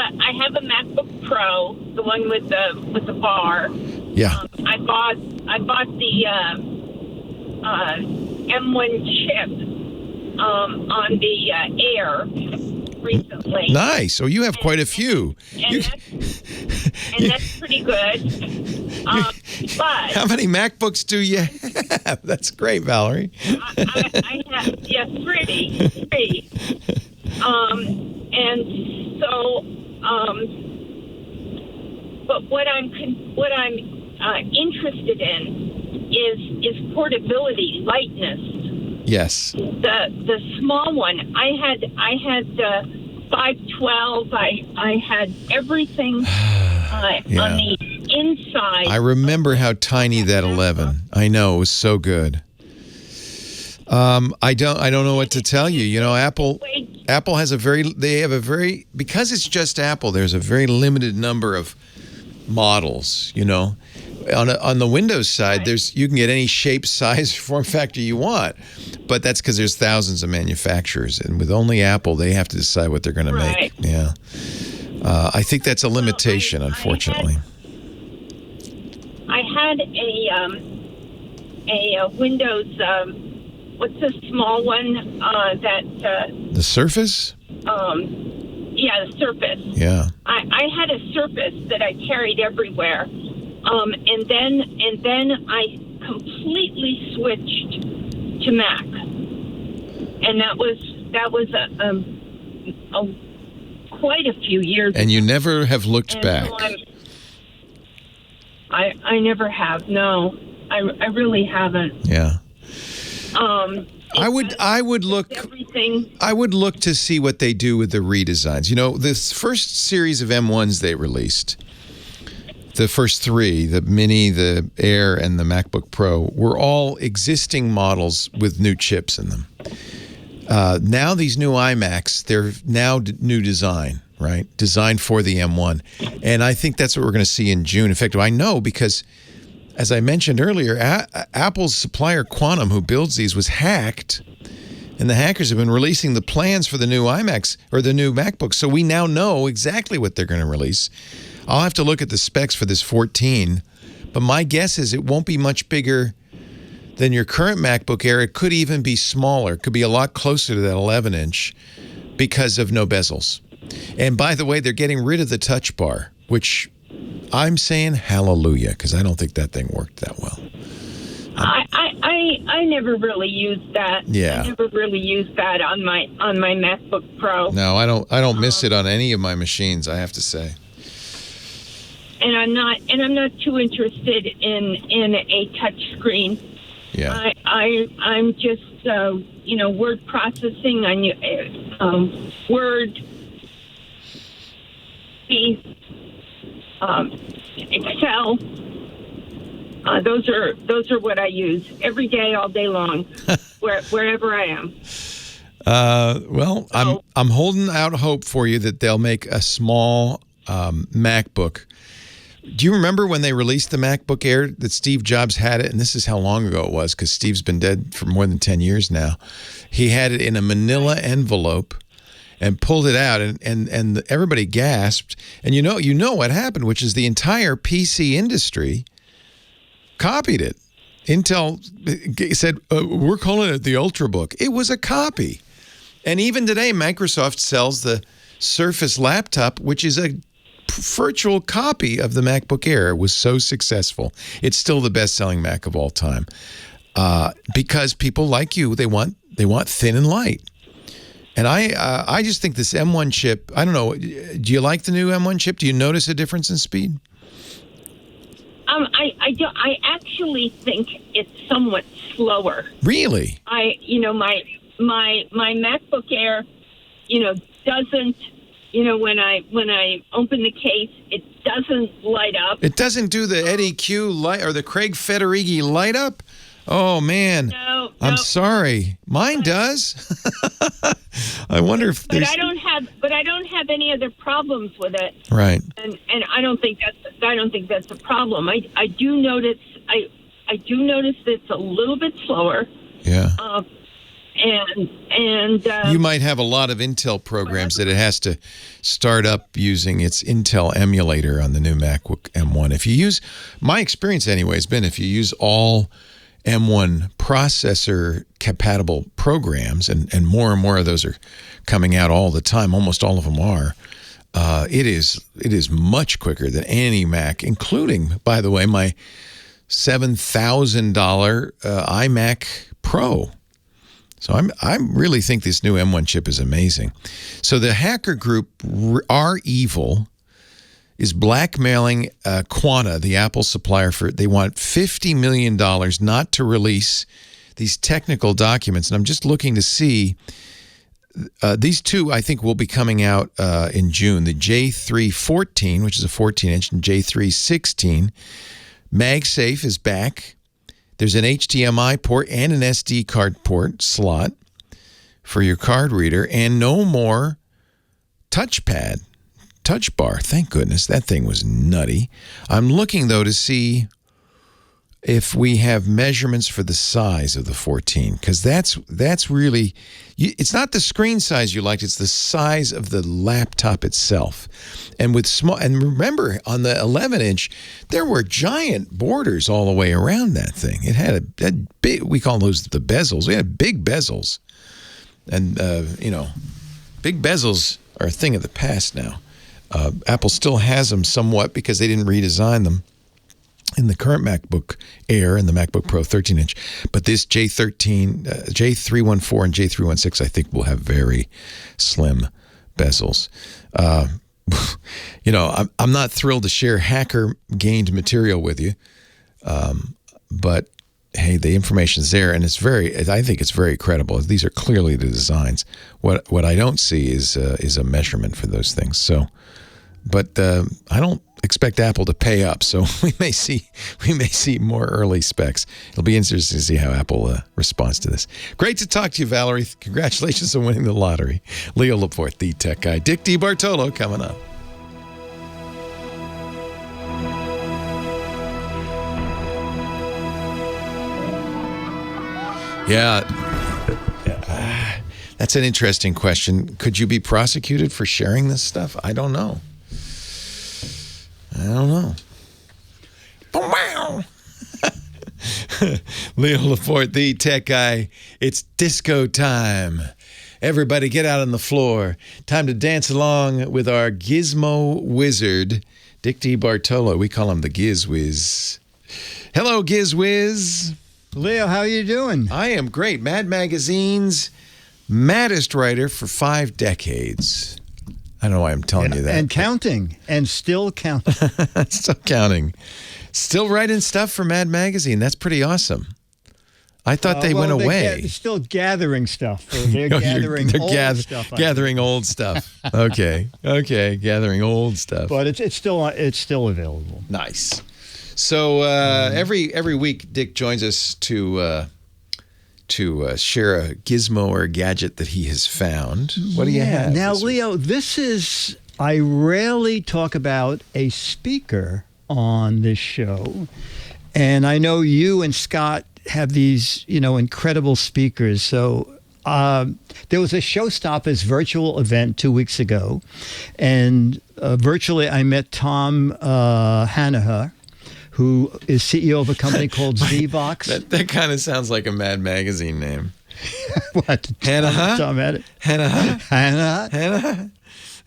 a MacBook Pro, the one with the bar. Yeah. I bought the M1 chip on the Air recently. Nice. Oh, you have quite a few. And that's pretty good. But how many MacBooks do you have? That's great, Valerie. I have three. And so, but what I'm interested in is portability, lightness. Yes. The small one. I had 512. I had everything on the inside. I remember how tiny that 11. I know, it was so good. I don't know what to tell you. You know, Apple has because it's just Apple, there's a very limited number of models, you know. On the Windows side, you can get any shape, size, form factor you want, but that's because there's thousands of manufacturers, and with only Apple, they have to decide what they're going to make. Yeah, I think that's a limitation, unfortunately. I had a Windows. What's the small one the Surface? Yeah, the Surface. Yeah. I had a Surface that I carried everywhere. And then I completely switched to Mac, and that was quite a few years ago. And you never have looked back. So I never have. No, I really haven't. Yeah. I would look to see what they do with the redesigns. You know, this first series of M1s they released, the first three, the Mini, the Air, and the MacBook Pro, were all existing models with new chips in them. Now these new iMacs, they're now new design, right? Designed for the M1. And I think that's what we're going to see in June. In fact, I know because, as I mentioned earlier, Apple's supplier Quantum, who builds these, was hacked. And the hackers have been releasing the plans for the new iMacs or the new MacBooks. So we now know exactly what they're going to release. I'll have to look at the specs for this 14. But my guess is it won't be much bigger than your current MacBook Air. It could even be smaller. It could be a lot closer to that 11-inch because of no bezels. And by the way, they're getting rid of the touch bar, which I'm saying hallelujah, because I don't think that thing worked that well. I never really used that. Yeah. I never really used that on my MacBook Pro. No, I don't miss it on any of my machines, I have to say. And I'm not too interested in a touch screen. Yeah. I'm just word processing on Word, Excel. Those are what I use every day, all day long, wherever I am. Well, I'm holding out hope for you that they'll make a small MacBook. Do you remember when they released the MacBook Air that Steve Jobs had it? And this is how long ago it was, because Steve's been dead for more than 10 years now. He had it in a manila envelope and pulled it out, and everybody gasped. And you know what happened, which is the entire PC industry copied it. Intel said, we're calling it the Ultrabook. It was a copy. And even today, Microsoft sells the Surface laptop, which is a virtual copy of the MacBook Air. It was so successful. It's still the best-selling Mac of all time. Because people like you, they want thin and light. And I just think this M1 chip, I don't know, do you like the new M1 chip? Do you notice a difference in speed? I actually think it's somewhat slower. Really? My MacBook Air, doesn't, when I open the case, it doesn't light up. It doesn't do the Eddie Q light or the Craig Federighi light up? Oh man. No. I'm sorry. Mine does. I wonder if there's... But I don't have any other problems with it. Right. And I don't think that's a problem. I do notice that it's a little bit slower. Yeah. And you might have a lot of Intel programs that it has to start up using its Intel emulator on the new MacBook M1. If you use, my experience anyway has been, if you use all M1 processor compatible programs, and more of those are coming out all the time, almost all of them are, it is much quicker than any Mac, including, by the way, my $7,000 iMac Pro. So I really think this new M1 chip is amazing. So the hacker group R Evil is blackmailing Quanta, the Apple supplier, they want $50 million not to release these technical documents. And I'm just looking to see, these two I think will be coming out in June. The J314, which is a 14-inch, and J316. MagSafe is back. There's an HDMI port and an SD card port slot for your card reader, and no more touch bar. Thank goodness. That thing was nutty. I'm looking, though, to see if we have measurements for the size of the 14, because that's really, it's not the screen size you liked, it's the size of the laptop itself. And with small, and remember, on the 11-inch, there were giant borders all the way around that thing. It had a big, we call those the bezels. We had big bezels. And, big bezels are a thing of the past now. Apple still has them somewhat because they didn't redesign them in the current MacBook Air and the MacBook Pro 13-inch. But this J13, J314 and J316, I think will have very slim bezels. I'm not thrilled to share hacker-gained material with you, but hey, the information's there, and I think it's very credible. These are clearly the designs. What I don't see is a measurement for those things. So, but I don't expect Apple to pay up, so we may see more early specs. It'll be interesting to see how Apple responds to this. Great to talk to you, Valerie. Congratulations on winning the lottery. Leo Laporte, the tech guy. Dick DeBartolo coming up. Yeah. That's an interesting question. Could you be prosecuted for sharing this stuff? I don't know. Wow. Leo Laporte, the tech guy. It's disco time. Everybody get out on the floor. Time to dance along with our gizmo wizard, Dick DeBartolo. We call him the GizWiz. Hello, GizWiz. Leo, how are you doing? I am great. Mad Magazine's maddest writer for 5 decades. I don't know why I'm telling you that. And counting. And still counting. Still counting. Still writing stuff for Mad Magazine. That's pretty awesome. I thought they went away. They're still gathering stuff. They're gathering old stuff. Gathering old stuff. Okay. Gathering old stuff. But it's still available. Nice. So every week, Dick joins us to share a gizmo or a gadget that he has found. What do you have? Now, Leo, I rarely talk about a speaker on this show. And I know you and Scott have these, incredible speakers. So there was a Showstoppers virtual event 2 weeks ago. And virtually I met Tom Hanaher, who is CEO of a company called ZoVox. That kind of sounds like a Mad Magazine name. What? Hanaher? Hanaher?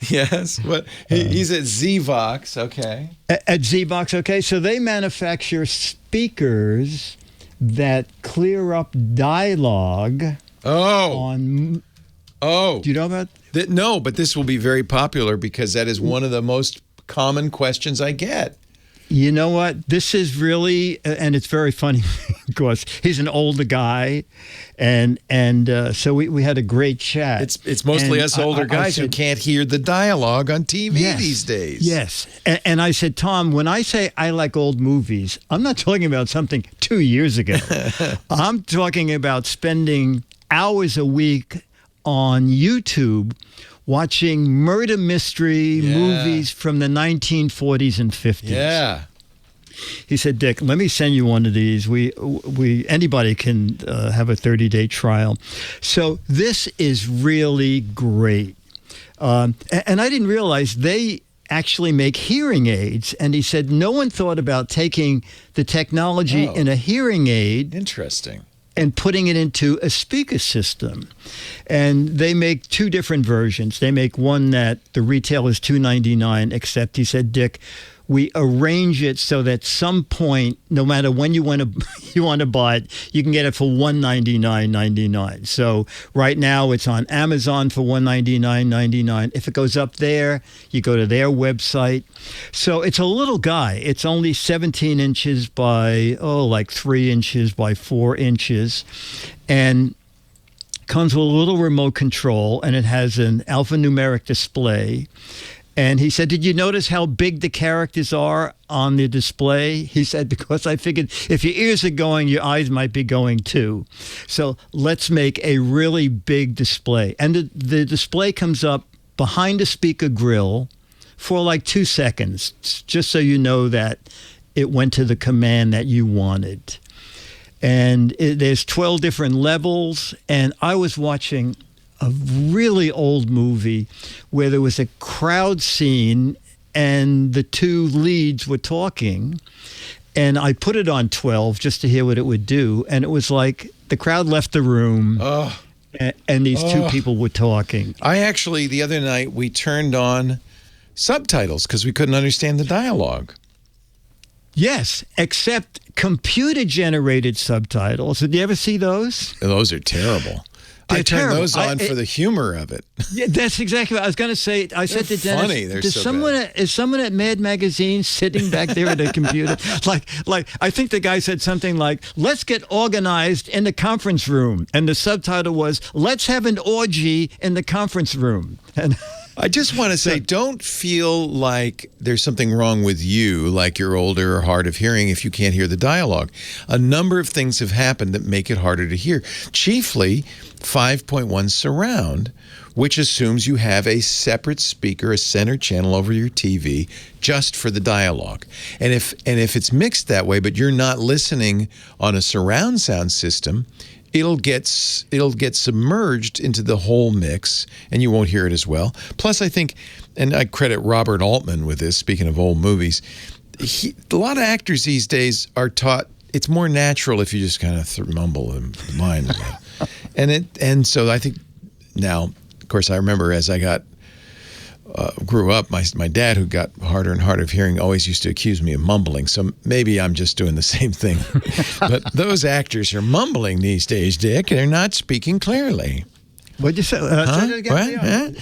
Yes. What? He's at ZoVox. Okay. At ZoVox. Okay. So they manufacture speakers that clear up dialogue. Do you know about that? No, but this will be very popular because that is one of the most common questions I get. You know what? This is really, and it's very funny because he's an older guy, and so we had a great chat. It's mostly us older guys who can't hear the dialogue on TV these days. Yes, and I said, Tom, when I say I like old movies, I'm not talking about something 2 years ago. I'm talking about spending hours a week on YouTube watching murder mystery movies from the 1940s and 50s. Yeah. He said, Dick, let me send you one of these. Anybody can have a 30-day trial. So this is really great. And I didn't realize they actually make hearing aids. And he said no one thought about taking the technology in a hearing aid. Interesting. And putting it into a speaker system. And they make 2 different versions. They make one that the retail is $299, except he said, Dick, we arrange it so that some point, no matter when you want to buy it, you can get it for $199.99. So right now it's on Amazon for $199.99. If it goes up there, you go to their website. So it's a little guy. It's only 17 inches by, 3 inches by 4 inches. And comes with a little remote control, and it has an alphanumeric display. And he said, did you notice how big the characters are on the display? He said, because I figured if your ears are going, your eyes might be going too. So let's make a really big display. And the display comes up behind the speaker grill for like 2 seconds, just so you know that it went to the command that you wanted. And there's 12 different levels. And I was watching a really old movie where there was a crowd scene and the 2 leads were talking, and I put it on 12 just to hear what it would do, and it was like the crowd left the room and these 2 people were talking. I actually, the other night, we turned on subtitles because we couldn't understand the dialogue. Yes, except computer-generated subtitles. Did you ever see those? Those are terrible. I turned those on for the humor of it. Yeah, that's exactly what I was going to say. I said to Dennis, funny. They're is someone at Mad Magazine sitting back there at a computer? like I think the guy said something like, let's get organized in the conference room. And the subtitle was, let's have an orgy in the conference room. And I just want to say, don't feel like there's something wrong with you, like you're older or hard of hearing if you can't hear the dialogue. A number of things have happened that make it harder to hear. Chiefly 5.1 surround, which assumes you have a separate speaker, a center channel over your TV, just for the dialogue. And if it's mixed that way, but you're not listening on a surround sound system, it'll get submerged into the whole mix, and you won't hear it as well. Plus, I think, and I credit Robert Altman with this, speaking of old movies, a lot of actors these days are taught it's more natural if you just kind of mumble in the mind. And so I think now, of course, I remember as I got grew up, my dad, who got harder and harder of hearing, always used to accuse me of mumbling. So maybe I'm just doing the same thing. But those actors are mumbling these days, Dick. They're not speaking clearly. What'd you say? Say that again.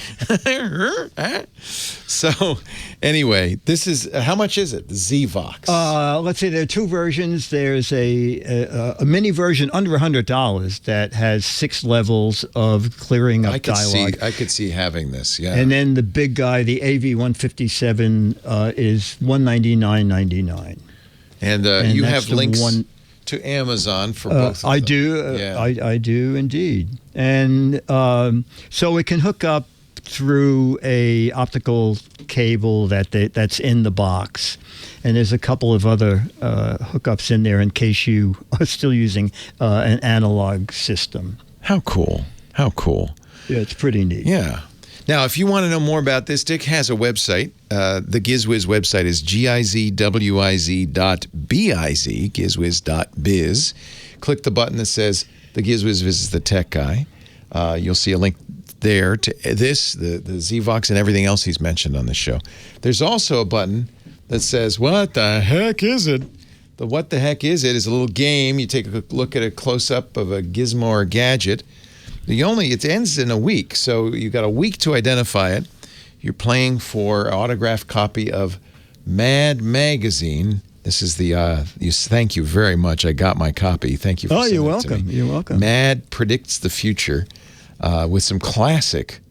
So, anyway, this is how much is it? The ZoVox. Let's see. There are two versions. There's a mini version under $100 that has 6 levels of clearing up dialogue. I could see having this. Yeah. And then the big guy, the AV157, is $199.99. And you have links to Amazon for both of them. I do. I do indeed. And so it can hook up through a optical cable that's in the box. And there's a couple of other hookups in there in case you are still using an analog system. How cool. How cool. Yeah, it's pretty neat. Yeah. Now, if you want to know more about this, Dick has a website. The GizWiz website is gizwiz.biz, gizwiz.biz. Click the button that says the GizWiz visits the tech guy. You'll see a link there to this, the ZoVox, and everything else he's mentioned on the show. There's also a button that says, what the heck is it? The what the heck is it is a little game. You take a look at a close-up of a gizmo or gadget. It ends in a week, so you got a week to identify it. You're playing for an autographed copy of Mad Magazine. This is thank you very much. I got my copy. Thank you for sending you're it welcome. to me. You're welcome. Mad predicts the future with some classic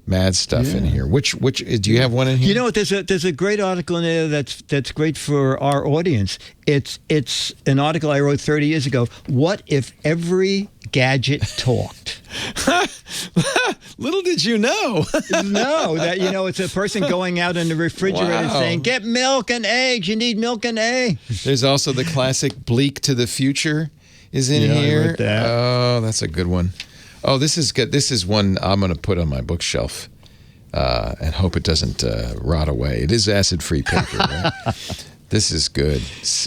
Mad stuff in here. Which do you have one in here? You know what? There's a great article in there that's great for our audience. It's an article I wrote 30 years ago. What if every gadget talked? Little did you know. No, that it's a person going out in the refrigerator saying, "Get milk and eggs. You need milk and eggs." There's also the classic "Bleak to the Future" is in here. I read that. Oh, that's a good one. Oh, this is good. This is one I'm going to put on my bookshelf and hope it doesn't rot away. It is acid-free paper, right? This is good.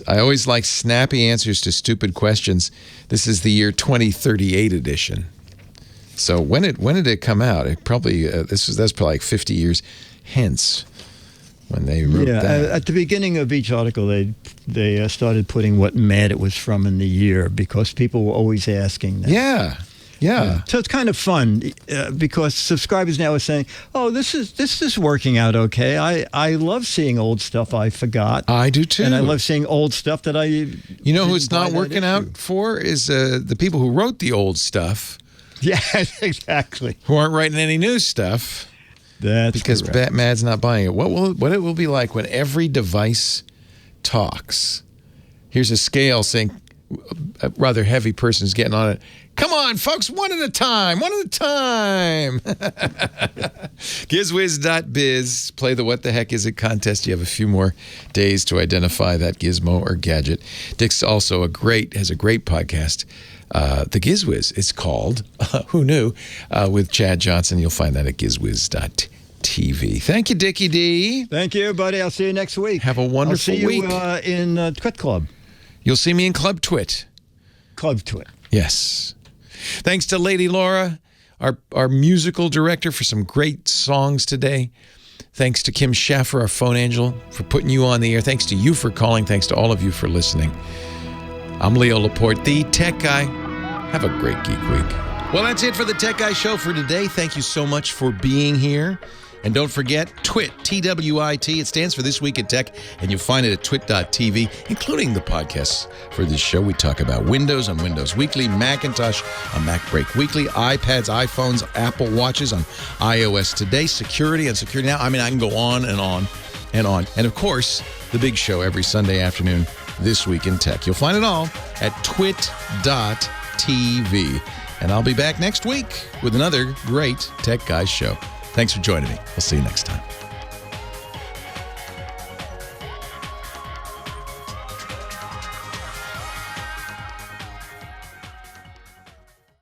I always like snappy answers to stupid questions. This is the year 2038 edition. So when did it come out? It probably that's probably like 50 years hence when they wrote that. At the beginning of each article, they started putting what mad it was from in the year because people were always asking that. Yeah. So it's kind of fun because subscribers now are saying, "Oh, this is working out okay. I love seeing old stuff I forgot. I do too, and I love seeing old stuff that I." You know who it's not working out for is the people who wrote the old stuff. Yeah, exactly. Who aren't writing any new stuff. That's because Mad's not buying it. What it will be like when every device talks. Here's a scale saying a rather heavy person's getting on it. Come on, folks, one at a time. GizWiz.biz. Play the What the Heck Is It contest. You have a few more days to identify that gizmo or gadget. Dick's also has a great podcast, The GizWiz. It's called, who knew, with Chad Johnson. You'll find that at GizWiz.tv. Thank you, Dickie D. Thank you, buddy. I'll see you next week. Have a wonderful week. I'll see you in Twit Club. You'll see me in Club Twit. Club Twit. Yes. Thanks to Lady Laura, our musical director, for some great songs today. Thanks to Kim Schaffer, our phone angel, for putting you on the air. Thanks to you for calling. Thanks to all of you for listening. I'm Leo Laporte, the Tech Guy. Have a great Geek Week. Well, that's it for the Tech Guy Show for today. Thank you so much for being here. And don't forget, TWiT, TWiT. It stands for This Week in Tech, and you'll find it at twit.tv, including the podcasts for this show. We talk about Windows on Windows Weekly, Macintosh on MacBreak Weekly, iPads, iPhones, Apple Watches on iOS Today, security on Security Now. I mean, I can go on and on and on. And, of course, the big show every Sunday afternoon, This Week in Tech. You'll find it all at twit.tv. And I'll be back next week with another great Tech Guys show. Thanks for joining me. We'll see you next time.